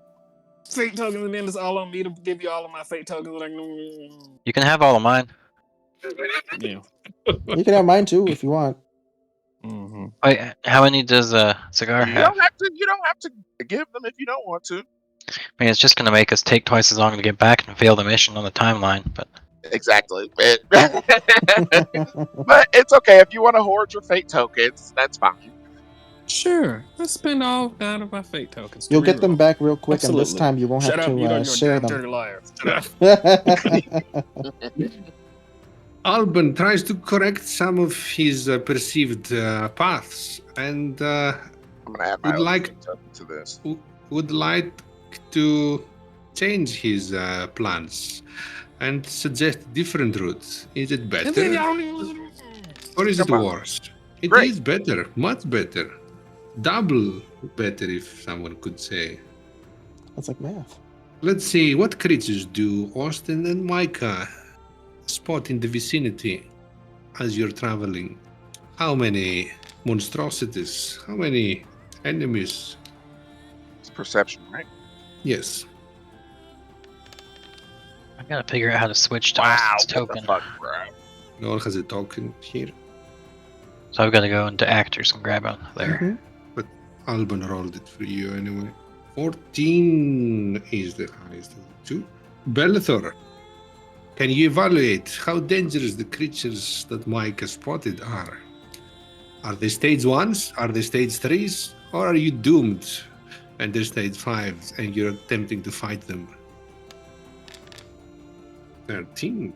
fate tokens, and then it's all on me to give you all of my fate tokens. Like, You can have all of mine. yeah. You can have mine too if you want. Mm-hmm. Wait, how many does Cigar You have? don't have to. You don't have to give them if you don't want to. I mean, it's just gonna make us take twice as long to get back and fail the mission on the timeline. But Exactly. But it's okay if you want to hoard your fate tokens. That's fine. Sure. Let's spend all 9 of my fate tokens. To You'll get them reroll. back real quick, and this Absolutely. time you won't Shut have up! You know to you're a share damn them. dirty liar. Shut up. Alban tries to correct some of his perceived paths, and I'm gonna add my would other like fate token to this. would like to change his plans and suggest different routes. Is it And then better y'all. or is it Come on. worse? It Great. is better, much better, double better, if someone could say. That's like math. Let's see, what creatures do Austin and Micah spot in the vicinity as you're traveling? How many monstrosities? How many enemies? It's perception, right? Yes. I gotta figure out how to switch to Wow. Austin's What token. the fuck, bro? No one has a token here. So I've got to go into actors and grab one there. Mhm. But Alban rolled it for you anyway. 14 is the highest of the two. Belethor, can you evaluate how dangerous the creatures that Micah spotted are? Are they stage 1s? Are they stage 3s? Or are you doomed and they're stage 5s and you're attempting to fight them? 13.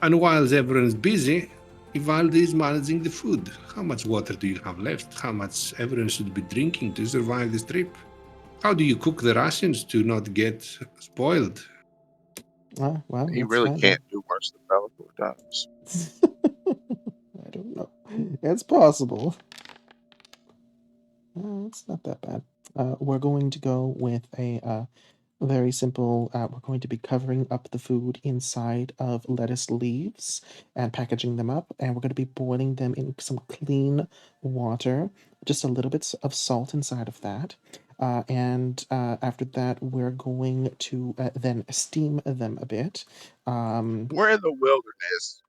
And while everyone's busy, Ivaldi is managing the food. How much water do you have left? How much everyone should be drinking to survive this trip? How do you cook the rations to not get spoiled? Well, He let's really find can't do much than Bellator does. out. I don't know. It's possible. It's not that bad. We're going to go with a very simple. We're going to be covering up the food inside of lettuce leaves and packaging them up, and we're going to be boiling them in some clean water, just a little bit of salt inside of that. And after that, we're going to then steam them a bit. We're in the wilderness.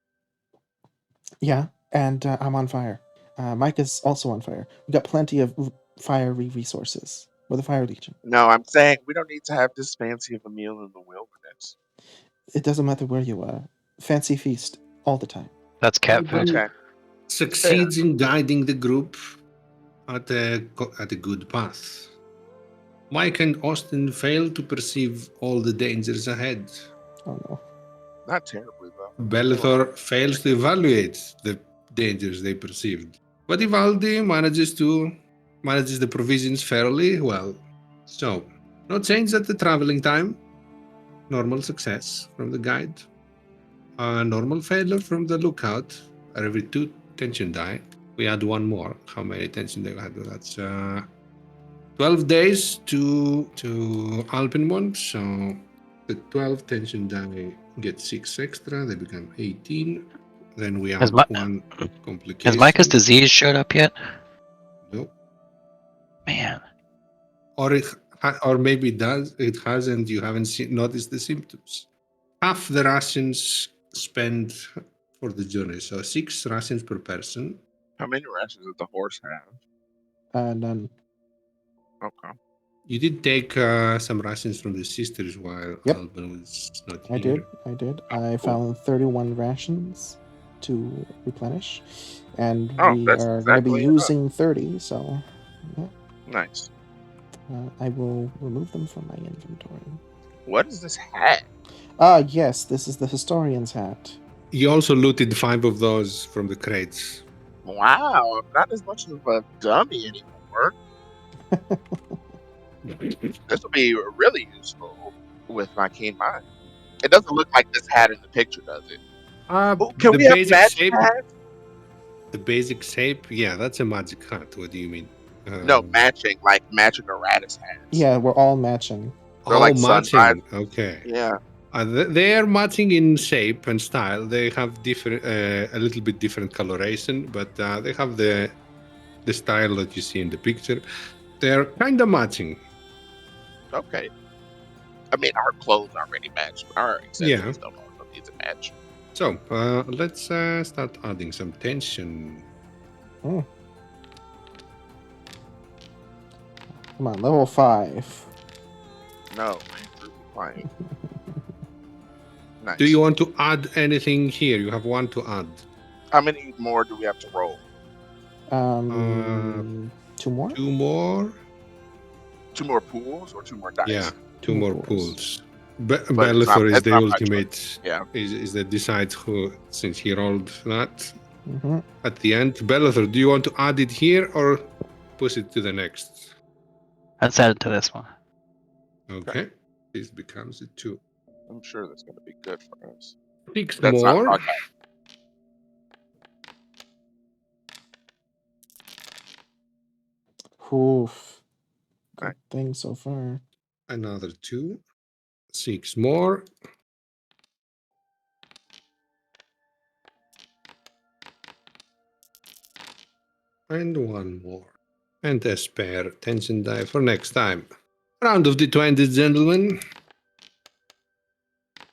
Yeah, and I'm on fire. Mike is also on fire. We've got plenty of fiery resources. We're the Fire Legion. No, I'm saying we don't need to have this fancy of a meal in the wilderness. It doesn't matter where you are. Fancy feast all the time. That's cat food. Okay. Succeeds in guiding the group at a good path. Mike and Austin fail to perceive all the dangers ahead. Oh no. Not terribly, though. Belethor fails to evaluate the dangers they perceived. But Ivaldi manages the provisions fairly well. So, no change at the traveling time. Normal success from the guide. Normal failure from the lookout. Every 2 tension die. We add 1 more. How many tension they had? That's 12 days to Alpenmont. So the 12 tension die get 6 extra. They become 18. Then we Has add Mi- 1 complication. Has Micah's disease showed up yet? No. Man, Or maybe it has, and you haven't noticed the symptoms. Half the rations spent for the journey, so 6 rations per person. How many rations does the horse have? None. Okay. You did take some rations from the sisters while Yep. Alban was not I here. did. I found 31 rations to replenish, and Oh, we that's are going to be exactly enough. using 30. So, yeah, Nice. I will remove them from my inventory. What is this hat? Yes, this is the historian's hat. You also looted 5 of those from the crates. Wow, I'm not as much of a dummy anymore. This will be really useful with my keen mind. It doesn't look like this hat in the picture, does it? Can The we have basic match shape. hats? The basic shape, yeah, that's a magic hat. What do you mean? No, matching, like matching Aratus hats. Yeah, we're all matching. They're like matching. sunrise. Okay. Yeah. They are matching in shape and style. They have different, a little bit different coloration, but they have the style that you see in the picture. They're kind of matching. Okay. I mean, our clothes already match. Our accessories don't also need to match. So let's start adding some tension. Come on, level 5. No, Andrew, be quiet. Nice. Do you want to add anything here? You have one to add. How many more do we have to roll? 2 more? 2 more? 2 more pools or 2 more dice? Yeah, 2 Two more pools. pools. But Bellathor is it's the not my ultimate. Yeah. Is that decides who, since he rolled that Mm-hmm. at the end. Bellathor, do you want to add it here or push it to the next? Let's add it to this one. Okay. This becomes a 2. I'm sure that's going to be good for us. 6 That's not more. okay. Oof. Good Right. thing so far. Another 2. 6 more. And 1 more. And a spare tension die for next time. Round of the 20s, gentlemen.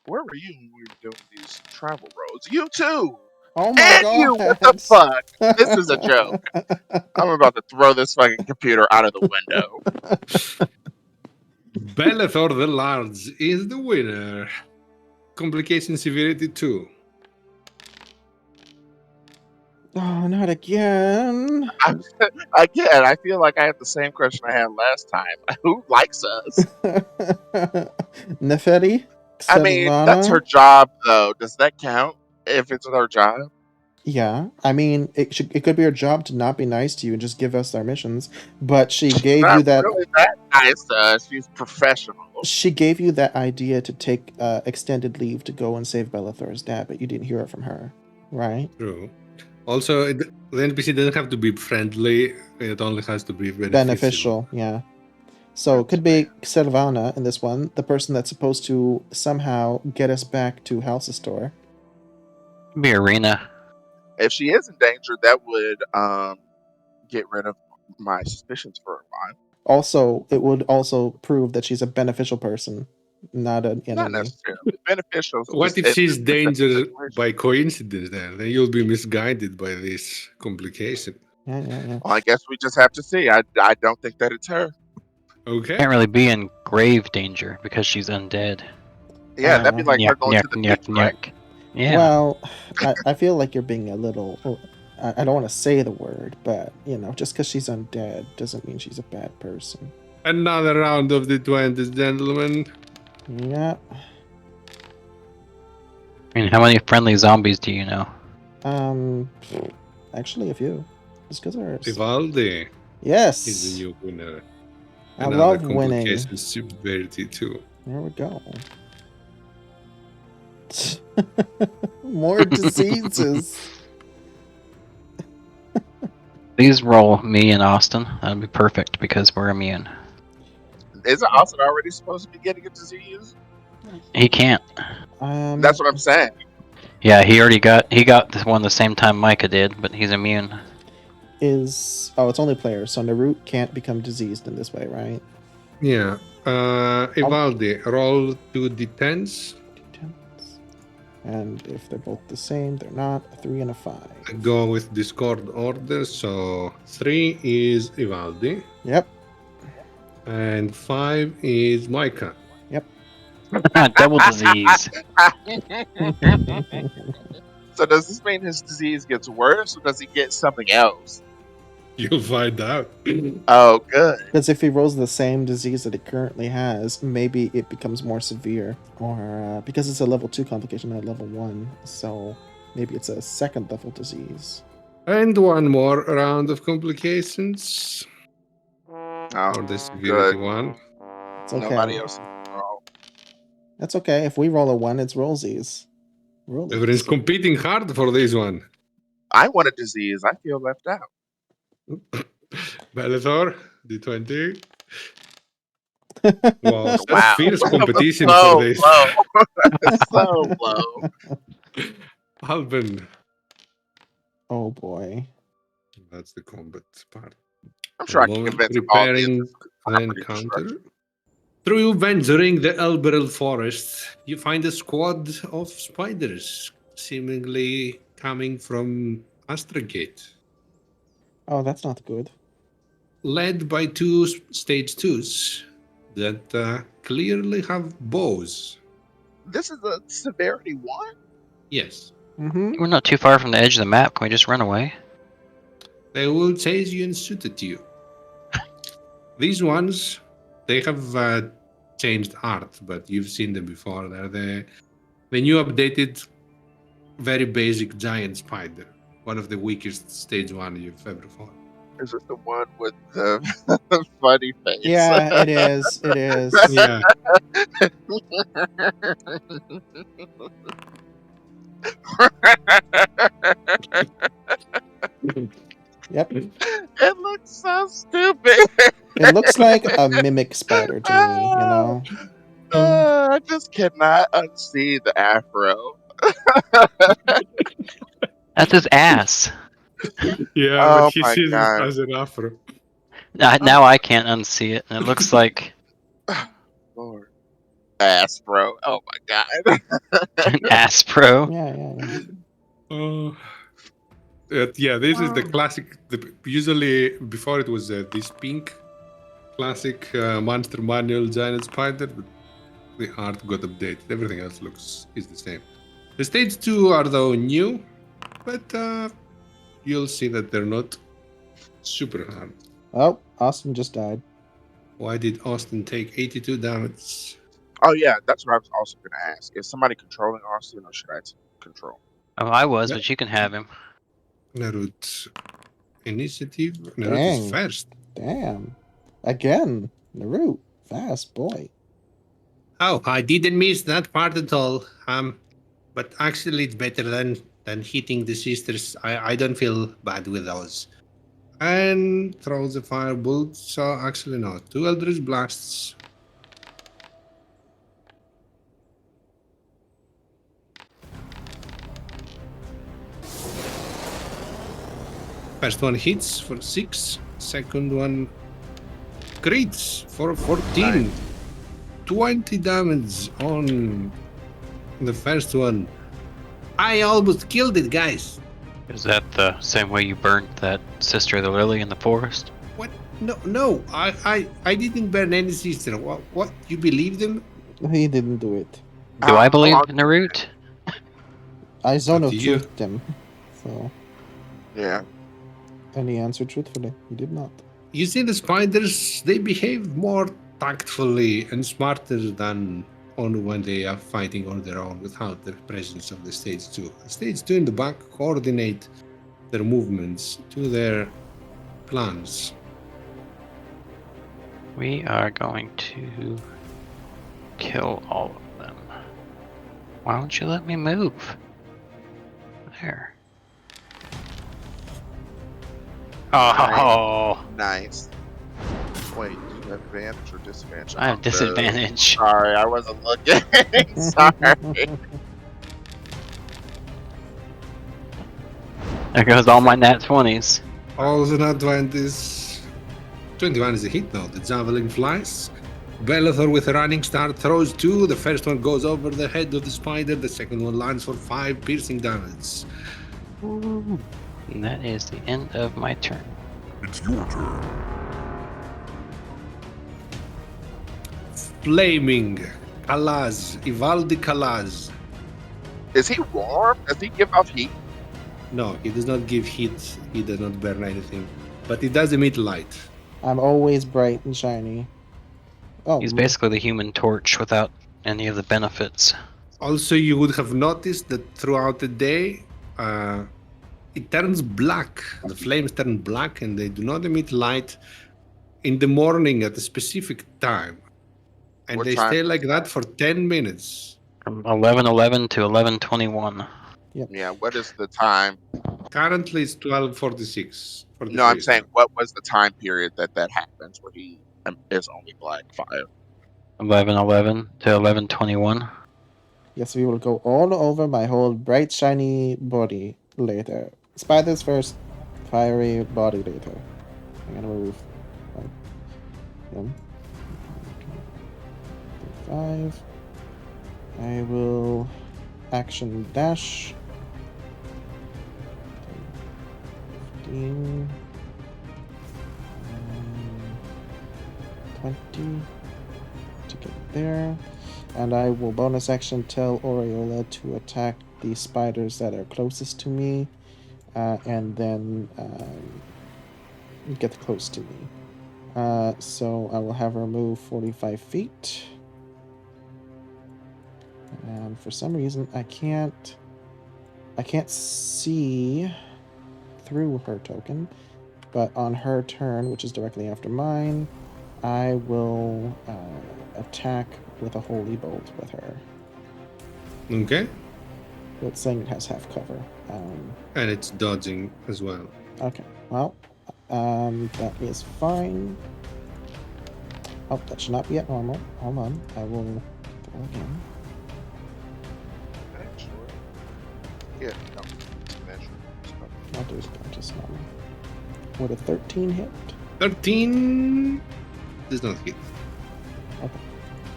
Where were you when we were doing these travel roads? You too! Oh my And god! you! What the fuck? This is a joke. I'm about to throw this fucking computer out of the window. Bellathor the Large is the winner. Complication severity 2. Oh, not again. Again, I feel like I have the same question I had last time. Who likes us? Neferi? I mean, that's her job, though. Does that count if it's her job? Yeah, I mean, it could be her job to not be nice to you and just give us our missions, but she gave Not you that really that nice to us. She's professional. she gave you that idea to take extended leave to go and save Bellathor's dad, but you didn't hear it from her, right? True. Also, the NPC doesn't have to be friendly. It only has to be beneficial. Yeah. So it could be Servana in this one, the person that's supposed to somehow get us back to House's store. Be Arena. If she is in danger, that would get rid of my suspicions for a while. Also, it would also prove that she's a beneficial person, not an Not enemy. necessarily beneficial. What if in she's this specific danger situation. by coincidence then you'll be misguided by this complication. Yeah. Well, I guess we just have to see. I don't think that it's her. Okay. Can't really be in grave danger because she's undead. Yeah, that'd be like her going to the beach, right? Yeah. Well, I feel like you're being a little. I don't want to say the word, but just because she's undead doesn't mean she's a bad person. Another round of the 20s, gentlemen. Yeah. I mean, how many friendly zombies do you know? Actually, a few. Just because ours. Vivaldi Yes. is the new winner. I Another love winning. complication severity 2. There we go. More diseases. Please roll me and Austin. That'd be perfect because we're immune. Isn't Austin already supposed to be getting a disease? He can't. That's what I'm saying. Yeah, he got this one the same time Micah did, but he's immune. It's only players, so Narut can't become diseased in this way, right? Yeah. Vivaldi, roll 2d10s. And if they're both the same, they're not. A 3 and a 5. Go with Discord order. So 3 is Vivaldi. Yep. And 5 is Micah. Yep. Double disease. So does this mean his disease gets worse, or does he get something else? You'll find out. Oh, good. Because if he rolls the same disease that he currently has, maybe it becomes more severe. Or because it's a level 2 complication, not level 1. So maybe it's a second level disease. And one more round of complications. Oh, Or the severity good. 1. It's okay. Nobody else. Oh, That's okay. If we roll a 1, it's rollsies. Everyone's competing hard for this one. I want a disease. I feel left out. Bellathor, D20. Wow, such Wow. fierce competition So for this. low. So low. Alban. Oh boy. That's the combat part. I'm sure I can Moment convince preparing all the encounter. Through venturing the Elberel forest, you find a squad of spiders, seemingly coming from Astragate, Oh, that's not good. led by 2 stage 2s. that clearly have bows. This is a severity 1? Yes, Mm-hmm. We're not too far from the edge of the map. Can we just run away? they will chase you and shoot at you. These ones, they have changed art, but you've seen them before. They're the new updated, very basic giant spider. One of the weakest stage 1 you've ever fought. Is this the one with the funny face? Yeah, it is. It is. Yeah. Yep. It looks so stupid. It looks like a mimic spider to me, you know? I just cannot unsee the afro. That's his ass. Yeah, but Oh he my sees it god. as an afro. Now I can't unsee it, and it looks like Lord. Ass, bro. Oh my god. an ass pro. Yeah, yeah, yeah. Yeah, this is the classic. Usually, before it was this pink classic monster manual giant spider, but the art got updated. Everything else is the same. The stage 2 are though new, but you'll see that they're not super hard. Oh, Austin just died. Why did Austin take 82 damage? Oh yeah, that's what I was also gonna ask. Is somebody controlling Austin or should I take control? Oh, I was, Yeah. but you can have him. Narut initiative. Narut is Dang. first. Damn. Again. Naru. Fast boy. Oh, I didn't miss that part at all. But actually, it's better than hitting the sisters. I don't feel bad with those. And throws a firebolt. So actually, no. 2 Eldritch Blasts. First one hits for 6. Second one crits for 14. Nice. 20 damage on the first one. I almost killed it, guys. Is that the same way you burnt that sister of the lily in the forest? What? No. I didn't burn any sister. What? You believe them? He didn't do it. Do I believe I'll- in the root? I zone Up of to you. truthed him. So, Yeah. and he answered truthfully. He did not. You see, the spiders, they behave more tactfully and smarter than only when they are fighting on their own without the presence of the stage 2. The stage 2 in the back coordinate their movements to their plans. We are going to kill all of them. Why don't you let me move? There. Oh, Nice. Wait, do you have advantage or disadvantage? I have disadvantage. Sorry, I wasn't looking. Sorry. There goes all my nat 20s. Also not 20s. 21 is a hit though. The javelin flies. Bellathor with a running start throws 2. The first one goes over the head of the spider. The second one lands for 5 piercing damage. And that is the end of my turn. It's your turn. Flaming. Kalaz. Ivaldi Kalaz. Is he warm? Does he give off heat? No, he does not give heat. He does not burn anything. But he does emit light. I'm always bright and shiny. Oh, He's basically the Human Torch without any of the benefits. Also, you would have noticed that throughout the day, it turns black. The flames turn black and they do not emit light in the morning at a specific time. And What they time stay is like that? that for 10 minutes. From 11:11 to 11:21. Yeah, what is the time? Currently, it's 12:46. No, I'm saying what was the time period that happens where he is only black fire? 11:11 to 11:21. yes, we will go all over my whole bright, shiny body later. Spiders first, fiery body later. I'm gonna move. Them. 5. I will action dash. 15. 20. get it there. And I will bonus action tell Aureola to attack the spiders that are closest to me, and then get close to me. So I will have her move 45 feet. And for some reason, I can't see through her token. But on her turn, which is directly after mine, I will attack with a holy bolt with her. Okay. It's saying it has half cover. And it's dodging as well. Okay, well, that is fine. Oh, that should not be at normal. Hold on, I will throw again. Actually, yeah, no, measure. I'll do just normal. Would a 13 hit? 13 does not hit. Okay,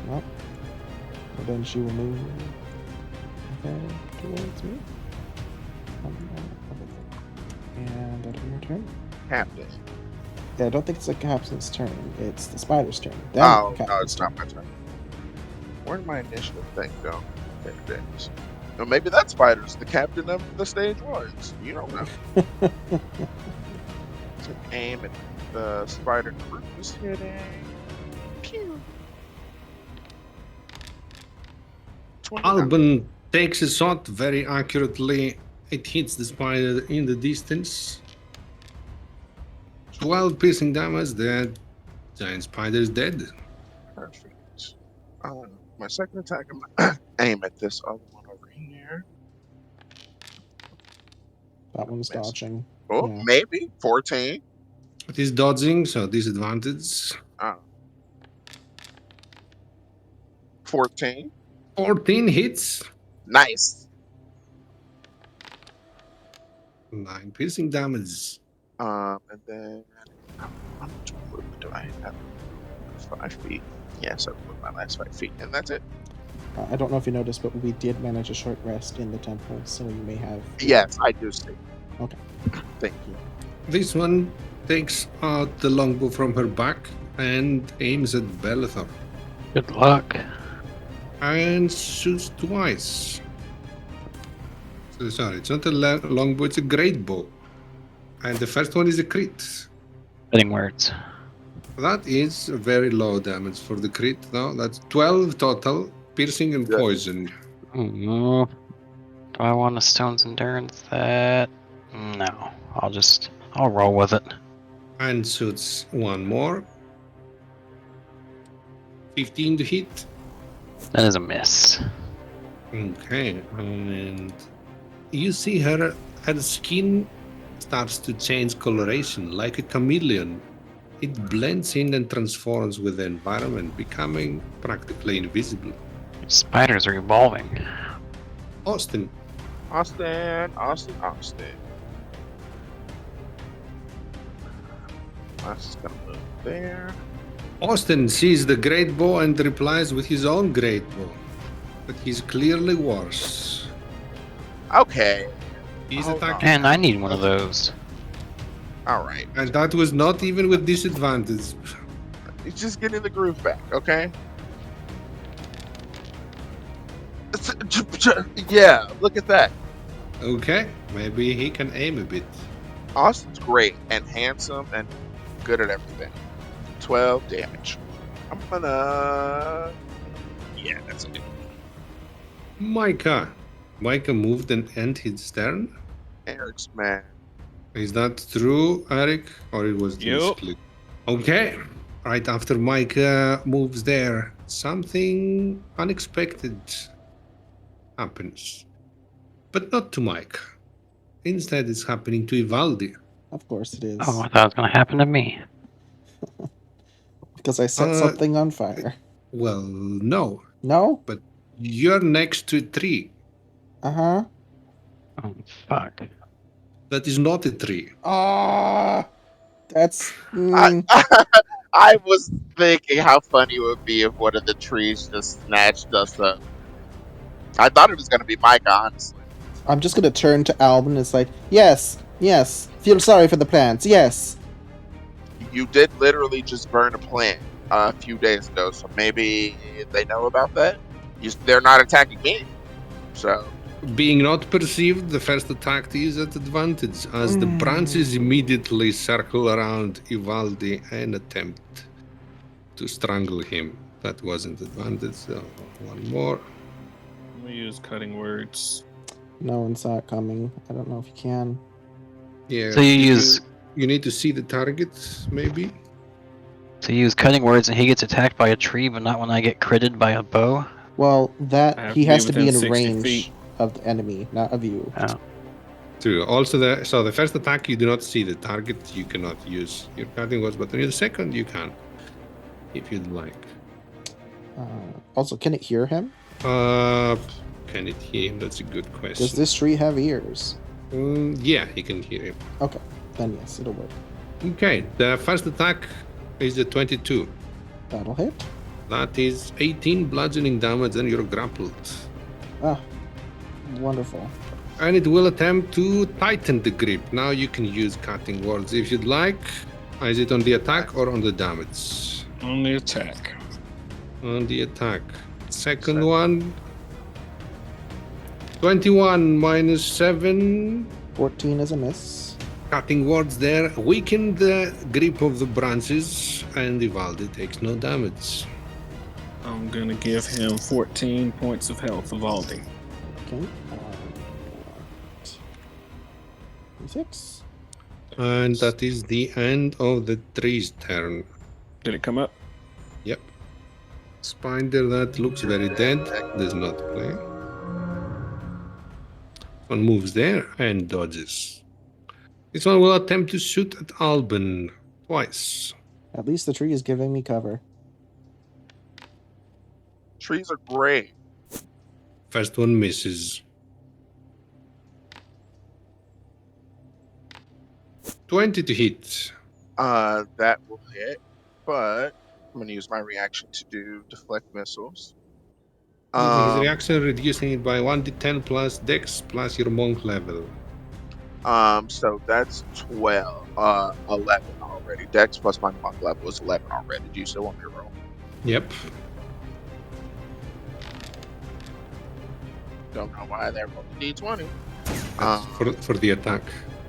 well, then she will move towards me. And that'll be your turn. Captain. Yeah, I don't think it's the captain's turn. It's the spider's turn. Then Oh, the no, captain's it's not my turn. Where'd my initiative thing go? There it is. No, maybe that spider's the captain of the stage was. You don't know. So aim at the spider Cruz hitting. Pew. 29. Alban takes a shot very accurately. It hits the spider in the distance. 12 piercing damage. The giant spider is dead. Perfect. My second attack, I'm gonna aim at this other one over here. That one's Miss. dodging. Oh, Yeah. maybe 14. It is dodging, so disadvantage. 14. 14 hits. Nice. 9 piercing damage. And then how much movement do I have? 5 feet. Yes, I've moved my last 5 feet, and that's it. I don't know if you noticed, but we did manage a short rest in the temple, so you may have. Yes, I do see. Okay. Thank you. This one takes out the longbow from her back and aims at Bellathor. Good luck. And shoots twice. So, sorry, it's not a longbow, it's a great bow. And the first one is a crit. Fitting words. That is very low damage for the crit, though. That's 12 total, piercing and Good. poison. Do I want a stone's endurance that? No. I'll roll with it. And shoots one more. 15 to hit. That is a miss. Okay, and you see her skin starts to change coloration like a chameleon. It blends in and transforms with the environment, becoming practically invisible. Spiders are evolving. Austin, Austin. That's gonna move there. Austin sees the great bow and replies with his own great bow, but he's clearly worse. Okay. He's Hold attacking, Man, I need one of those. All right. and that was not even with disadvantage. He's just getting the groove back, okay? Yeah, look at that. Okay, maybe he can aim a bit. Austin's great and handsome and good at everything. 12 damage. I'm gonna... Yeah, that's it. Micah moved and ended his turn. Eric's man. Is that true, Eric? Or it was just Yup. split? Okay. Right after Micah moves there, something unexpected happens. But not to Mike. Instead, it's happening to Ivaldi. Of course it is. Oh, I thought it was going to happen to me. Because I set something on fire. Well, no. No? But you're next to a tree. Uh-huh. Oh, fuck. That is not a tree. Ah, that's... I was thinking how funny it would be if one of the trees just snatched us up. I thought it was going to be Mike, honestly. I'm just going to turn to Alban and it's like, yes, feel sorry for the plants, yes. You did literally just burn a plant. a few days ago, so maybe they know about that. They're not attacking me, so Being not perceived, the first attack is at advantage, as the branches immediately circle around Ivaldi and attempt to strangle him. That wasn't advantage, so one more. I'm gonna use cutting words. No one saw it coming. I don't know if you can. Yeah. So you use You need to see the target, maybe. cutting words, and he gets attacked by a tree, but not when I get critted by a bow. Well, I that have he to be has to be within in 60 range feet. of the enemy, not of you. Oh. True. Also, the first attack you do not see the target. You cannot use your cutting words, but in the second you can, if you'd like. Also, can it hear him? Can it hear him? That's a good question. Does this tree have ears? Yeah, he can hear him. Okay, then yes, it'll work. Okay, the first attack is a 22. That'll hit. That is 18 bludgeoning damage, and you're grappled. Ah, wonderful. And it will attempt to tighten the grip. Now you can use cutting words if you'd like. Is it on the attack or on the damage? On the attack. On the attack. Second one. 21 minus 7. 14 is a miss. Cutting words there. Weaken the grip of the branches, and Ivaldi takes no damage. I'm gonna give him 14 points of health, Ivaldi. Okay. 6. And that is the end of the tree's turn. Did it come up? Yep. Spider that looks very dead does not play. One moves there and dodges. This one will attempt to shoot at Alban twice. At least the tree is giving me cover. trees are great. First one misses. 20 to hit. That will hit, but I'm gonna use my reaction to do deflect missiles. His reaction reducing it by 1d10 plus dex plus your monk level. So that's 12, 11 already. Dex plus my monk level is 11 already. Do you still want me to roll? Yep. Don't know why they're rolling D20. That's for the attack.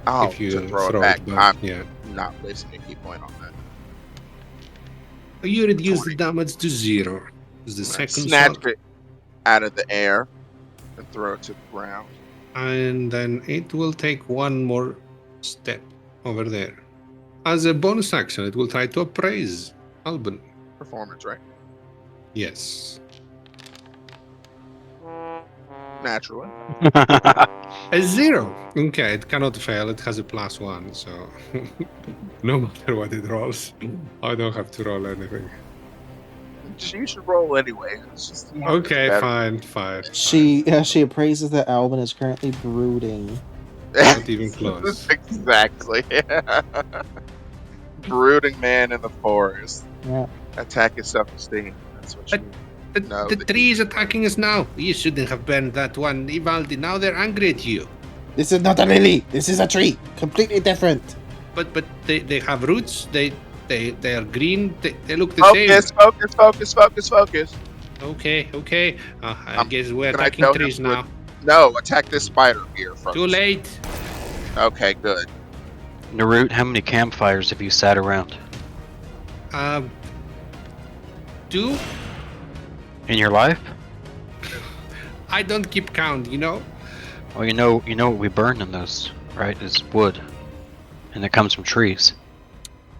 Oh, if you to throw it back. back, I'm yeah. not wasting a key point on that. You reduce 20. the damage to 0. Is the second Snatch shot. it out of the air and throw it to the ground. And then it will take one more step over there. As a bonus action, it will try to appraise Alban. Performance, right? Yes. Naturally. A 0. Okay, it cannot fail. It has a +1, so no matter what it rolls, I don't have to roll anything. You should roll anyway. It's just, Okay, better. fine. She appraises that Alban is currently brooding. Not even close. Exactly. Brooding man in the forest. Yeah. Attack his self-esteem. That's what you. No, The tree is attacking us now. You shouldn't have burned that one, Ivaldi. Now they're angry at you. This is not a lily. This is a tree. Completely different. But they have roots. They are green. They look the Focus. same. Okay. I guess we're Can I attacking tell trees him now. No, attack this spider here first. Too late. Okay, good. Narut, how many campfires have you sat around 2. in your life? I don't keep count, you know. Well, you know what we burn in those, right? Is wood, and it comes from trees.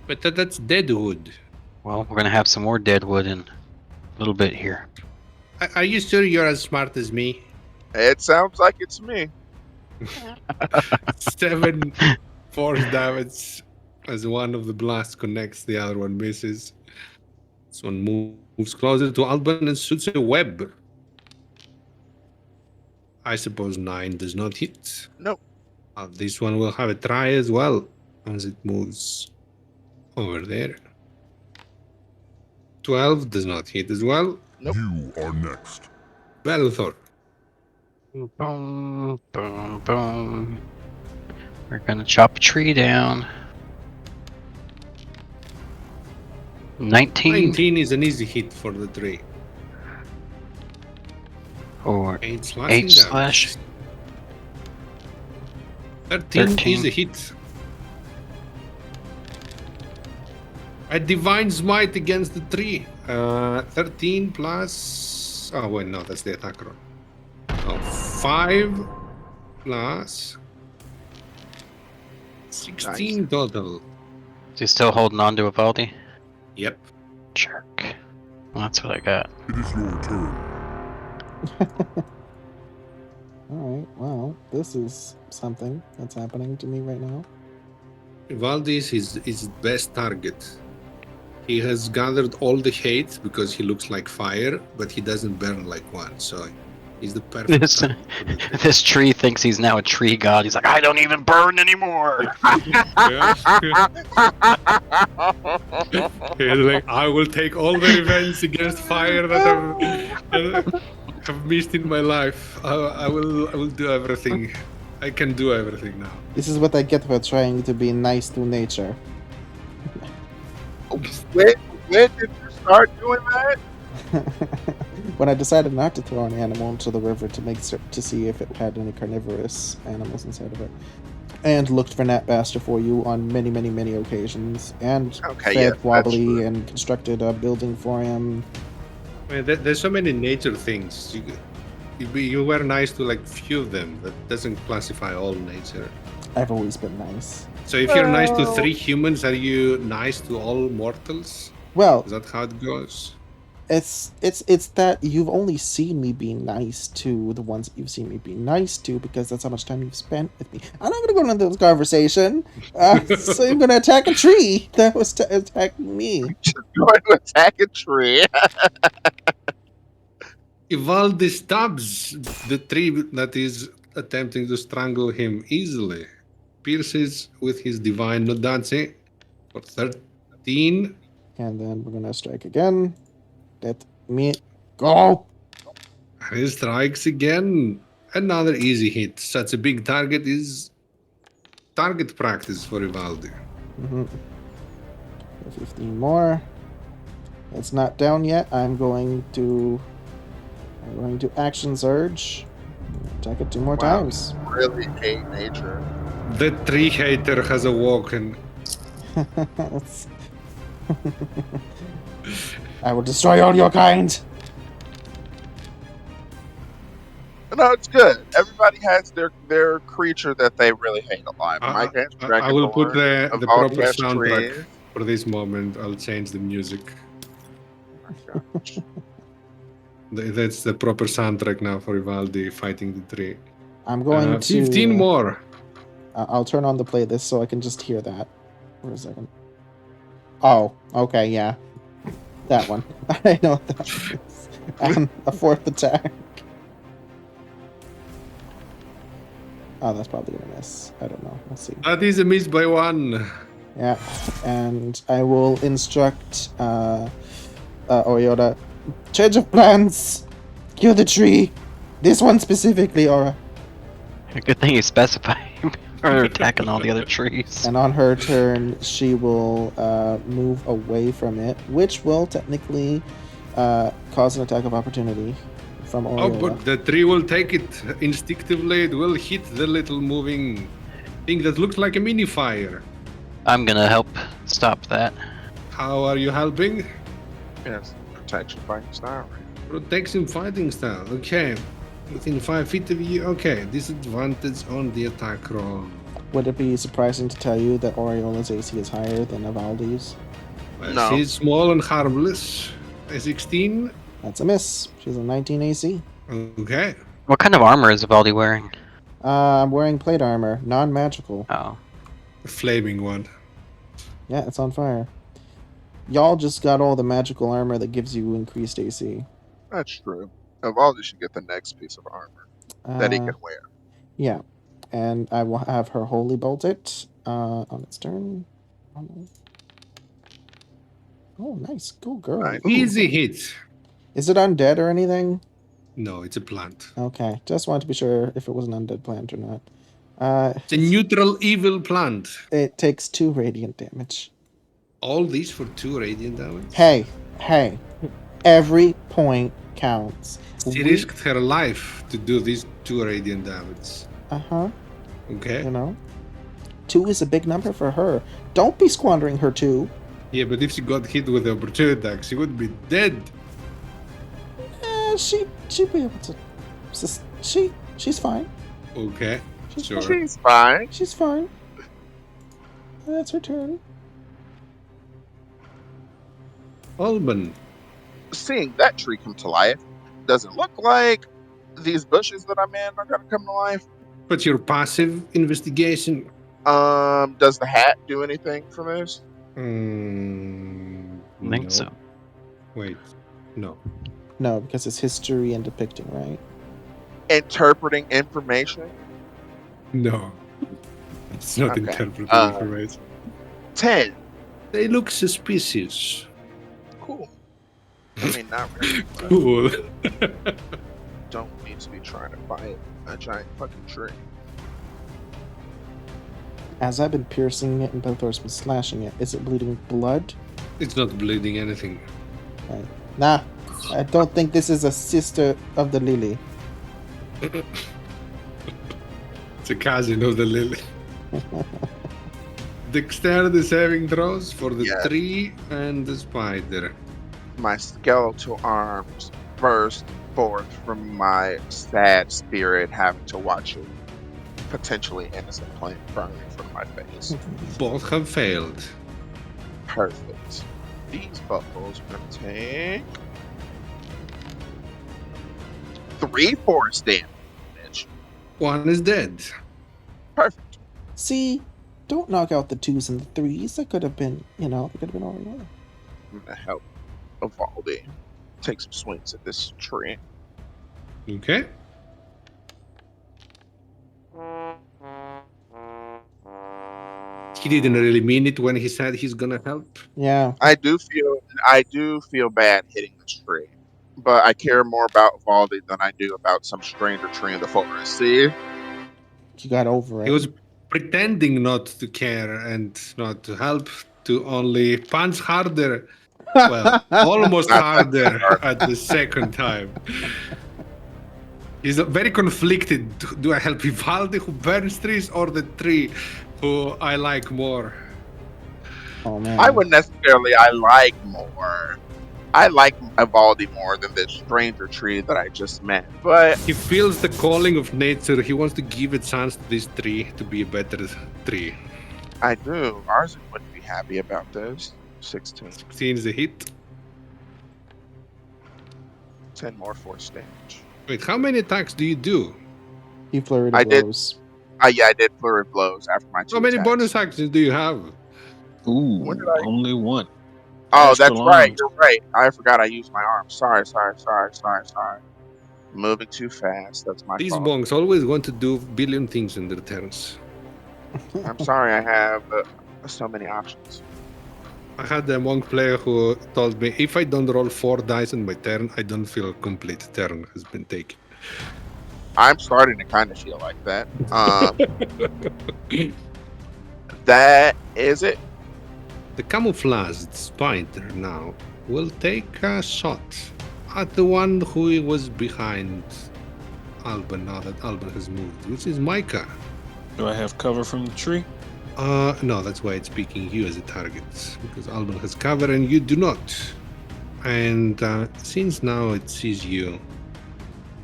But that's dead wood. Well, we're gonna have some more dead wood in a little bit here. Are you sure you're as smart as me? It sounds like it's me. 7 force damage as one of the blasts connects, the other one misses. This one moves closer to Alban and shoots a web. I suppose 9 does not hit. Nope. This one will have a try as well as it moves over there. 12 does not hit as well. Nope. You are next. Belthor. Boom, boom, boom. We're gonna chop a tree down. 19 19 is an easy hit for the 3. or 8 slashing 8 slash. damage. 13 is 13. a hit. A divine smite against the 3. 13 plus. Oh wait, no, that's the attack roll. Oh, 5 plus 16 total. Is he still holding on to Evaldi? Yep. Jerk. Well, that's what I got. It is your turn. Alright, well, this is something that's happening to me right now. Valdi is his best target. He has gathered all the hate because he looks like fire, but he doesn't burn like one, so he's the perfect This, target for the 3. this tree thinks he's now a tree god. He's like, I don't even burn anymore. He's like, I will take all the revenge against fire that I've missed in my life. I will do everything. I can do everything now. This is what I get for trying to be nice to nature. When did you start doing that? When I decided not to throw an animal into the river to see if it had any carnivorous animals inside of it, and looked for Nat Baster for you on many, many, many occasions, and Okay, fed yeah, that's Wobbly true. and constructed a building for him. I mean, there's so many nature things. You were nice to like few of them. That doesn't classify all nature. I've always been nice. So if you're nice to Well- 3 humans, are you nice to all mortals? Well, Is that how it goes? it's that you've only seen me be nice to the ones that you've seen me be nice to because that's how much time you've spent with me. I'm not gonna go into this conversation. So I'm gonna attack a tree that was attacking me. Just going to attack a tree. Ivaldi stabs the tree that is attempting to strangle him easily. Pierces with his divine Nodaze for 13. And then we're gonna strike again. Let me go. And he strikes again. Another easy hit. Such a big target is target practice for Ivaldi. 15 more. It's not down yet. I'm going to action surge. Attack it 2 more Wow. times. Really hate nature. The tree hater has awoken. I will destroy all your kind. No, it's good. Everybody has their creature that they really hate alive. Mike has I will put Dragonborn. the Evaldi proper has soundtrack trees. for this moment. I'll change the music. That's the proper soundtrack now for Ivaldi fighting the tree. I'm going to 15 more. I'll turn on the playlist so I can just hear that for a second. Oh, okay, yeah. That one. I know what that is. A 4th attack. Oh, that's probably gonna miss. I don't know. We'll see. That is a miss by 1. Yeah, and I will instruct Oriola. Change of plans. Kill the tree. This one specifically, Aura. Good thing you specify. Or attacking all the other trees. And on her turn, she will move away from it, which will technically cause an attack of opportunity from Oh, Oriola. but the tree will take it instinctively. It will hit the little moving thing that looks like a mini fire. I'm gonna help stop that. How are you helping? Yes, protection fighting style. Protection fighting style. Okay. Within 5 feet of you. Okay. Disadvantage on the attack roll. Would it be surprising to tell you that Oriola's AC is higher than Evaldi's? Well, No. she's small and harmless. A 16. That's a miss. She's a 19 AC. Okay. What kind of armor is Evaldi wearing? I'm wearing plate armor, non-magical. Oh. A flaming one. Yeah, it's on fire. Y'all just got all the magical armor that gives you increased AC. That's true. Evaldi should get the next piece of armor that he Uh, can wear. Yeah, and I will have her holy bolt it on its turn. Oh, nice, cool girl. Nice. Ooh. Easy hit. Is it undead or anything? No, it's a plant. Okay, just wanted to be sure if it was an undead plant or not. It's a neutral evil plant. It takes 2 radiant damage. All these for 2 radiant damage? Hey, every point counts. She risked her life to do these 2 radiant damage. Uh-huh. Okay. You know? 2 is a big number for her. Don't be squandering her 2. Yeah, but if she got hit with the opportunity attack, she would be dead. She'd be able to. She's fine. Okay, She's sure. She's fine. She's fine. That's her turn. Alban, Seeing that tree come to life, does it look like these bushes that I'm in are gonna come to life? what's your passive investigation? Does the hat do anything for this? I think No. so. Wait, no. No, because it's history and depicting, right? Interpreting information? No. It's not Okay. interpreting information. 10. They look suspicious. Cool. I mean, not really. but Cool. don't need to be trying to fight a giant fucking tree. As I've been piercing it and Belthor's been slashing it, is it bleeding blood? It's not bleeding anything. Right. Nah, I don't think this is a sister of the lily. It's a cousin of the lily. Dexterity saving throws for the Yes. tree and the spider. My skeletal arms burst forth from my sad spirit, having to watch a potentially innocent plant burn in front of my face. Both have failed. Perfect. These buffaloes are gonna take 3 force damage. One is dead. Perfect. See, don't knock out the 2s and the 3s. That could have been, they could have been all right. I'm gonna help Evaldi take some swings at this tree. Okay. He didn't really mean it when he said he's gonna help. Yeah. I do feel bad hitting this tree, but I care more about Evaldi than I do about some stranger tree in the forest. See? You got over it. He was pretending not to care and not to help, to only punch harder. Well, almost harder at the second time. He's very conflicted. Do I help Vivaldi, who burns trees, or the tree who I like more? Oh man. I wouldn't necessarily. I like Evaldi more than this stranger tree that I just met. But He feels the calling of nature. He wants to give a chance to this tree to be a better tree. I do. Ours wouldn't be happy about this. 16. 16 is a hit. 10 more force damage. Wait, how many attacks do you do? He flurried I did. blows. Yeah, I did flurry blows after my 2 How many attacks. bonus actions do you have? Ooh, When did I- only one. Oh, Astral that's right. arms. You're right. I forgot I used my arm. Sorry. Moving too fast. That's my These fault. monks always want to do billion things in their turns. I'm sorry. I have so many options. I had a monk player who told me, if I don't roll 4 dice on my turn, I don't feel a complete turn has been taken. I'm starting to kind of feel like that. That is it. The camouflaged spider now will take a shot at the one who was behind Alban now that Alban has moved, which is Micah. Do I have cover from the tree? No, that's why it's picking you as a target, because Alban has cover and you do not. And since now it sees you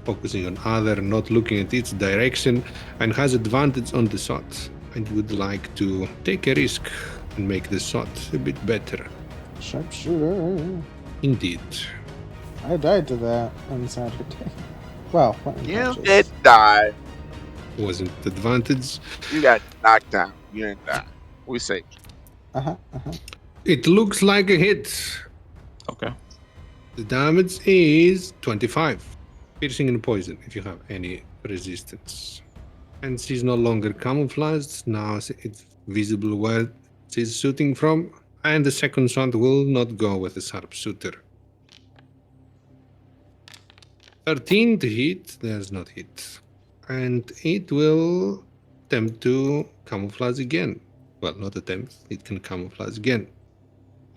focusing on other, not looking at its direction, and has advantage on the shot, and would like to take a risk and make the shot a bit better. Sharpshooter. Indeed. I died to that on Saturday. Well, You unconscious. did die. Wasn't advantage. You got knocked down. You didn't die. We saved you. Uh-huh. It looks like a hit. Okay. The damage is 25. Piercing and poison, if you have any resistance. And she's no longer camouflaged. Now it's visible where she's shooting from. And the second shot will not go with a sharpshooter. 13 to hit. There's not hit. And it will attempt to camouflage again. Well, not attempt. It can camouflage again.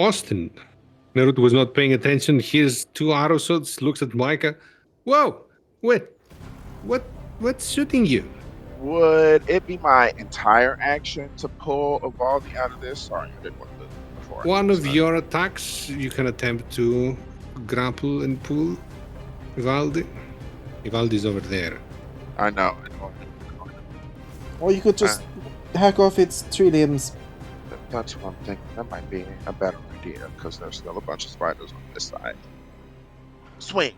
Austin. Nerut was not paying attention. Here's two arrow shots. Looks at Micah. Whoa! Wait. What's shooting you? Would it be my entire action to pull Evaldi out of this? Sorry, I didn't want to move before. One of your attacks, you can attempt to grapple and pull Ivaldi. Ivaldi's over there. I know. Or you could just hack off its 3 limbs. That's what I'm thinking. That might be a better idea because there's still a bunch of spiders on this side. Swing.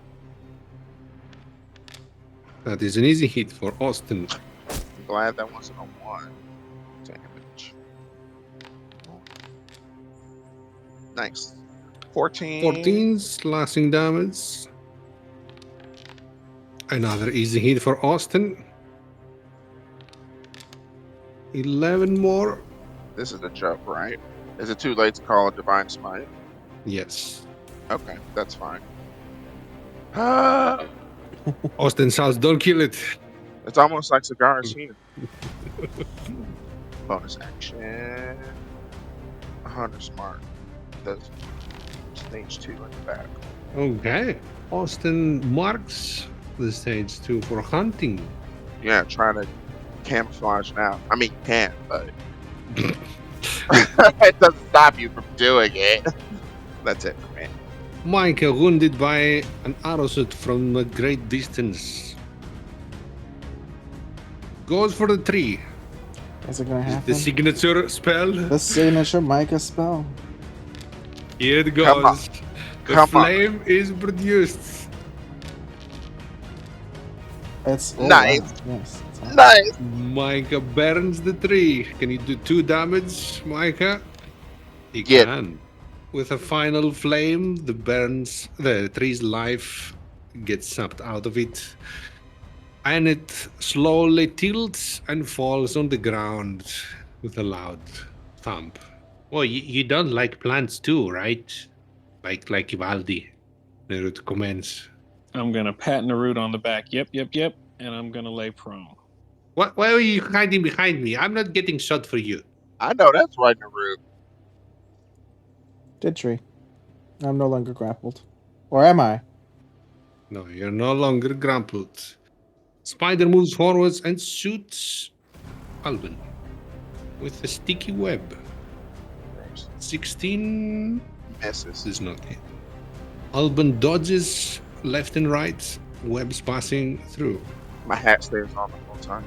That is an easy hit for Austin. I'm glad that wasn't a 1 damage. Nice. 14 slashing damage. Another easy hit for Austin. 11 more. This is a joke, right? Is it too late to call a divine smite? Yes. Okay, that's fine. Austin shouts, don't kill it. It's almost like cigars here. Bonus action. Hunter's mark. That's stage 2 in the back. Okay. Austin marks the stage 2 for hunting. Yeah, trying to camouflage now. I mean, you can, but it doesn't stop you from doing it. That's it for me. Micah wounded by an arrow shot from a great distance. Goes for the tree. Is it gonna happen? The signature spell. The signature Micah spell. Here it goes. Come on. The Come on. flame is produced. It's Nice. Wow. Yes. It's awesome. Nice. Micah burns the tree. Can you do 2 damage, Micah? He Yeah. can. With a final flame, the tree's life gets sucked out of it. And it slowly tilts and falls on the ground with a loud thump. Well, you don't like plants too, right? Like Ivaldi. Nerut comments. I'm gonna pat Narut on the back. Yep. And I'm gonna lay prone. Why are you hiding behind me? I'm not getting shot for you. I know that's right, Naru. Dead tree. I'm no longer grappled. Or am I? No, you're no longer grappled. Spider moves forwards and shoots Alban with a sticky web. 16 Misses. is not hit. Alban dodges left and right, webs passing through. My hat stays on the whole time.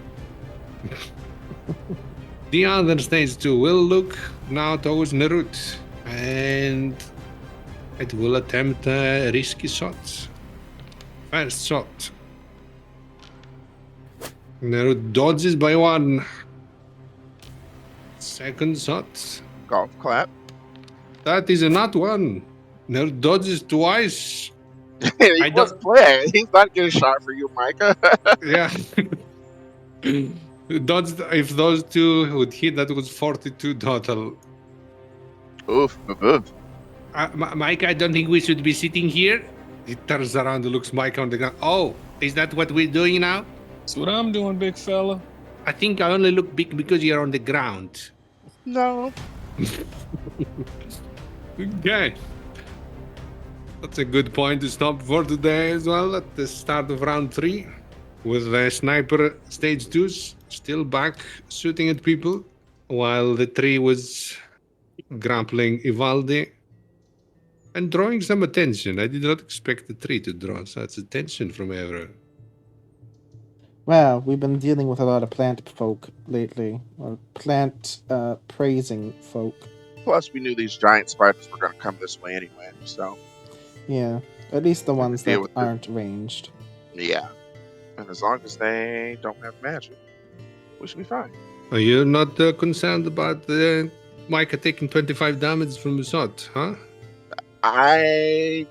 The other stage 2 will look now towards Nerut, and it will attempt a risky shot. First shot. Nerut dodges by 1. Second shot. Golf clap. That is a not 1. Nerut dodges twice. He I wasn't playing. He's not getting shot for you, Micah. Yeah. Dodged, if those 2 would hit, that was 42 total. Oof. Oof. Mike, I don't think we should be sitting here. He turns around and looks Mike on the ground. Oh, is that what we're doing now? That's what I'm doing, big fella. I think I only look big because you're on the ground. No. Okay. That's a good point to stop for today as well at the start of round 3. With the sniper stage 2s still back shooting at people while the tree was grappling Ivaldi and drawing some attention. I did not expect the tree to draw such attention from everyone. Well, we've been dealing with a lot of plant folk lately. Or plant praising folk. Plus, we knew these giant spiders were going to come this way anyway, so Yeah. At least the ones deal that with it. aren't ranged. yeah. And as long as they don't have magic, we should be fine. Are you not concerned about Micah taking 25 damage from the shot, huh? I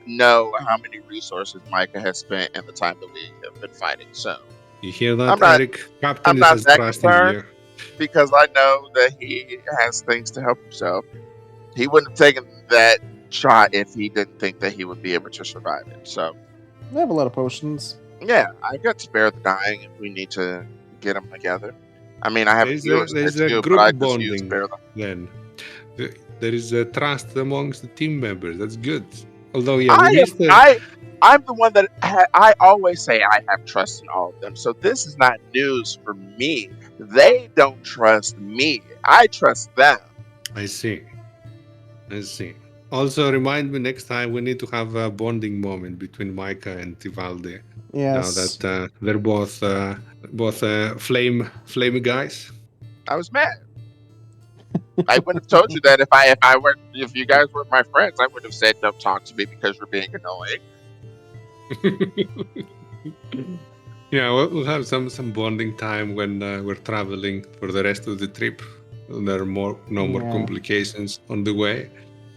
know how many resources Micah has spent in the time that we have been fighting, so You hear that, I'm not- Eric? Captain I'm not is that trusting concerned. you. because I know that he has things to help himself. He wouldn't have taken that shot if he didn't think that he would be able to survive it. So, They have a lot of potions. yeah, I got spare the dying if we need to get them together. I mean, I have There's a few a to do, group but I just use bonding. spare them. Then there is trust amongst the team members. That's good. Although, yeah, we missed. I'm the one that I always say I have trust in all of them. So this is not news for me. They don't trust me. I trust them. I see. I see. Also, remind me next time we need to have a bonding moment between Micah and Tivaldi. Now Yes. that they're both flame guys. I was mad. I wouldn't have told you that if you guys were my friends, I would have said don't talk to me because you're being annoying. Yeah, we'll have some bonding time when we're traveling for the rest of the trip. There are no more Yeah. complications on the way.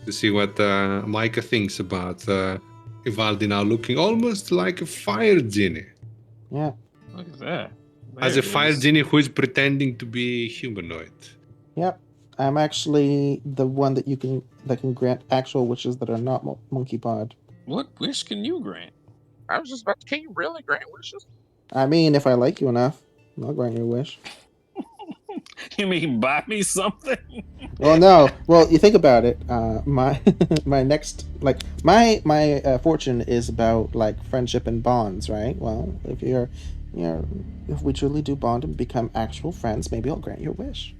To see what Micah thinks about Ivaldi now looking almost like a fire genie. Yeah. Look at that. As There a it fire is. genie who is pretending to be humanoid. Yep. I'm actually the one that can grant actual wishes that are not monkey pod. What wish can you grant? I was just about to, can you really grant wishes? I mean, if I like you enough, I'll grant your wish. You mean buy me something? Well, no. Well, you think about it. My my next my fortune is about like friendship and bonds, right? Well, if we truly do bond and become actual friends, maybe I'll grant your wish.